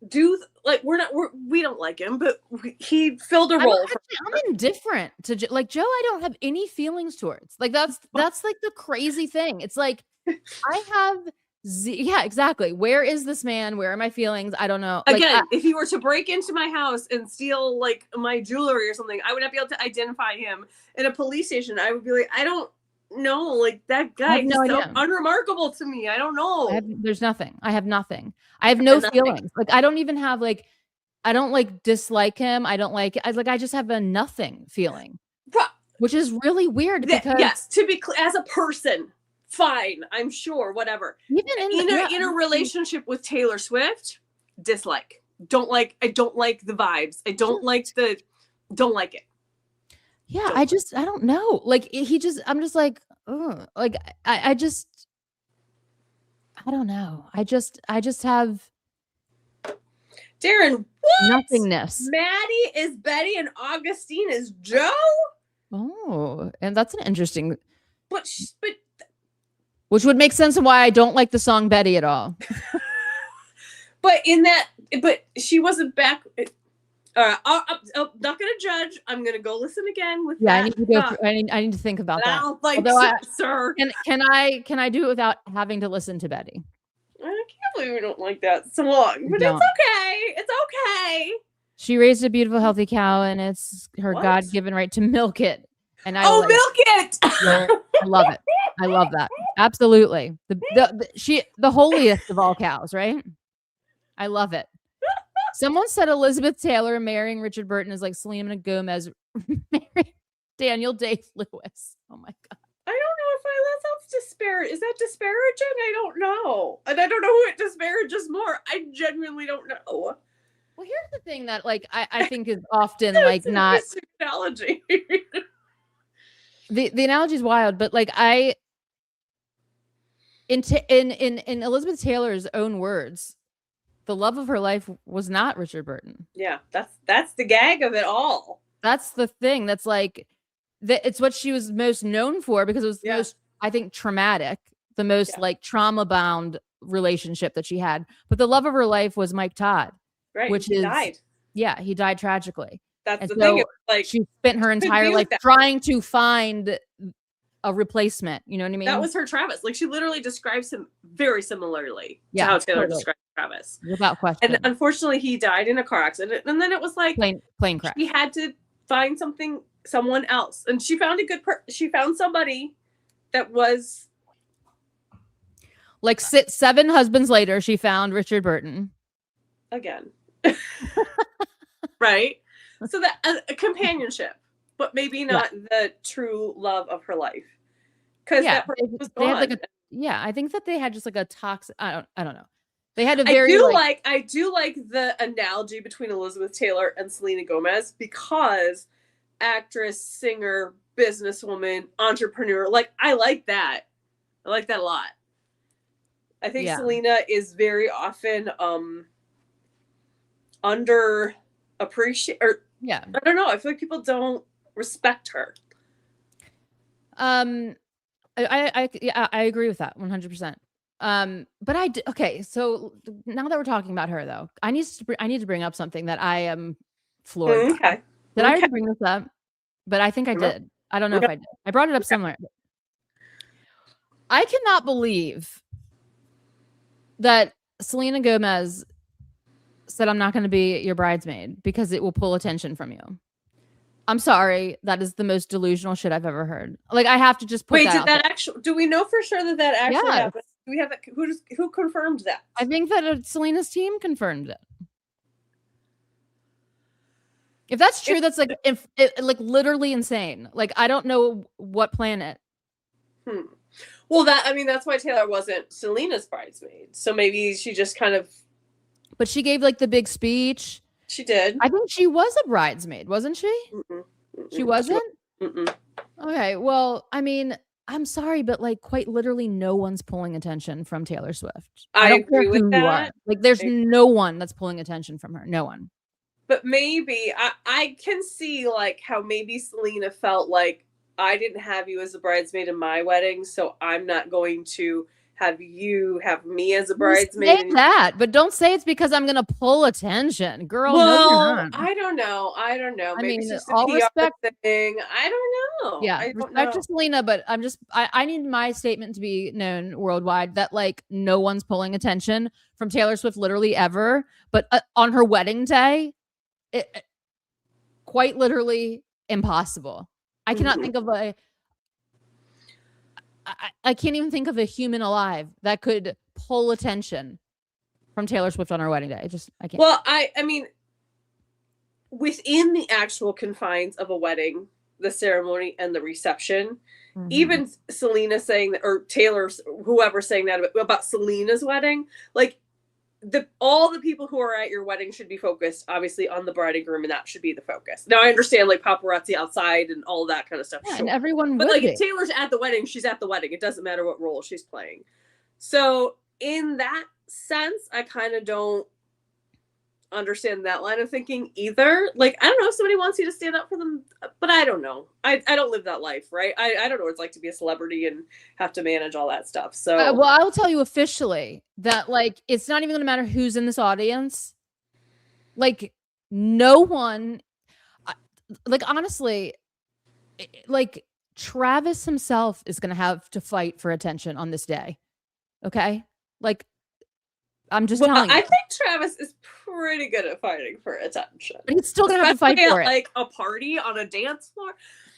do, like, we don't like him, but he filled a role. I'm indifferent to like Joe. I don't have any feelings towards. Like that's like the crazy thing. It's like I have yeah, exactly. Where is this man? Where are my feelings? I don't know. Again, like, if he were to break into my house and steal like my jewelry or something, I would not be able to identify him. In a police station, I would be like, I don't know, like that guy is so unremarkable to me. I don't know. There's nothing. I have nothing. I have no feelings. Like I don't even have like, I don't like dislike him. I don't like, I just have a nothing feeling, which is really weird. Because yes, to be clear, as a person, fine, I'm sure, whatever. Even in a relationship with Taylor Swift, dislike. Don't like. I don't like the vibes. I don't like it. Yeah, I don't know. Like I'm just like, ugh. Like I don't know. I just have Darren, what? Nothingness. Maddie is Betty and Augustine is Joe? Oh, and that's an interesting. But which would make sense of why I don't like the song Betty at all. but she wasn't back. I'm not going to judge. I'm going to go listen again with that. I need to go. I need to think about that. I don't like sir. Can I do it without having to listen to Betty? I can't believe we don't like that song, but it's okay. It's okay. She raised a beautiful, healthy cow, and it's her God-given right to milk it. And milk it! I love it. I love that. Absolutely. The holiest of all cows, right? I love it. Someone said Elizabeth Taylor marrying Richard Burton is like Selena Gomez marrying Daniel Day-Lewis. Oh my God. I don't know if that sounds disparaging. Is that disparaging? I don't know. And I don't know who it disparages more. I genuinely don't know. Well, here's the thing that like I think is often like not analogy. The analogy is wild, but like in Elizabeth Taylor's own words, the love of her life was not Richard Burton. Yeah, that's the gag of it all. That's the thing. That's like it's what she was most known for, because it was the most, I think, traumatic, the most like trauma-bound relationship that she had. But the love of her life was Mike Todd, right? Which he died. Yeah, he died tragically. That's the thing. Like she spent her entire life trying to find a replacement. You know what I mean? That was her Travis. Like she literally describes him very similarly to how Taylor described Travis, without question. And unfortunately, he died in a car accident. And then it was like plane crash. He had to find someone else, and she found she found somebody that was like 7 husbands later. She found Richard Burton again, right? So that a companionship, but maybe not the true love of her life, because that person was gone. I think that they had just like a toxic. I don't know. They had a very. I do like the analogy between Elizabeth Taylor and Selena Gomez, because actress, singer, businesswoman, entrepreneur. Like I like that. I like that a lot. I think Selena is very often under appreciate, or yeah, I don't know. I feel like people don't respect her. I agree with that 100%. But okay. So now that we're talking about her, though, I need to bring up something that I am floored by. Okay. Did I already bring this up? But I think I did. I don't know if I did. I brought it up somewhere. I cannot believe that Selena Gomez said, "I'm not going to be your bridesmaid because it will pull attention from you." I'm sorry. That is the most delusional shit I've ever heard. Like, I have to just put Wait, that did out that there. actually, do we know for sure that that actually Yes. happened? Do we have it? Who confirmed that? I think that Selena's team confirmed it. If that's true, that's like like literally insane. Like, I don't know what planet. Well, that's why Taylor wasn't Selena's bridesmaid. So maybe she just kind of. But she gave like the big speech. She did. I think she was a bridesmaid, wasn't she? She wasn't? Okay, well, I mean, I'm sorry, but like quite literally no one's pulling attention from Taylor Swift. I don't agree with that. Like, there's no one that's pulling attention from her. No one. But maybe I can see like how maybe Selena felt like, I didn't have you as a bridesmaid in my wedding, so I'm not going to have you have me as a bridesmaid. Say that, but don't say it's because I'm gonna pull attention, girl. Well, no, I don't know. Maybe it's just a all PR respect thing. I don't know. Yeah, respect to Selena, but I need my statement to be known worldwide that like no one's pulling attention from Taylor Swift literally ever, but on her wedding day, quite literally impossible. I cannot think of I can't even think of a human alive that could pull attention from Taylor Swift on her wedding day. I can't. Well, I mean, within the actual confines of a wedding, the ceremony and the reception, even Selena saying that, or Taylor's, whoever saying that about Selena's wedding, like all the people who are at your wedding should be focused obviously on the bride and groom, and that should be the focus. Now I understand like paparazzi outside and all that kind of stuff, and everyone but like if Taylor's at the wedding, she's at the wedding. It doesn't matter what role she's playing. So in that sense, I kind of don't understand that line of thinking either. Like, I don't know if somebody wants you to stand up for them, but I don't know. I don't live that life, right? I don't know what it's like to be a celebrity and have to manage all that stuff. So well, I will tell you officially that like it's not even gonna matter who's in this audience. Like, no one, like, honestly, like Travis himself is gonna have to fight for attention on this day. Okay, like, I'm just telling you. I think Travis is pretty good at fighting for attention. But he's still gonna have to fight for it. Like a party on a dance floor.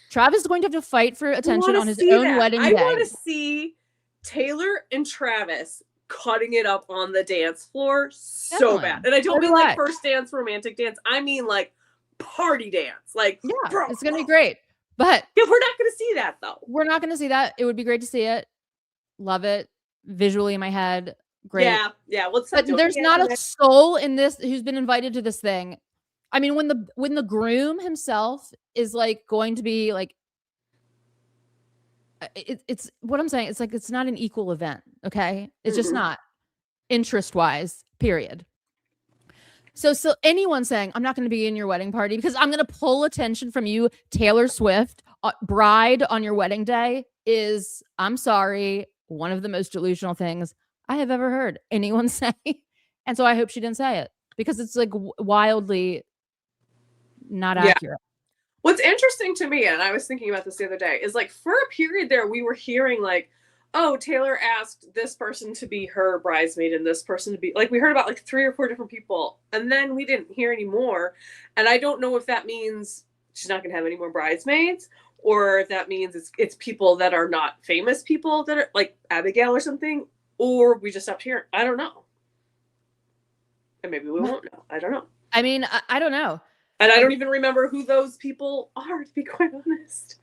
Travis is going to have to fight for attention on his own wedding day. I want to see Taylor and Travis cutting it up on the dance floor so bad. And I don't mean like first dance, romantic dance. I mean like party dance. Like, yeah, it's gonna be great. But yeah, we're not gonna see that though. We're not gonna see that. It would be great to see it. Love it. Visually in my head. Great. Yeah. But there's not a soul in this who's been invited to this thing. I mean, when the groom himself is like going to be like, it's what I'm saying. It's like, it's not an equal event. Okay. It's just not interest wise, period. So anyone saying, I'm not going to be in your wedding party because I'm going to pull attention from you, Taylor Swift, bride on your wedding day, is, I'm sorry, one of the most delusional things I have ever heard anyone say. And so I hope she didn't say it because it's like wildly not accurate. What's interesting to me, and I was thinking about this the other day, is like for a period there, we were hearing like, oh, Taylor asked this person to be her bridesmaid and this person to be, like, we heard about like 3 or 4 different people, and then we didn't hear any more. And I don't know if that means she's not going to have any more bridesmaids, or if that means it's people that are not famous people that are like Abigail or something, or we just stopped hearing. I don't know. And maybe we won't know. I don't know. I mean, I don't know. And I don't even remember who those people are, to be quite honest.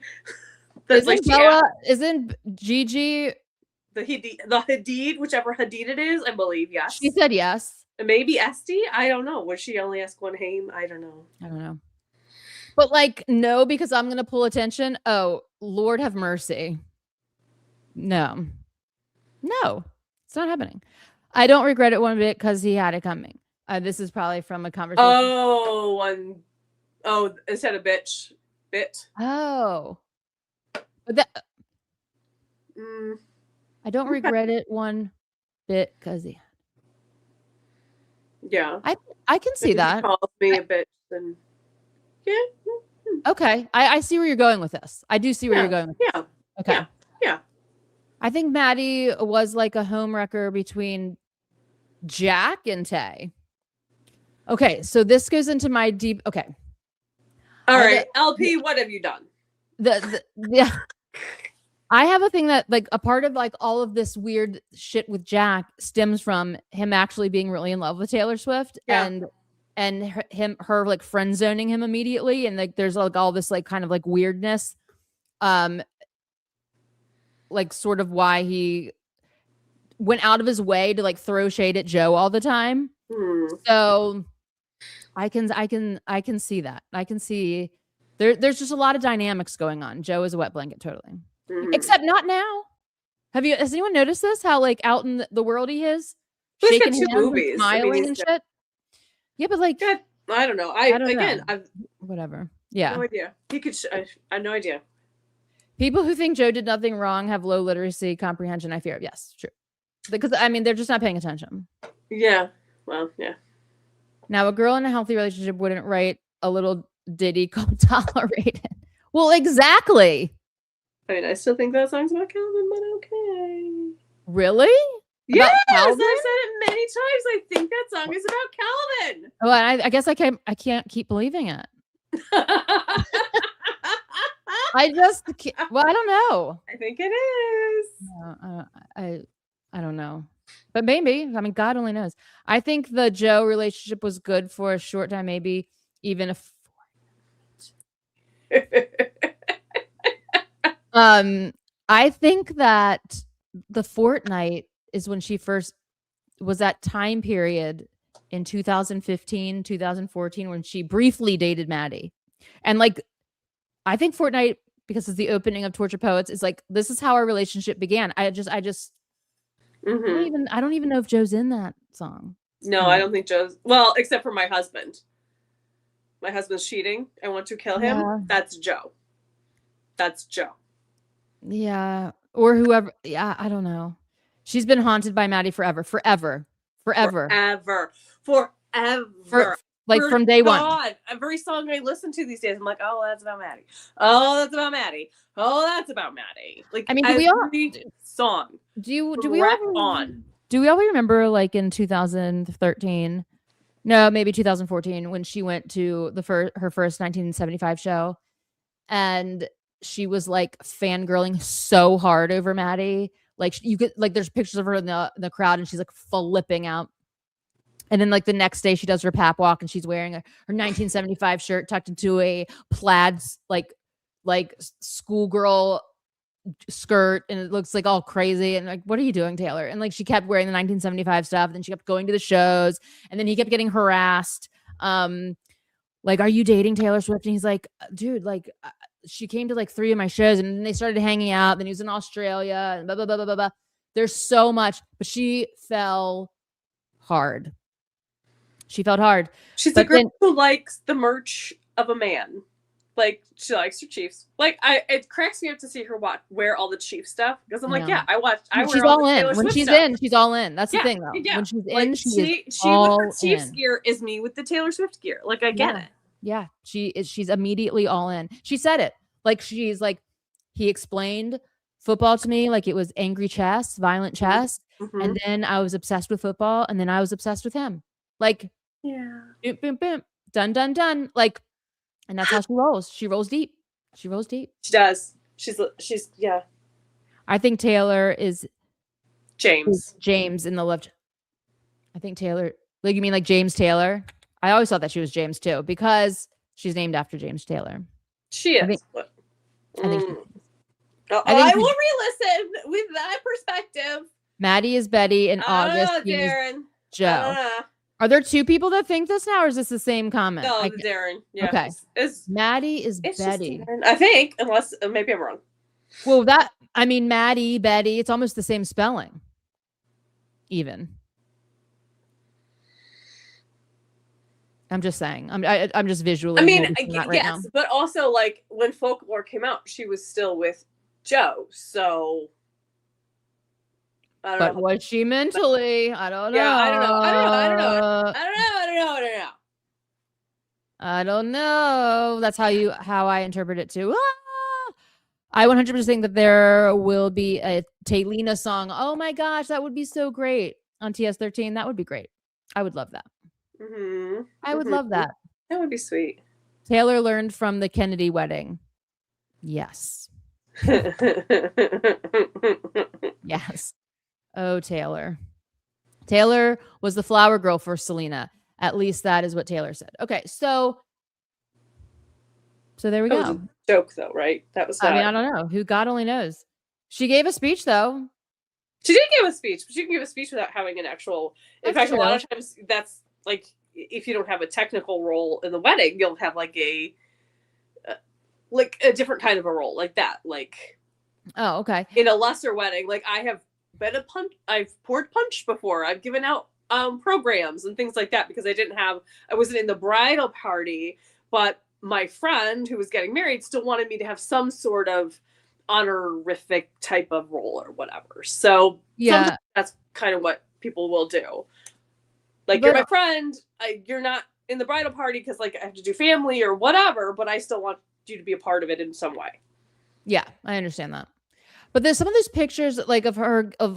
Isn't Gigi the Hadid, whichever Hadid it is, I believe, yes. She said yes. And maybe Esty? I don't know. Would she only ask one name? I don't know. But like, no, because I'm gonna pull attention. Oh, Lord have mercy. No, it's not happening. I don't regret it one bit because he had it coming. This is probably from a conversation. Oh, instead of bitch, bit. Oh. But that, I don't regret it one bit because yeah, I can see that. He calls me a bitch, then yeah. Okay, I see where you're going with this. I do see where you're going with this. Yeah. Okay. Yeah. I think Maddie was like a homewrecker between Jack and Tay. Okay, so this goes into my deep. Okay. All right, LP, what have you done? Yeah. I have a thing that like a part of like all of this weird shit with Jack stems from him actually being really in love with Taylor Swift and her like friend zoning him immediately, and like there's like all this like kind of like weirdness, like sort of why he went out of his way to like throw shade at Joe all the time. So I can see that. I can see there's just a lot of dynamics going on. Joe is a wet blanket, totally. Except not now. Has anyone noticed this? How like out in the world he is, shaking hands and smiling and shit. Yeah, but like I don't know. I've whatever. Yeah, no idea. He could. I have no idea. People who think Joe did nothing wrong have low literacy comprehension. I fear. Yes, true. Because I mean, they're just not paying attention. Yeah. Well, yeah. Now, a girl in a healthy relationship wouldn't write a little ditty called "Tolerated." Well, exactly. I mean, I still think that song's about Calvin, but okay. Really? Yes, I've said it many times. I think that song is about Calvin. Oh, I guess I can't keep believing it. I just can't, well, I don't know. I think it is. I don't know, but maybe. I mean, God only knows. I think the Joe relationship was good for a short time, maybe even a. I think that the fortnight is when she first was that time period in 2015, 2014 when she briefly dated Maddie. And like I think Fortnite, because it's the opening of Torture Poets, is like this is how our relationship began. I don't even know if Joe's in that song. No, I don't think Joe's except for my husband. My husband's cheating. I want to kill him. Yeah. That's Joe. Yeah. Or whoever. Yeah, I don't know. She's been haunted by Maddie forever. Like from day one. Every song I listen to these days, I'm like, oh, that's about Maddie. Oh, that's about Maddie. Oh, that's about Maddie. Like, I mean, do we all song? Do we all remember like in 2013? No, maybe 2014 when she went to her first 1975 show, and she was like fangirling so hard over Maddie. Like you could like there's pictures of her in the crowd, and she's like flipping out. And then like the next day she does her pap walk and she's wearing her 1975 shirt tucked into a plaid like schoolgirl skirt, and it looks like all crazy, and like, what are you doing, Taylor? And like she kept wearing the 1975 stuff, and then she kept going to the shows, and then he kept getting harassed. Like, are you dating Taylor Swift? And he's like, dude, like she came to like 3 of my shows, and then they started hanging out. Then he was in Australia and blah blah blah blah blah. There's so much, but she fell hard. She's a girl who likes the merch of a man. Like, she likes her Chiefs. Like, it cracks me up to see her wear all the Chiefs stuff, because I'm like, she's all in. When she's in, she's all in. That's the thing, though. Yeah. When she's in, she with her Chiefs gear is me with the Taylor Swift gear. Like, I get it. Yeah, she's immediately all in. She said it. Like, she's like, he explained football to me like it was angry chess, violent chess, and then I was obsessed with football, and then I was obsessed with him. Like, boom, boom, boom, done. Like, and that's how she rolls. She rolls deep. She does. She's yeah. I think Taylor is James in the left. I think Taylor, like, you mean like James Taylor? I always thought that she was James too, because she's named after James Taylor. She is. I think I will re-listen with that perspective. Maddie is Betty, and August is Joe. Are there 2 people that think this now, or is this the same comment? No, Darren. Yeah. Okay. Maddie is Betty. I think, unless maybe I'm wrong. Well, Maddie, Betty, it's almost the same spelling. Even. I'm just saying. I'm just visually. I mean, that right yes, now. but also like when Folklore came out, she was still with Joe, so. I don't know. Was she mentally? I don't know. Yeah, I don't know. I don't know. That's how I interpret it too. I 100% think that there will be a Taylina song. Oh my gosh, that would be so great on TS13. That would be great. I would love that. I would love that. That would be sweet. Taylor learned from the Kennedy wedding. Yes. Yes. Oh, Taylor. Taylor was the flower girl for Selena. At least that is what Taylor said. Okay, so there we go. Was a joke, though, right? That was. I mean, I don't know. Who God only knows. She gave a speech, though. She did give a speech, but she can give a speach without having an actual. In fact, a lot of times that's like if you don't have a technical role in the wedding, you'll have like a different kind of a role like that. Like, oh, okay. In a lesser wedding, like I have been I've poured punch before. I've given out programs and things like that because I wasn't in the bridal party, but my friend who was getting married still wanted me to have some sort of honorific type of role or whatever. So yeah, that's kind of what people will do. Like, you're my friend, you're not in the bridal party because like I have to do family or whatever, but I still want you to be a part of it in some way. Yeah, I understand that. But there's some of those pictures like of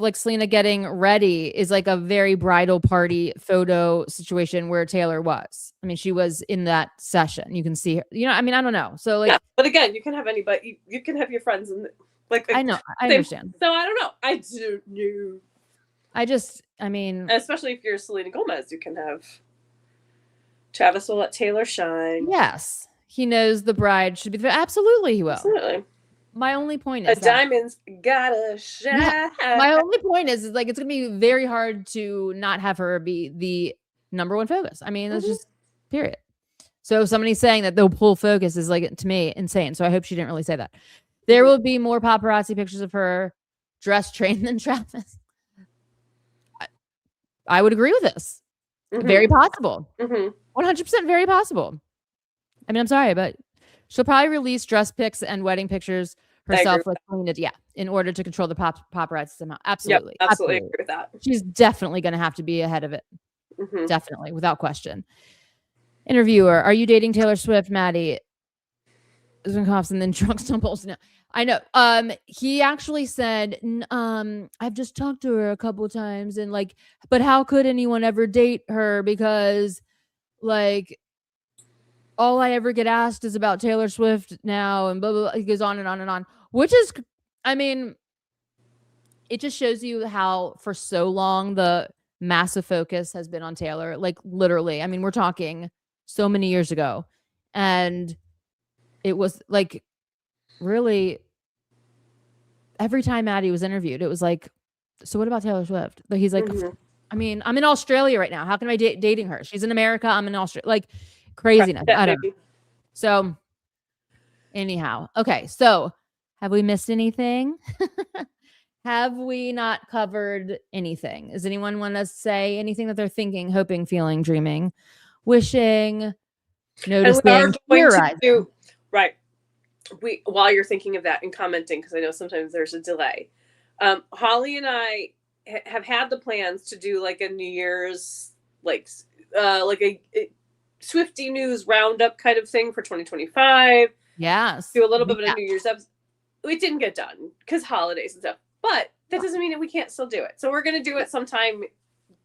like Selena getting ready is like a very bridal party photo situation where Taylor was. I mean, she was in that session. You can see her. You know, I mean, I don't know. So like, but again, you can have anybody. You can have your friends and like. I know. I understand. So I don't know. I do know. I mean, especially if you're Selena Gomez, you can have. Travis will let Taylor shine. Yes, he knows the bride should be there. Absolutely, he will. Absolutely. My only point is a diamond's gotta shine. Yeah, my only point is like it's gonna be very hard to not have her be the number one focus. I mean, that's just period. So somebody's saying that they'll pull focus is like, to me, insane. So I hope she didn't really say that. There will be more paparazzi pictures of her dress trained than Travis. I would agree with this. Very possible. 100% very possible. I mean, I'm sorry, but she'll probably release dress pics and wedding pictures herself with Selena, in order to control the paparazzi somehow. Absolutely. Yep, absolutely agree with that. She's definitely going to have to be ahead of it. Definitely, without question. Interviewer, are you dating Taylor Swift, Maddie? Coughs and then drunk stumbles. No, I know. He actually said, I've just talked to her a couple of times and like, but how could anyone ever date her? Because like, all I ever get asked is about Taylor Swift now, and blah, blah, blah. He goes on and on and on, which is, I mean, it just shows you how for so long the massive focus has been on Taylor. Like literally, I mean, we're talking so many years ago. And it was like really every time Maddie was interviewed, it was like, so what about Taylor Swift? But he's like, I mean, I'm in Australia right now. How can I dating her? She's in America. I'm in Australia. Like, craziness. I don't know. So anyhow, okay. So have we missed anything? Have we not covered anything? Does anyone want to say anything that they're thinking, hoping, feeling, dreaming, wishing, noticing, theorizing? Right. While you're thinking of that and commenting, because I know sometimes there's a delay. Holly and I have had the plans to do like a New Year's, like a Swiftie news roundup kind of thing for 2025. Yes. Do a little bit of a New Year's episode. It didn't get done because holidays and stuff, but that doesn't mean that we can't still do it. So we're going to do it sometime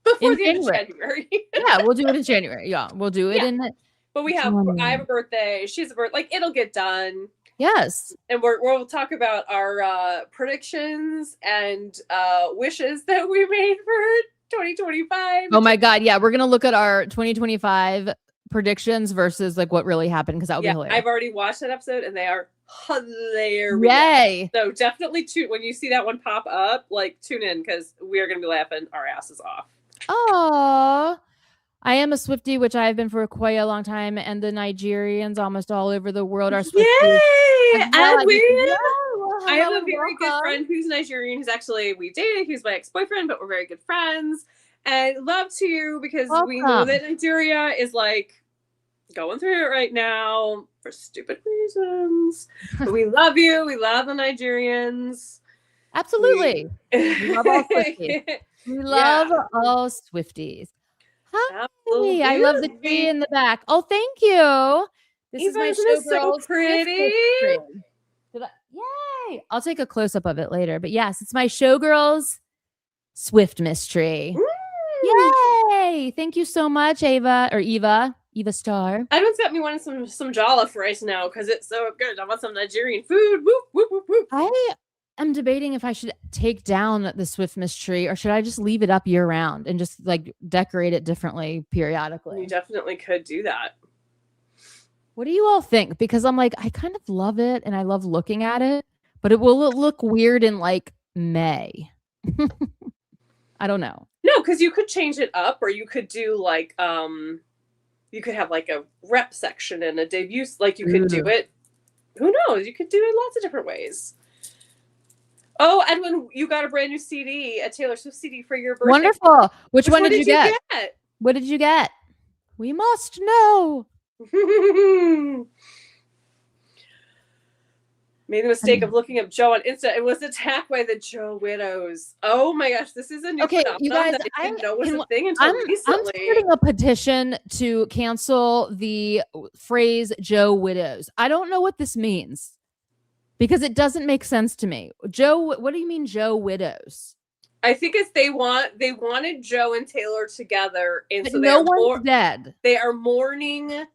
before the end of January. Yeah, we'll do it in January. Yeah, we'll do it in. But I have a birthday. She has a birthday. Like, it'll get done. Yes. And we'll talk about our predictions and wishes that we made for 2025. Oh my God. Yeah. We're going to look at our 2025 predictions versus like what really happened, because that would be hilarious. I've already watched that episode and they are hilarious. Yay. So definitely when you see that one pop up, like tune in because we are going to be laughing our asses off. Oh, I am a Swiftie, which I have been for quite a long time, and the Nigerians almost all over the world are Swifties. Yay! Well. I have a very good friend who's Nigerian. Who's actually, we dated. He's my ex-boyfriend, but we're very good friends. And love to you because we know that Nigeria is like going through it right now for stupid reasons. But we love you. We love the Nigerians. Absolutely. We love all Swifties. We love all Swifties. Hi. Absolutely. I love the tree in the back. Oh, thank you. This is my showgirl. So pretty. Yay. I'll take a close-up of it later. But yes, it's my showgirls Swiftmas tree. Yay. Thank you so much, Eva Star. Everyone's got me wanting some jollof rice now because it's so good. I want some Nigerian food. Whoop, whoop, whoop, whoop. I'm debating if I should take down the Swiftmas tree or should I just leave it up year round and just like decorate it differently periodically. You definitely could do that. What do you all think? Because I'm like, I kind of love it and I love looking at it, but it will look weird in like May. I don't know. No, because you could change it up, or you could do like you could have like a rep section and a debut. Like you could do it. Who knows? You could do it lots of different ways. Oh, Edwin, you got a brand new CD, a Taylor Swift CD for your birthday. Wonderful. Which one did you get? What did you get? We must know. Made the mistake of looking up Joe on Insta. It was attacked by the Joe Widows. Oh my gosh, this is a new phenomenon you guys, that I didn't know was a thing until recently. I'm starting a petition to cancel the phrase Joe Widows. I don't know what this means because it doesn't make sense to me. Joe, what do you mean Joe Widows? I think it's they wanted Joe and Taylor together, and so no one's dead. They are mourning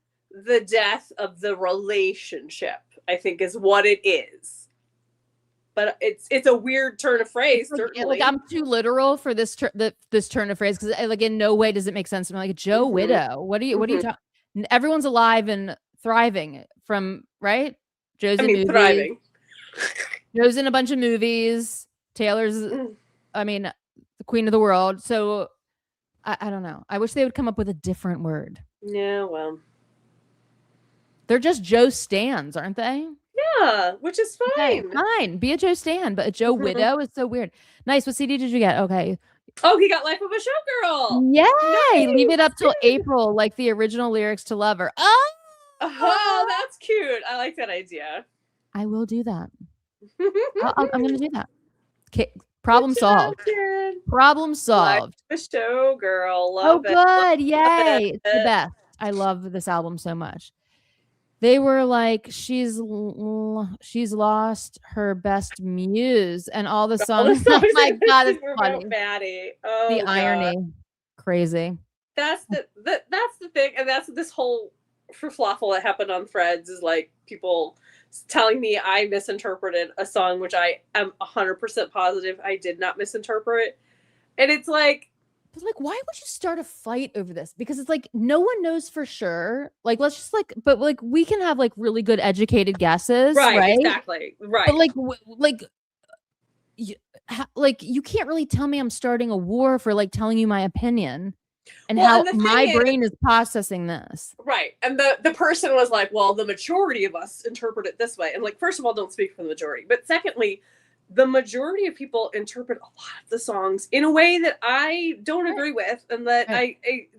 the death of the relationship, I think is what it is. But it's a weird turn of phrase. Certainly, I'm too literal for this this turn of phrase because like in no way does it make sense to me. Like Joe Widow. What are you talking? Everyone's alive and thriving from right. Joe's in movies. Thriving. Joe's in a bunch of movies. Taylor's, the queen of the world. So I don't know. I wish they would come up with a different word. Yeah, well. They're just Joe Stans, aren't they? Yeah, which is fine. Okay, fine. Be a Joe Stan, but a Joe Widow is so weird. Nice. What CD did you get? Okay. Oh, he got Life of a Showgirl. Yay! Nice. Leave it up till April, like the original lyrics to Lover. Oh, that's cute. I like that idea. I will do that. I'm going to do that. Okay. Problem solved. Problem solved. Life of a Showgirl. Love it. Oh, good. Yay. It's the best. I love this album so much. They were like, she's lost her best muse, and all the songs. Oh my God, it's funny. The irony, crazy. That's the thing, and that's this whole kerfluffle that happened on Threads is like people telling me I misinterpreted a song, which I am 100% positive I did not misinterpret, and it's like. Why would you start a fight over this? Because it's like no one knows for sure. Like, let's just but we can have like really good educated guesses, right? Exactly, right. But you can't really tell me I'm starting a war for like telling you my opinion and how my brain is processing this, right? And the person was like, "Well, the majority of us interpret it this way," and like, first of all, don't speak for the majority, but secondly. The majority of people interpret a lot of the songs in a way that I don't agree with and that I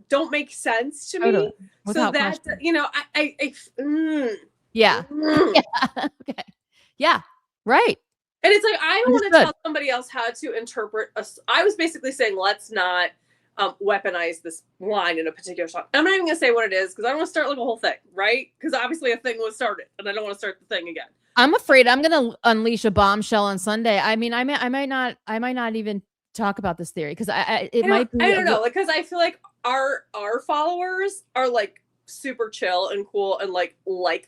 don't make sense to me. So that, yeah. Okay. Yeah. Right. And it's like, I don't want to tell somebody else how to interpret I was basically saying, let's not weaponize this line in a particular song. I'm not even going to say what it is because I don't want to start like a whole thing, right? Because obviously a thing was started and I don't want to start the thing again. I'm afraid I'm going to unleash a bombshell on Sunday. I mean, I might not even talk about this theory because I don't know, because I feel like our followers are like super chill and cool and like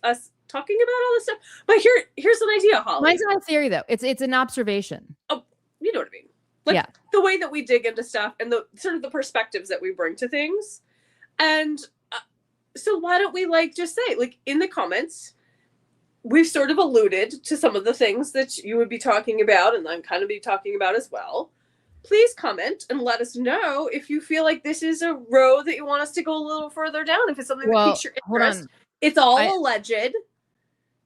us talking about all this stuff. But here's an idea, Holly. Mine's not a theory though. It's an observation. Oh, you know what I mean? Like the way that we dig into stuff and the sort of the perspectives that we bring to things. And so why don't we just say in the comments. We've sort of alluded to some of the things that you would be talking about and I'm kind of be talking about as well. Please comment and let us know if you feel like this is a road that you want us to go a little further down. If it's something that piques your interest. It's all alleged.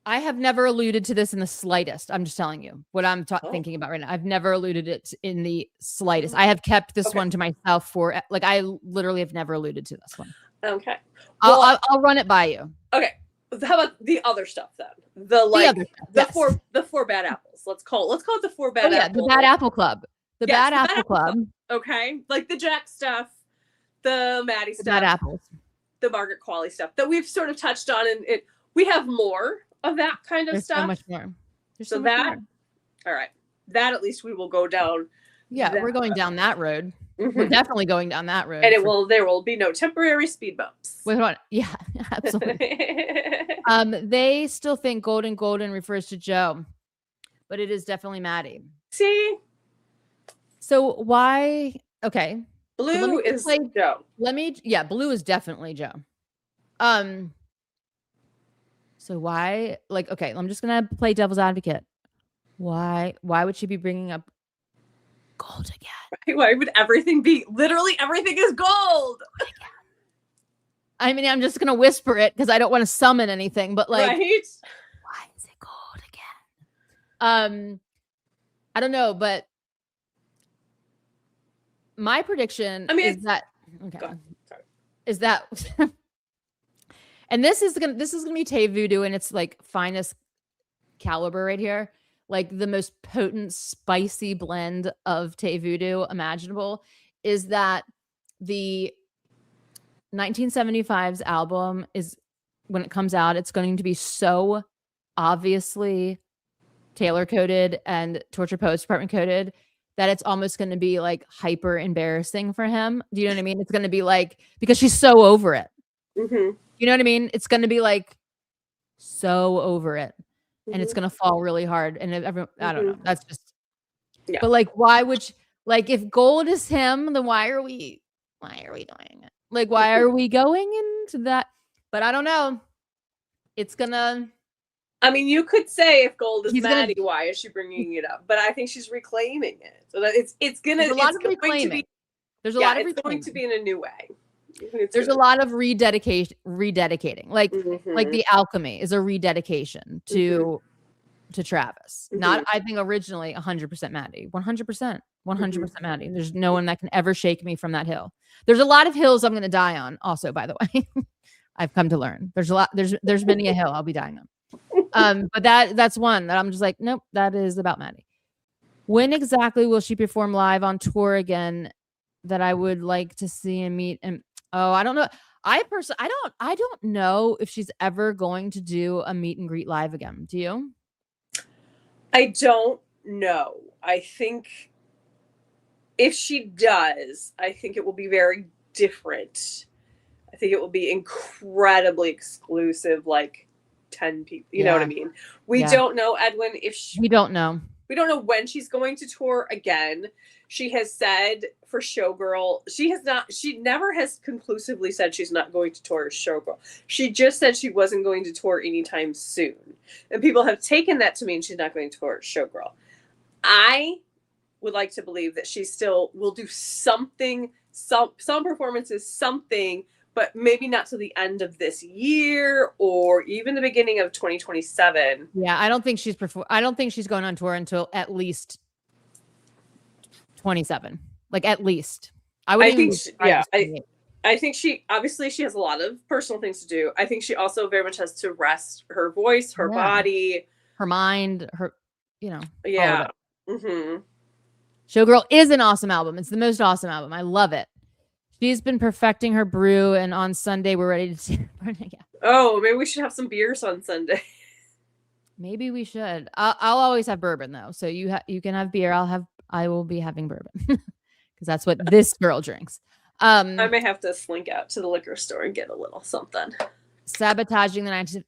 I have never alluded to this in the slightest. I'm just telling you what I'm thinking about right now. I've never alluded it in the slightest. I have kept this one to myself for I literally have never alluded to this one. Okay. Well, I'll run it by you. Okay. How about the other stuff then? The four bad apples. Let's call it the four bad apples. The bad apple club. The bad apple club. Okay. Like the Jack stuff, the Maddie stuff, bad apples, the Margaret Qualley stuff that we've sort of touched on, and we have more of that kind of stuff. So much more. There's so much more. All right. That at least we will go down. Yeah, we're going down that road. Mm-hmm. We're definitely going down that road. And there will be no temporary speed bumps. Wait, hold on. Yeah, absolutely. They still think golden refers to Joe, but it is definitely Maddie. See? So why? Okay. Blue is Joe. Blue is definitely Joe. So why? Like, okay, I'm just gonna play devil's advocate. Why would she be bringing up gold again? Right? Why would everything be? Literally everything is gold. I mean, I'm just gonna whisper it because I don't want to summon anything, but like, right? Why is it gold again? I don't know, but my prediction is that is that and this is gonna be Tay Voodoo and it's like finest caliber right here. Like the most potent, spicy blend of Tay Voodoo imaginable is that the 1975's album is, when it comes out, it's going to be so obviously Taylor coded and Torture Poets Department coded that it's almost going to be like hyper embarrassing for him. Do you know what I mean? It's going to be like, because she's so over it. Mm-hmm. You know what I mean? It's going to be like so over it. And it's going to fall really hard. And everyone, I don't know. That's just, but like, why would like, if gold is him, then why are we doing it? Like, why are we going into that? But I don't know. It's gonna, I mean, you could say if gold is Maddie, why is she bringing it up? But I think she's reclaiming it. So that it's going to be, there's a lot of it's going to be in a new way. There's a lot of rededicating. Like the Alchemy is a rededication to Travis. Not, I think originally 100% Maddie. 100% Maddie. There's no one that can ever shake me from that hill. There's a lot of hills I'm going to die on also, by the way. I've come to learn. There's many a hill I'll be dying on. But that's one that I'm just like, nope, that is about Maddie. When exactly will she perform live on tour again that I would like to see and meet? And I don't know. I don't know if she's ever going to do a meet and greet live again. Do you? I don't know. I think if she does, I think it will be very different. I think it will be incredibly exclusive, like 10 people. You know what I mean? We don't know, Edwin, we don't know. We don't know when she's going to tour again. She has said for Showgirl, she never has conclusively said she's not going to tour as Showgirl. She just said she wasn't going to tour anytime soon. And people have taken that to mean she's not going to tour as Showgirl. I would like to believe that she still will do something, some performances, something, but maybe not to the end of this year or even the beginning of 2027. Yeah, I don't think she's going on tour until at least 27. Like at least. I think she obviously she has a lot of personal things to do. I think she also very much has to rest her voice, her body, her mind, her, Yeah. Mm-hmm. Showgirl is an awesome album. It's the most awesome album. I love it. She's been perfecting her brew, and on Sunday we're ready to see. Oh, maybe we should have some beers on Sunday. Maybe we should. I'll always have bourbon though, so you can have beer. I will be having bourbon because that's what this girl drinks. I may have to slink out to the liquor store and get a little something. Sabotaging the 90s.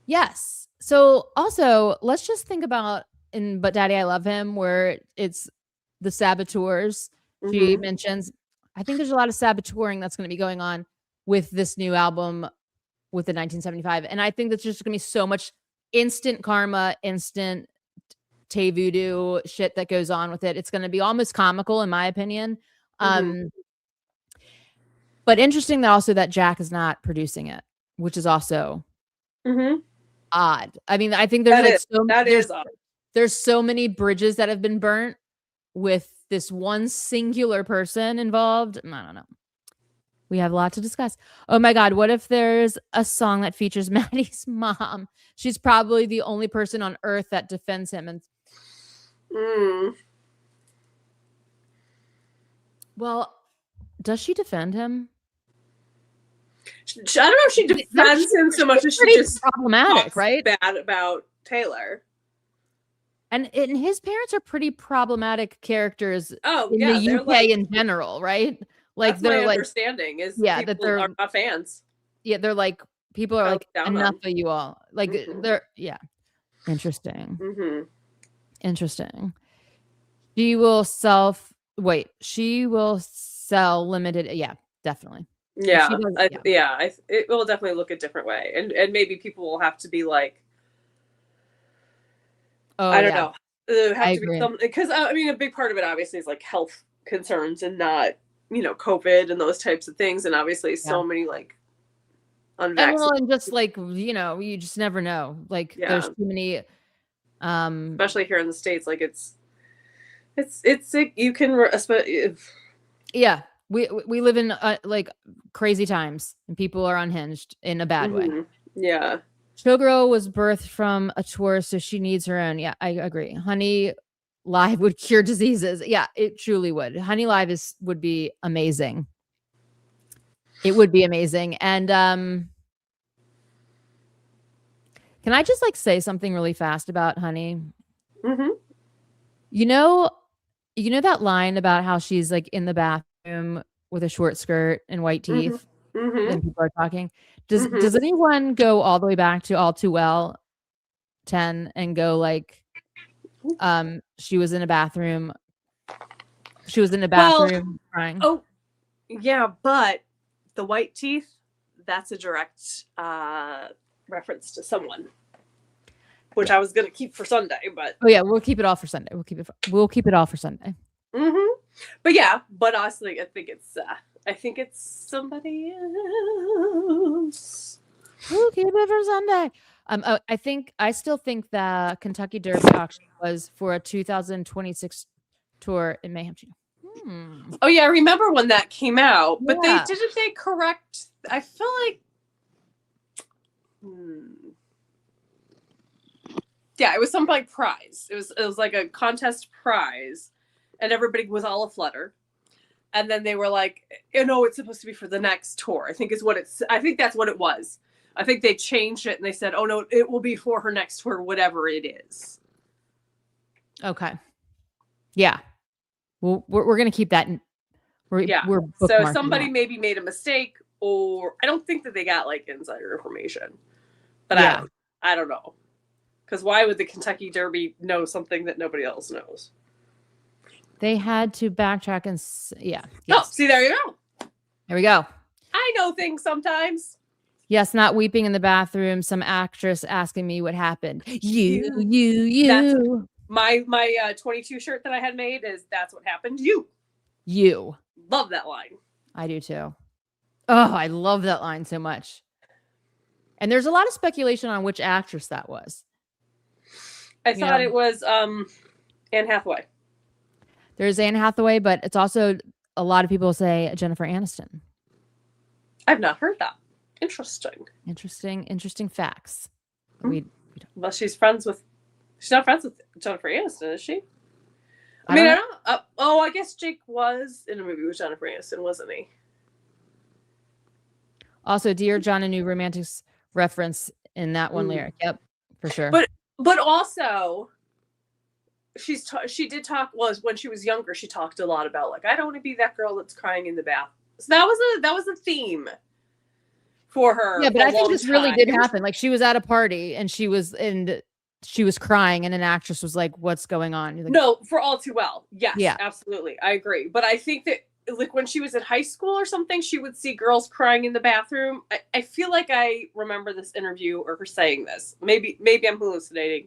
Yes. So also, let's just think about in But Daddy I Love Him, where it's the saboteurs. She mentions, I think there's a lot of saboteuring that's going to be going on with this new album with the 1975. And I think that's just going to be so much instant karma, instant Tay Voodoo shit that goes on with it. It's going to be almost comical in my opinion. But interesting that also that Jack is not producing it, which is also odd. I mean, I think there's odd. There's so many bridges that have been burnt with this one singular person involved. I don't know. We have a lot to discuss. Oh my God, what if there's a song that features Maddie's mom? She's probably the only person on earth that defends him. And well, does she defend him? I don't know if she defends him so much as she just problematic, right? Bad about Taylor. And his parents are pretty problematic characters in the UK in general, right? Like that's my understanding is that they're not fans. Yeah, they're like people are like enough of you all. Like they're interesting. Interesting. She will sell limited. Yeah, definitely. Yeah, it will definitely look a different way, and maybe people will have to be like, I don't know. Have to be some because I mean a big part of it obviously is like health concerns and not COVID and those types of things, and obviously so many like unvaccinated and just like you just never know. Like there's too many, especially here in the States. Like it's you can yeah. We live in like crazy times and people are unhinged in a bad way. Yeah. Showgirl was birthed from a tour, so she needs her own. Yeah, I agree. Honey Live would cure diseases. Yeah, it truly would. Honey Live would be amazing. It would be amazing. And can I just like say something really fast about Honey? You know that line about how she's like in the bathroom with a short skirt and white teeth and people are talking. Does anyone go all the way back to All Too Well 10 and go like she was in a bathroom crying? Oh yeah, but the white teeth, that's a direct reference to someone, which I was gonna keep for Sunday, but we'll keep it all for Sunday. We'll keep it all for Sunday. But honestly, I think it's somebody else. We'll keep it for Sunday. I still think the Kentucky Derby auction was for a 2026 tour in Mayhem. Oh yeah, I remember when that came out, but didn't they correct? I feel like, yeah, it was some like prize. It was like a contest prize, and everybody was all aflutter. And then they were like, it's supposed to be for the next tour. I think that's what it was. I think they changed it and they said, oh no, it will be for her next tour, whatever it is. Okay. Yeah. Well, we're going to keep that. So somebody maybe made a mistake, or I don't think that they got like insider information, but I don't know. Because why would the Kentucky Derby know something that nobody else knows? They had to backtrack and Oh, see, there you go. There we go. I know things sometimes. Yes, not weeping in the bathroom. Some actress asking me what happened. You. That's my 22 shirt that I had made is that's what happened. You. Love that line. I do too. Oh, I love that line so much. And there's a lot of speculation on which actress that was. I thought it was Anne Hathaway. There's Anne Hathaway, but it's also a lot of people say Jennifer Aniston. I've not heard that. Interesting facts. Well, she's not friends with Jennifer Aniston, is she? I mean, I don't know. I guess Jake was in a movie with Jennifer Aniston, wasn't he? Also, Dear John, a new romantics reference in that one lyric. Yep, for sure. But also, she did talk. When she was younger, she talked a lot about like, I don't want to be that girl that's crying in the bath. So that was a theme for her. Yeah, but I think this really did happen. Like she was at a party and she was crying, and an actress was like, "What's going on?" Like, no, for All Too Well. Yes, yeah, absolutely, I agree. But I think that like when she was in high school or something, she would see girls crying in the bathroom. I feel like I remember this interview or her saying this. Maybe I'm hallucinating.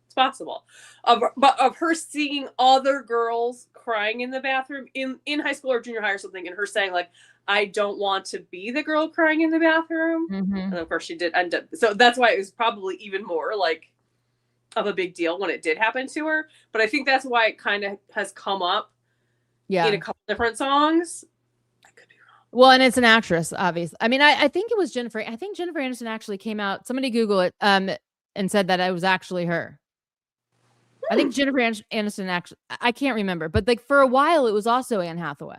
It's possible. But of her seeing other girls crying in the bathroom in high school or junior high or something, and her saying like, I don't want to be the girl crying in the bathroom. And of course she did end up. So that's why it was probably even more like of a big deal when it did happen to her. But I think that's why it kind of has come up in a couple different songs. I could be wrong. Well, and it's an actress, obviously. I mean, I think it was Jennifer. I think Jennifer Aniston actually came out. Somebody Google it, and said that it was actually her. I think Jennifer Aniston actually. I can't remember, but like for a while, it was also Anne Hathaway.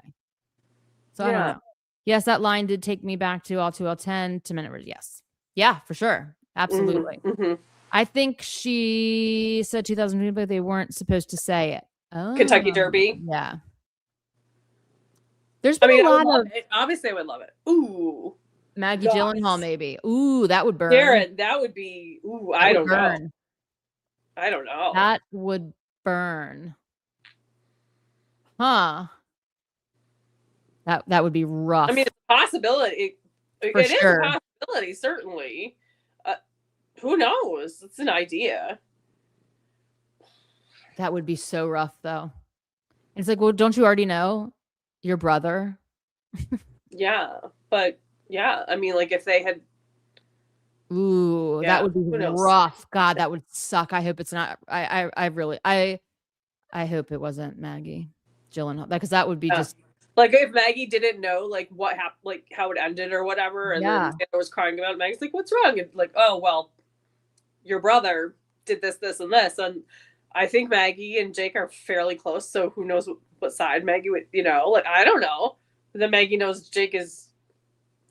So I don't know. Yes, that line did take me back to all too well 10 to minute. Yes, yeah, for sure, absolutely. Mm-hmm. I think she said 2002, but they weren't supposed to say it. Oh, Kentucky Derby. Yeah. There's been a lot of it. Obviously, I would love it. Ooh, Maggie Gyllenhaal, maybe. Ooh, that would burn. Darren, that would be. Ooh, I don't know. I don't know. That would burn. Huh. That would be rough. I mean, it's a possibility. It is a possibility, certainly. Who knows? It's an idea. That would be so rough, though. It's like, well, don't you already know your brother? Yeah, but yeah, I mean, like if they had. Ooh, that would be rough. God, that would suck. I hope it's not. I hope it wasn't Maggie Gyllenhaal, because that would be just. Like if Maggie didn't know like what happened, like how it ended or whatever, and then Taylor was crying about it, Maggie's like, "What's wrong?" And like, "Oh well, your brother did this, this, and this." And I think Maggie and Jake are fairly close, so who knows what side Maggie would, like I don't know. But then Maggie knows Jake is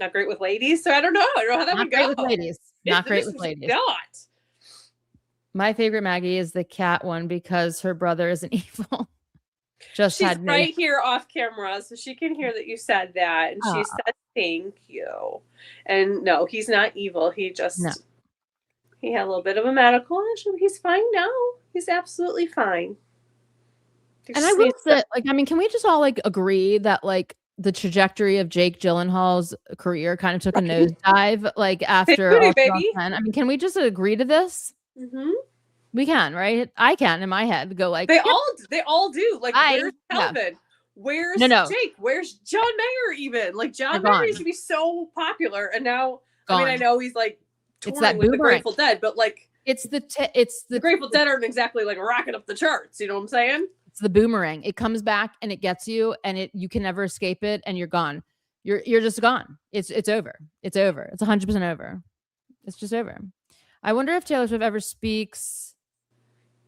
not great with ladies, so I don't know. I don't know how that would go. Not great with ladies. Not great with ladies. Not. My favorite Maggie is the cat one because her brother isn't evil. She's right here off camera, so she can hear that you said that, and she said thank you. And no, he's not evil. He just he had a little bit of a medical issue. He's fine now. He's absolutely fine. And I will say, like, I mean, can we just all like agree that like the trajectory of Jake Gyllenhaal's career kind of took a nosedive like after baby. I mean, can we just agree to this? Mm-hmm. We can, right? I can in my head go like they all do. Like where's Calvin? Yeah. Where's Jake? Where's John Mayer? Even like John Mayer used to be so popular, and now I mean I know he's like touring with the Grateful Dead, but like it's the Grateful Dead aren't exactly like rocking up the charts. You know what I'm saying? It's the boomerang. It comes back and it gets you, and you can never escape it, and you're gone. You're just gone. It's over. It's over. It's 100% over. It's just over. I wonder if Taylor Swift ever speaks.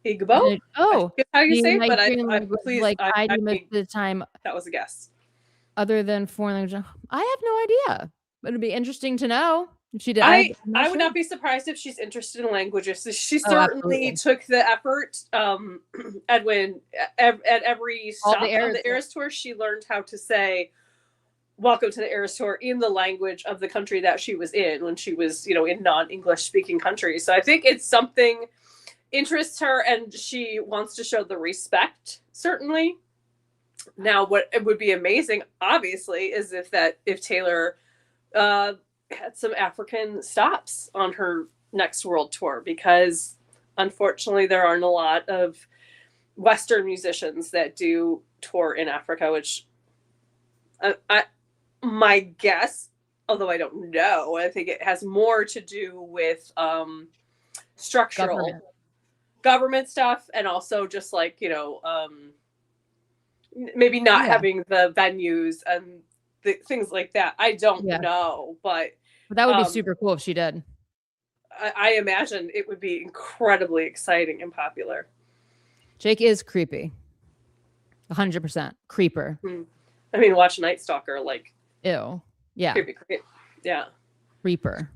Igbo? Oh, how you say it, but I please like I do most of the time. That was a guess. Other than foreign language, I have no idea. But it'd be interesting to know if she did. I would not be surprised if she's interested in languages. So she certainly took the effort. Edwin, at every stop on the Eras Tour, she learned how to say "Welcome to the Eras Tour" in the language of the country that she was in when she was, in non-English speaking countries. So I think it's something interests her, and she wants to show the respect, certainly. Now, what it would be amazing, obviously, is if Taylor had some African stops on her next world tour, because unfortunately there aren't a lot of Western musicians that do tour in Africa, which my guess, although I don't know, I think it has more to do with structural government stuff, and also just like maybe not having the venues and things like that. I don't know, but that would be super cool if she did. I imagine it would be incredibly exciting and popular. Jake is creepy. 100% creeper. I mean, watch Night Stalker, like ew. Yeah. Creepy. Yeah. Creeper.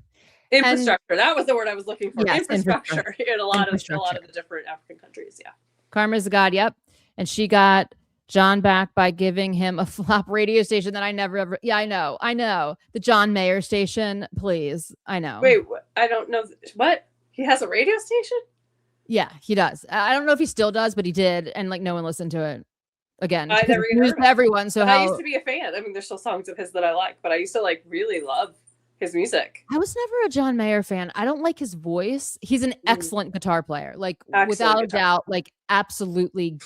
Infrastructure. That was the word I was looking for. Yes, infrastructure in a lot of the different African countries. Yeah. Karma's a god. Yep. And she got John back by giving him a flop radio station that I never ever. Yeah, I know. The John Mayer station. Please. I know. Wait, I don't know. What? He has a radio station? Yeah, he does. I don't know if he still does, but he did. And like no one listened to it. Again, I never heard to everyone. So I used to be a fan. I mean, there's still songs of his that I like, but I used to like really love his music. I was never a John Mayer fan. I don't like his voice. He's an excellent guitar player, like without a doubt, like absolutely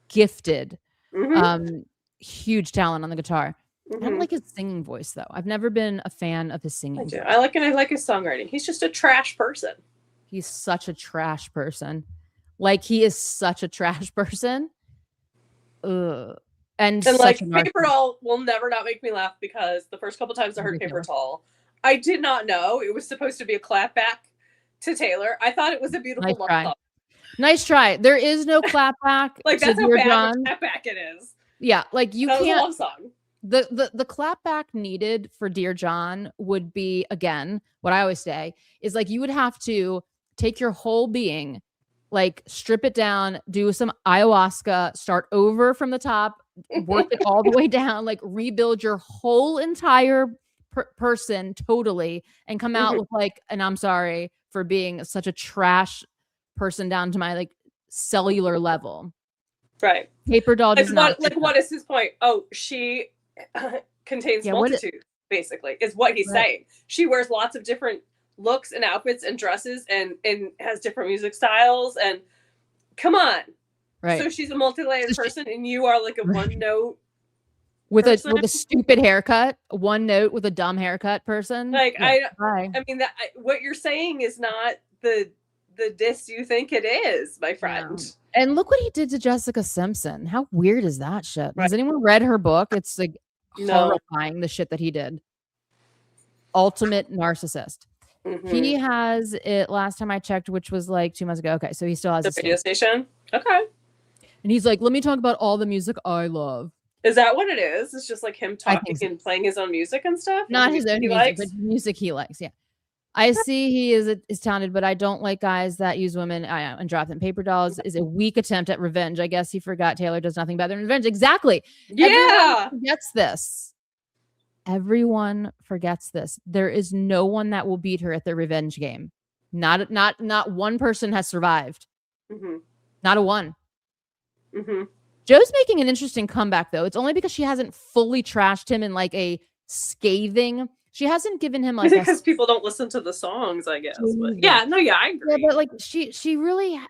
gifted. Huge talent on the guitar. I don't like his singing voice though. I've never been a fan of his singing. I do. I like his songwriting. He's just a trash person. He's such a trash person. Like he is such a trash person. Ugh. And like Paper Doll will never not make me laugh, because the first couple times I heard Paper Doll, I did not know it was supposed to be a clapback to Taylor. I thought it was a beautiful love song. Nice try. There is no clapback. Like, that's how bad the clapback it is. Yeah, like you can't. Was a love song. The clapback needed for Dear John would be, again, what I always say is, like, you would have to take your whole being, like, strip it down, do some ayahuasca, start over from the top, work it all the way down, like rebuild your whole entire person totally, and come out with like, and I'm sorry for being such a trash person down to my like cellular level. Right. Paper Doll does not. Like, what is his point? Oh, she contains multitudes, basically, is what he's saying. She wears lots of different looks and outfits and dresses, and has different music styles, and come on. Right. So she's a multi-layered person, and you are like a one note with a stupid haircut, one note with a dumb haircut person. Like, I mean, that what you're saying is not the diss you think it is, my friend. Yeah. And look what he did to Jessica Simpson. How weird is that shit? Right. Has anyone read her book? It's like horrifying, the shit that he did. Ultimate narcissist. He has it last time I checked, which was like 2 months ago. Okay, so he still has the radio station. Okay. And he's like, let me talk about all the music I love. Is that what it is? It's just like him talking and playing his own music and stuff? Not his own music, but music he likes, yeah. I see he is talented, but I don't like guys that use women and drop them. Paper Dolls is a weak attempt at revenge. I guess he forgot Taylor does nothing better than revenge. Exactly. Yeah. Everyone forgets this. Everyone forgets this. There is no one that will beat her at the revenge game. Not one person has survived. Not a one. Joe's making an interesting comeback, though. It's only because she hasn't fully trashed him in like a scathing. She hasn't given him like because people don't listen to the songs, I guess. But I agree. Yeah, but like she really,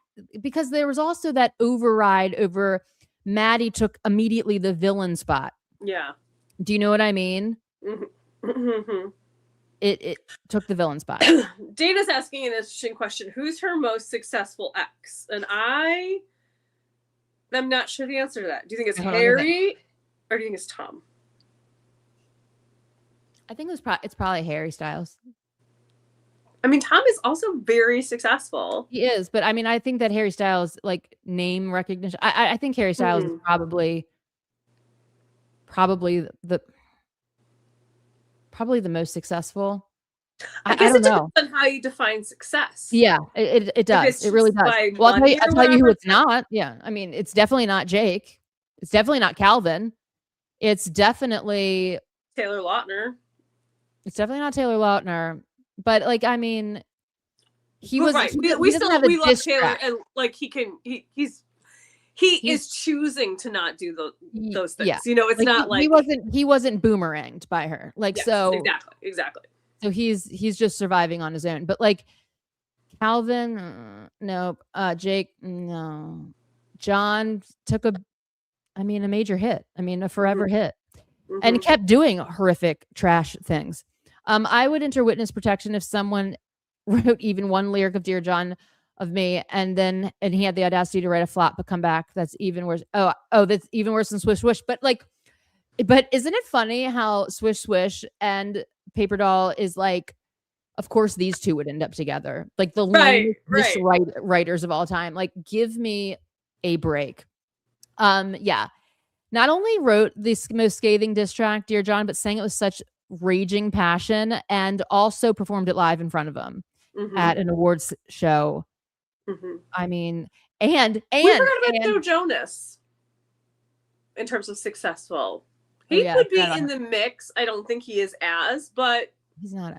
because there was also that override over Maddie took immediately the villain spot. Yeah. Do you know what I mean? It took the villain spot. Dana's asking an interesting question. Who's her most successful ex? And I'm not sure the answer to that. Do you think it's Harry or do you think it's Tom? I think it's probably Harry Styles. I mean, Tom is also very successful. He is, but I mean, I think that Harry Styles, like, name recognition. I think Harry Styles is probably the most successful. I guess it depends on how you define success. Yeah, it does. It really does. Well, I'll tell you who it's not. Yeah, I mean, it's definitely not Jake. It's definitely not Calvin. It's definitely Taylor Lautner. It's definitely not Taylor Lautner. But like, I mean, he was right. We love Taylor, and like he's is choosing to not do those things. Yeah. You know, it's like, not like he wasn't boomeranged by her. Like, yes, so exactly. So he's just surviving on his own. But like Calvin, nope. Jake, no. John took a major hit. I mean, a forever hit, and kept doing horrific trash things. I would enter witness protection if someone wrote even one lyric of Dear John of me, and he had the audacity to write a flop but come back. That's even worse. Oh, that's even worse than Swish Swish. But isn't it funny how Swish Swish and Paper Doll is like, of course these two would end up together. Like the writers of all time. Like, give me a break. Yeah. Not only wrote this most scathing diss track, Dear John, but sang it with such raging passion, and also performed it live in front of him at an awards show. I mean, and we forgot about Joe Jonas in terms of successful. He could be in the mix. I don't think he is but he's not,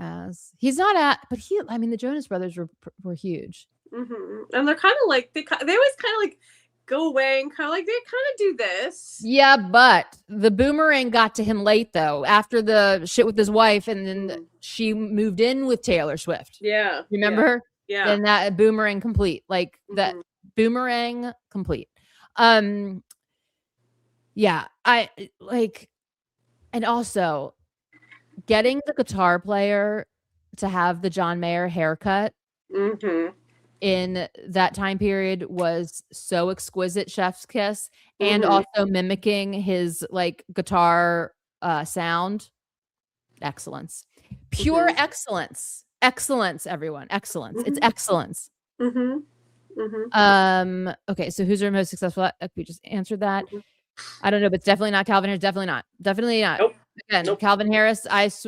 but I mean, the Jonas Brothers were huge. And they're kind of like, they always kind of like go away and kind of like, they kind of do this. Yeah, but the boomerang got to him late, though, after the shit with his wife, and then she moved in with Taylor Swift. Yeah. Remember her? Yeah. And that boomerang complete. Like, that boomerang complete. Yeah, I like, and also getting the guitar player to have the John Mayer haircut. in that time period was so exquisite, chef's kiss, and also mimicking his like guitar sound. Excellence. Pure excellence. Excellence, everyone. Excellence. It's excellence. Okay, so who's our most successful? We just answered that. I don't know, but it's definitely not Calvin Harris. Definitely not. Definitely not. Nope. Again, Nope. Calvin Harris,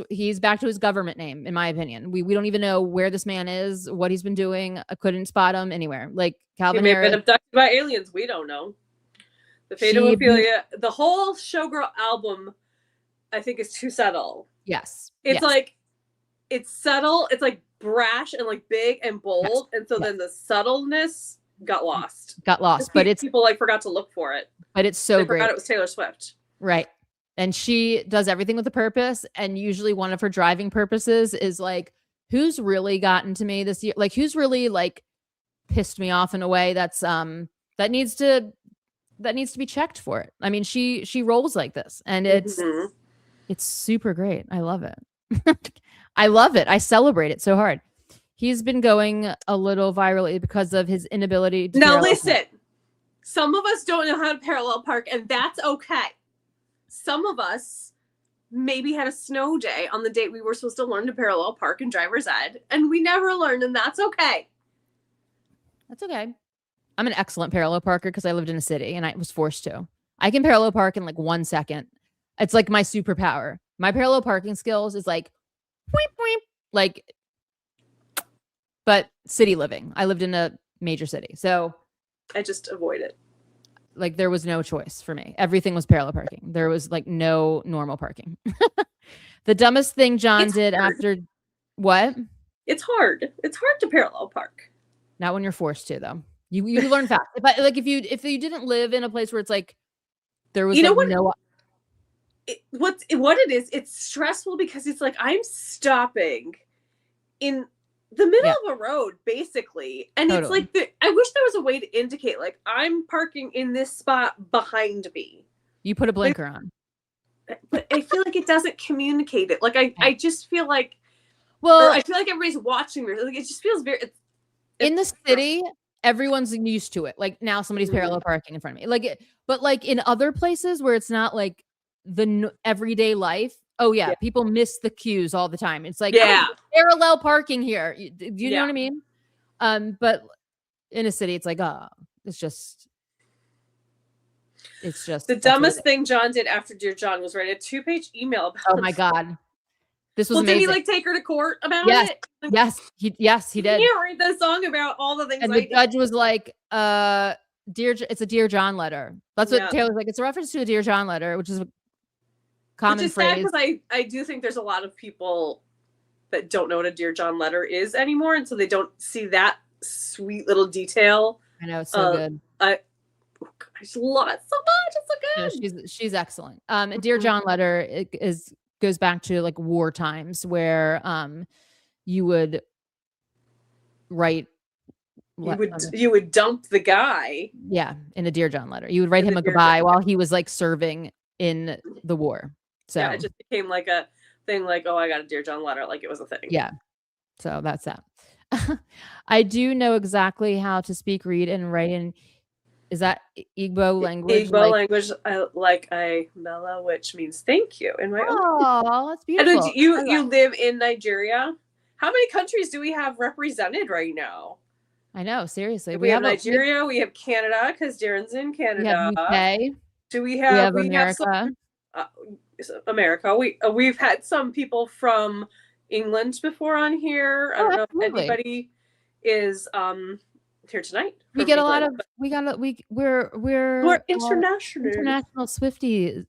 he's back to his government name, in my opinion. We don't even know where this man is, what he's been doing. I couldn't spot him anywhere. Like Calvin Harris. He may have been abducted by aliens. We don't know. The Fate of Ophelia, the whole Showgirl album, I think, is too subtle. Yes. It's like, it's subtle. It's like brash and like big and bold. And so then the subtleness got lost. But it's people like forgot to look for it. But it's so great. Forgot it was Taylor Swift. Right. And she does everything with a purpose. And usually one of her driving purposes is like, who's really gotten to me this year? Like, who's really like pissed me off in a way that's that needs to be checked for it. I mean, she rolls like this, and it's super great. I love it. I love it. I celebrate it so hard. He's been going a little virally because of his inability to now listen. Some of us don't know how to parallel park, and that's okay. Some of us maybe had a snow day on the date we were supposed to learn to parallel park in driver's ed, and we never learned, and that's okay. That's okay. I'm an excellent parallel parker because I lived in a city and I was forced to. I can parallel park in like 1 second. It's like my superpower. My parallel parking skills is like, weep, weep, like, but city living. I lived in a major city. So I just avoid it. Like there was no choice for me. Everything was parallel parking. There was like no normal parking. The dumbest thing John did after what? It's hard. It's hard to parallel park. Not when you're forced to, though. You learn fast. If you didn't live in a place where it's like there was what it is, it's stressful because it's like I'm stopping in the middle of a road, basically. And it's like, I wish there was a way to indicate, like, I'm parking in this spot behind me. You put a blinker on. But I feel like it doesn't communicate it. Like, I just feel like, I feel like everybody's watching me. Like, it just feels very... in the city, everyone's used to it. Like, now somebody's parallel parking in front of me. But like in other places where it's not like the everyday life, people miss the cues all the time. It's like, parallel parking here. Do you know what I mean? But in a city, it's like, it's just the dumbest thing John did after Dear John was write a 2-page email about oh my God. This was amazing. Did he like take her to court about it? Yes, he did. He write the song about all the things. And the judge was like, it's a Dear John letter. That's what Taylor's like. It's a reference to a Dear John letter, which is a common phrase. Because I do think there's a lot of people that don't know what a Dear John letter is anymore, and so they don't see that sweet little detail. I know, it's so good. I just love it so much. It's so good. No, she's excellent. A Dear John letter goes back to like war times where you would write you would dump the guy in a Dear John letter. You would write him a goodbye while he was like serving in the war. So it just became like a thing, like, oh, I got a Dear John letter, like it was a thing. So that's that. I do know exactly how to speak, read, and write in. Is that Igbo language? Igbo language, like Mela, which means thank you. In my own. That's beautiful. And you live in Nigeria. How many countries do we have represented right now? I know, seriously. We have Nigeria. We have Canada because Darren's in Canada. We have UK. Do we have? We have America. America. We've had some people from England before on here. I don't know if anybody is here tonight. We get a lot of we're international Swiftie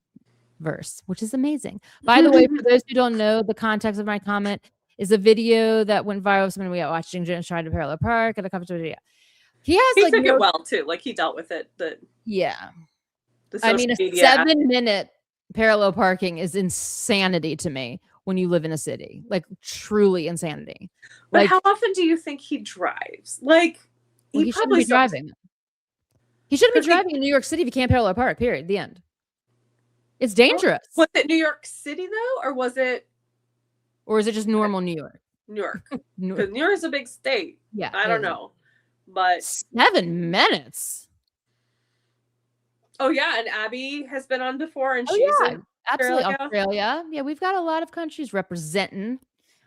verse, which is amazing. By the way, for those who don't know, the context of my comment is a video that went viral. Someone we got watching James trying to parallel park at a competition. He took it well too. Like he dealt with it. I mean, a 7-minute parallel parking is insanity to me when you live in a city. Like truly insanity. But how often do you think he drives? Like he shouldn't be driving. He shouldn't be driving in New York City if you can't parallel park. Period. The end. It's dangerous. Was it New York City though, or was it? Or is it just normal New York? New York. Because New York is a big state. Yeah. I don't know. But 7 minutes. Oh yeah, and Abby has been on before, and she's in absolutely Australia. Yeah, we've got a lot of countries representing,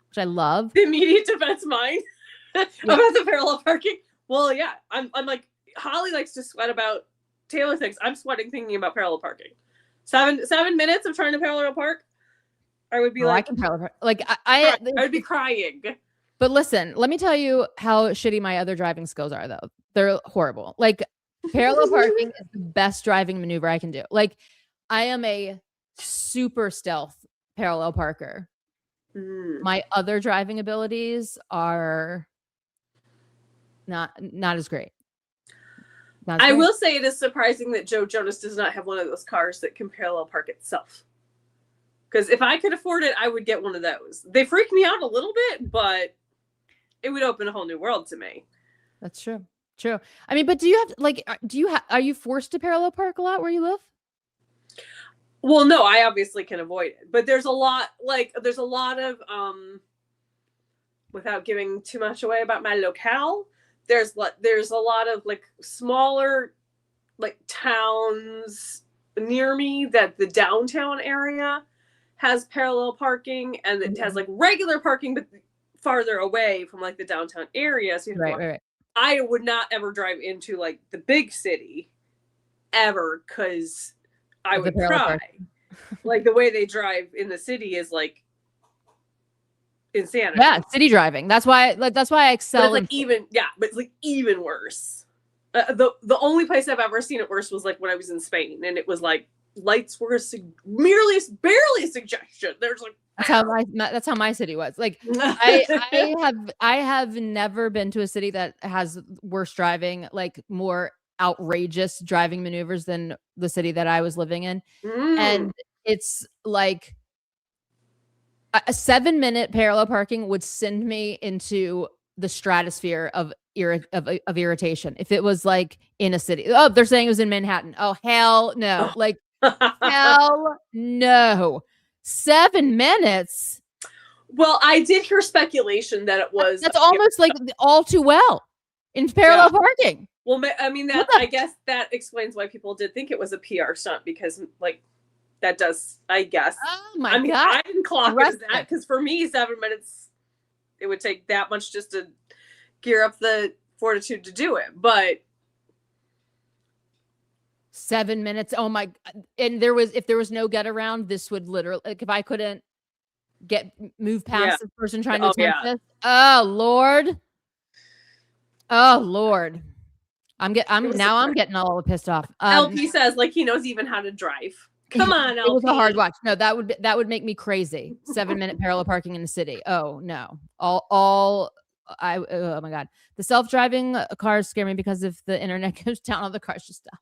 which I love. The immediate defense mind about the parallel parking. Well, yeah, I'm like, Holly likes to sweat about Taylor things. I'm sweating thinking about parallel parking. 7 minutes of trying to parallel park, I would be like, I can parallel park. Like I would be crying. But listen, let me tell you how shitty my other driving skills are, though. They're horrible. Like parallel parking is the best driving maneuver I can do. Like I am a super stealth parallel parker. My other driving abilities are not as great. I will say it is surprising that Joe Jonas does not have one of those cars that can parallel park itself. Because if I could afford it, I would get one of those. They freak me out a little bit, but it would open a whole new world to me. That's true. True. I mean, but do you have are you forced to parallel park a lot where you live? Well, no, I obviously can avoid it, but there's a lot of without giving too much away about my locale, there's a lot of like smaller like towns near me that the downtown area has parallel parking, and it has like regular parking but farther away from like the downtown area. So right. I would not ever drive into like the big city ever, because I would cry. Like the way they drive in the city is like insanity. Yeah, city driving. That's why I excel. But it's like even worse. The only place I've ever seen it worse was like when I was in Spain, and it was like lights were barely a suggestion. There's like that's how my city was. Like I have never been to a city that has worse driving, like more outrageous driving maneuvers than the city that I was living in. And it's like a 7-minute parallel parking would send me into the stratosphere of irritation. If it was like in a city, oh, they're saying it was in Manhattan. Oh, hell no. Like hell no. 7 minutes. Well, I did hear speculation that it was. That's almost like all too well in parallel parking. Well, I mean, I guess that explains why people did think it was a PR stunt, because like that does, I guess. Oh my God. I didn't clock it as that, because for me, 7 minutes, it would take that much just to gear up the fortitude to do it. But 7 minutes. Oh my. And if there was no get around, this would literally, like if I couldn't move past this person trying to attempt this. Oh Lord. I'm getting all pissed off. LP says like he knows even how to drive. Come on, LP. It was a hard watch. No, that would make me crazy. 7-minute parallel parking in the city. Oh no. Oh my God. The self-driving cars scare me, because if the internet goes down, all the cars just stop.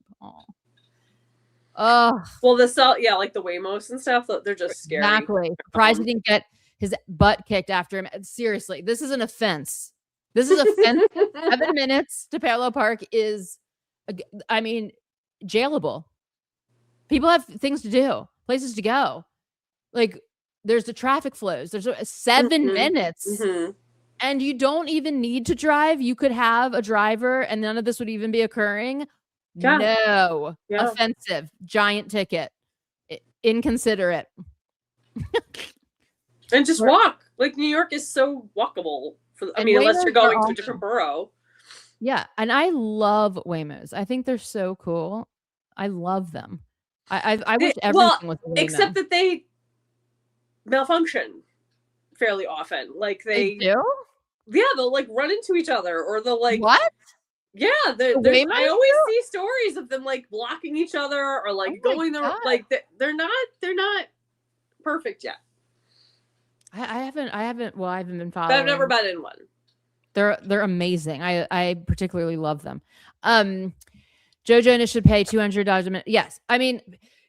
Oh. Well, like the Waymos and stuff, they're just scary. Exactly. Surprised he didn't get his butt kicked after him. Seriously, this is an offense. 7 minutes to parallel park is, I mean, jailable. People have things to do, places to go. Like there's the traffic flows. There's 7 minutes. And you don't even need to drive. You could have a driver and none of this would even be occurring. Yeah. No. Yeah. Offensive. Giant ticket. Inconsiderate. And just walk. Like New York is so walkable. Unless you're going to a different borough. Yeah. And I love Waymos. I think they're so cool. I love them. I wish everything was Waymo. Except that they malfunction fairly often. Like they do? Yeah, they'll like run into each other, or they'll like what? Yeah, I always see stories of them like blocking each other, or like going there. Like they're not perfect yet. I haven't been following. But I've never been in one. They're amazing. I particularly love them. Joe Jonas should pay $200 a minute. Yes. I mean,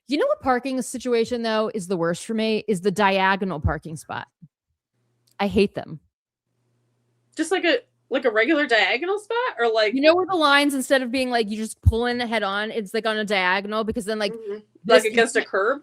you know what parking situation though is the worst for me is the diagonal parking spot. I hate them. Just like a regular diagonal spot, or like, you know where the lines, instead of being like you just pull in head on, it's like on a diagonal, because then like against a curb.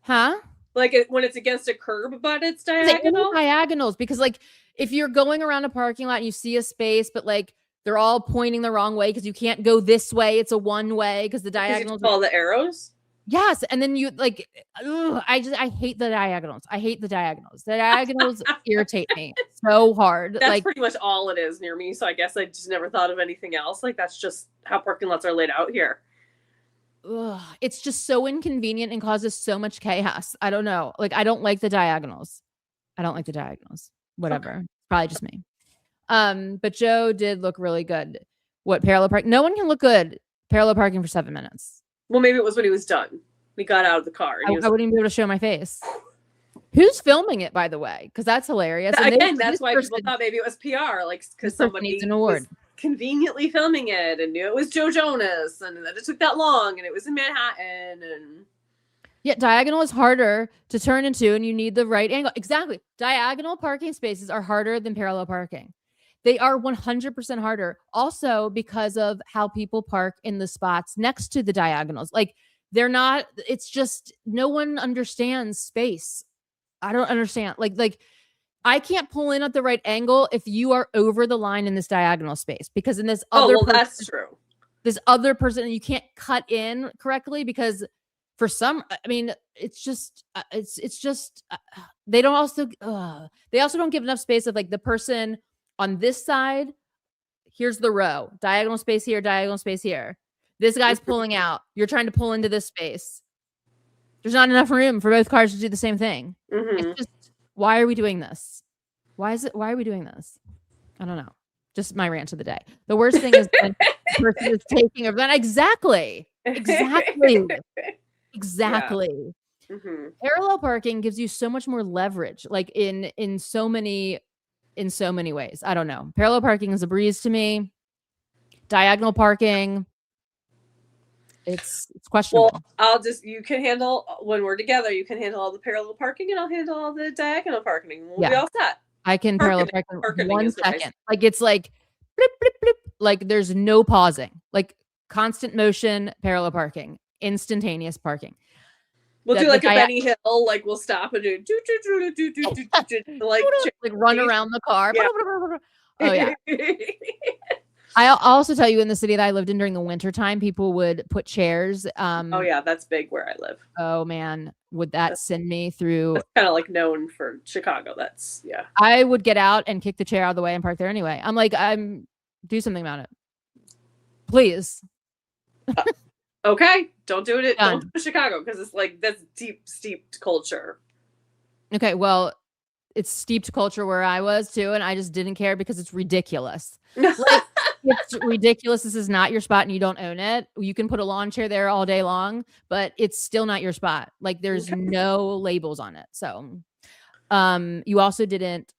Huh? Like when it's against a curb, but it's diagonal. Diagonals, because like if you're going around a parking lot and you see a space, but like They're all pointing the wrong way because you can't go this way. It's a one way because the diagonals. All the arrows. Yes, and then you like, I hate the diagonals. I hate the diagonals. The diagonals irritate me so hard. That's like pretty much all it is near me. So I guess I just never thought of anything else. Like that's just how parking lots are laid out here. It's just so inconvenient and causes so much chaos. I don't know. Like I don't like the diagonals. Whatever. Okay. Probably just me. But Joe did look really good. What parallel park? No one can look good parallel parking for 7 minutes. Well, maybe it was when he was done. We got out of the car. And I wouldn't even be able to show my face. Who's filming it, by the way? Because that's hilarious. Again, that's why people thought maybe it was PR, like because somebody needs an award. Was conveniently filming it and knew it was Joe Jonas, and that it took that long, and it was in Manhattan, and yeah, diagonal is harder to turn into, and you need the right angle. Exactly, diagonal parking spaces are harder than parallel parking. They are 100% harder. Also, because of how people park in the spots next to the diagonals, like. They're not, it's just no one understands space. I don't understand. Like I can't pull in at the right angle if you are over the line in this diagonal space because in this that's true. This other person, you can't cut in correctly because for some, I mean, it's just they also don't give enough space of like the person on this side. Here's the row, diagonal space here. This guy's pulling out. You're trying to pull into this space. There's not enough room for both cars to do the same thing. It's just, why are we doing this? Why are we doing this? I don't know. Just my rant of the day. The worst thing is when the person is taking over. Then exactly. Yeah. Parallel parking gives you so much more leverage, like in so many ways. I don't know. Parallel parking is a breeze to me. Diagonal parking. It's questionable. Well, you can handle when we're together. You can handle all the parallel parking, and I'll handle all the diagonal parking. We'll be all set. I can parallel park in 1 second. Nice. Like it's like, blip, blip, blip. Like there's no pausing. Like constant motion, parallel parking, instantaneous parking. We'll do like a Benny Hill. Like we'll stop and do like run around the car. Yeah. Oh yeah. I'll also tell you in the city that I lived in during the winter time, people would put chairs. Oh yeah, that's big where I live. Oh man, would that send me through? That's kind of like known for Chicago. That's yeah. I would get out and kick the chair out of the way and park there anyway. I'm like, do something about it, please. Okay, don't do it. Don't do it in Chicago because it's like that's steeped culture. Okay, well, it's steeped culture where I was too, and I just didn't care because it's ridiculous. Like, it's ridiculous. This is not your spot and you don't own it. You can put a lawn chair there all day long, but it's still not your spot. Like there's no labels on it. So you also didn't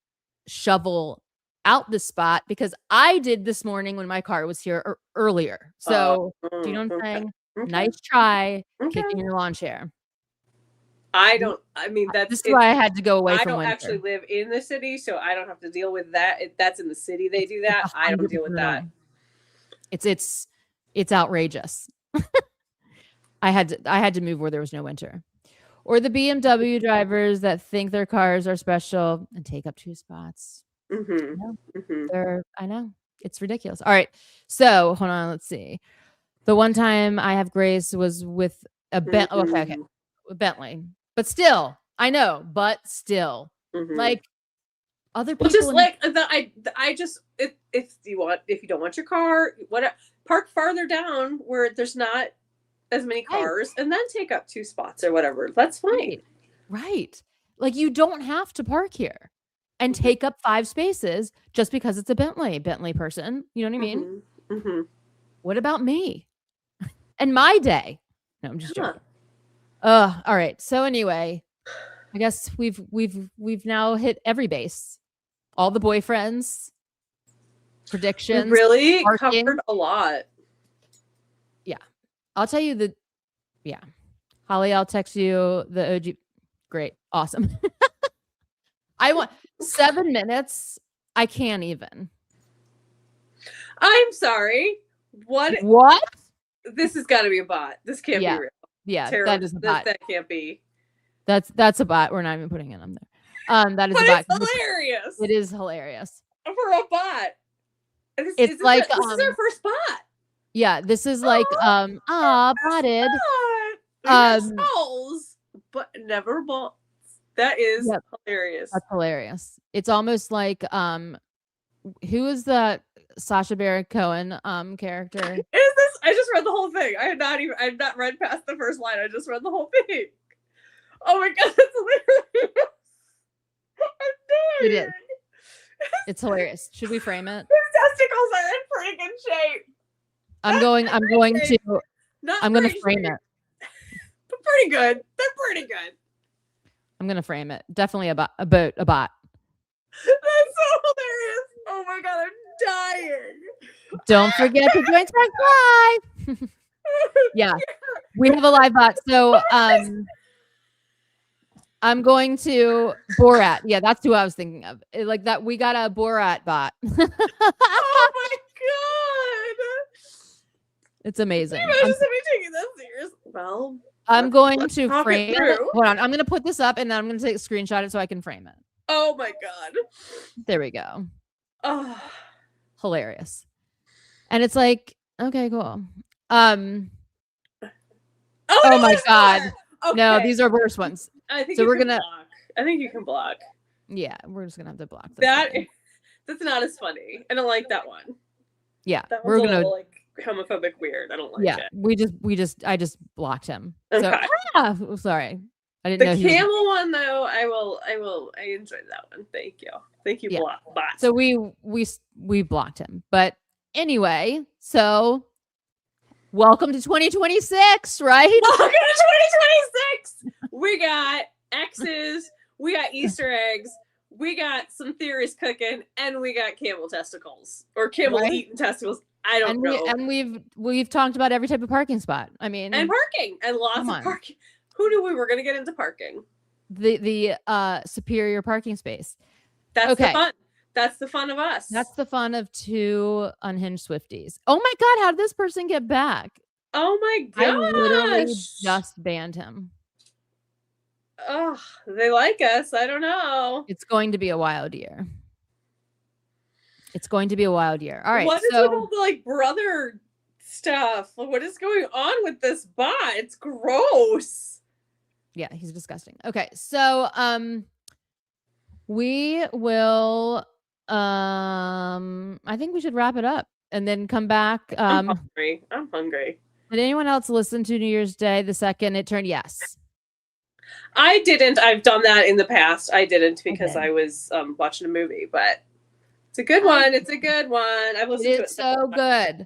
shovel out the spot because I did this morning when my car was here earlier. So do you know what I'm saying? Nice try kicking your lawn chair. This is why I had to go away from winter. I don't actually live in the city, so I don't have to deal with that. That's in the city they do that. I don't deal with that. It's outrageous. I had to move where there was no winter. Or the BMW drivers that think their cars are special and take up 2 spots. I know. It's ridiculous. All right. So hold on, let's see. The one time I have grace was with a Bentley. But still, I know, like other people. Well, just like if you don't want your car, park farther down where there's not as many cars, and then take up 2 spots or whatever. That's fine. Right. Like you don't have to park here and take up 5 spaces just because it's a Bentley person. You know what I mean? What about me and my day? No, I'm just joking. All right. So anyway, I guess we've now hit every base. All the boyfriends, predictions. We really covered a lot. Yeah. I'll tell you Holly, I'll text you the OG. Great. Awesome. I want 7 minutes. I can't even. I'm sorry. What? This has got to be a bot. This can't be real. Yeah, Terrible. That is a bot. That can't be. That's a bot. We're not even putting it on there. That is a bot. It's hilarious. It is hilarious for a bot. It's like this is our first spot. Yeah, this is like botted. Souls, but never balls. That is hilarious. That's hilarious. It's almost like who is the Sacha Baron Cohen character? Is this? I just read the whole thing. I've not read past the first line. I just read the whole thing. Oh my god, that's hilarious. It is. It's hilarious. Should we frame it? His testicles are in pretty good shape. I'm going to frame it. But pretty good. They're pretty good. I'm gonna frame it. Definitely a bot. That's so hilarious. Oh my god, I'm dying. Don't forget to join Sparks Live. Yeah, we have a live bot. So I'm going to Borat. Yeah, that's who I was thinking of. Like that, we got a Borat bot. Oh my god, it's amazing. I'm just taking that serious. Well, I'm going to frame it. Hold on, I'm going to put this up and then I'm going to take a screenshot it so I can frame it. Oh my god. There we go. Oh, hilarious. And it's like, okay, cool. Oh my god. Okay. No, these are worse ones. I think so. We're gonna block. I think you can block. Yeah, we're just gonna have to block that. That's not as funny. I don't like that one. Yeah, that one's a little, like homophobic weird. I don't like it. I just blocked him. Okay. So, sorry. I didn't know the camel one though. I enjoyed that one. Thank you, bot. So we blocked him. But anyway, so welcome to 2026, right? Welcome to 2026. We got X's, we got Easter eggs, we got some theories cooking, and we got camel testicles or camel eating testicles. I don't know. And we've talked about every type of parking spot. I mean, and parking and lots of parking. Who knew we were going to get into parking? The superior parking space. That's the fun. That's the fun of us. That's the fun of two unhinged Swifties. Oh my god, how did this person get back? Oh my god! I literally just banned him. Oh, they like us. I don't know. It's going to be a wild year. It's going to be a wild year. All right. What is with all the like brother stuff? What is going on with this bot? It's gross. Yeah, he's disgusting. Okay, so we will I think we should wrap it up and then come back. I'm hungry. Did anyone else listen to New Year's Day the second it turned? Yes. I didn't. I've done that in the past. I didn't because I was watching a movie, but it's a good one. It's a good one. I've listened to it. It's so good.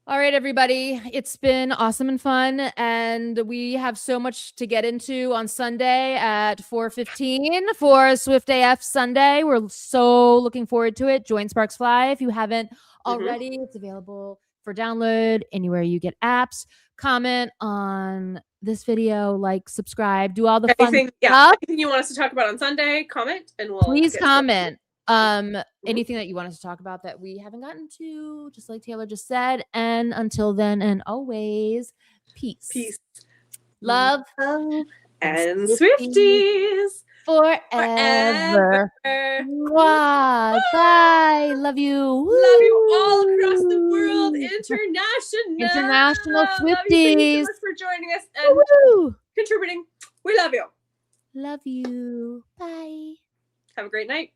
All right, everybody. It's been awesome and fun, and we have so much to get into on Sunday at 4:15 for Swift AF Sunday. We're so looking forward to it. Join Sparks Fly if you haven't already. It's available for download anywhere you get apps. Comment on this video, like, subscribe, do all the fun stuff. Anything you want us to talk about on Sunday, comment, and we'll please comment. Anything that you want us to talk about that we haven't gotten to, just like Taylor just said. And until then and always, peace, love, and Swifties forever. Wow, bye. Love you. Love you all across the world. International Swifties. Thank you so much for joining us and contributing. We love you. Love you. Bye. Have a great night.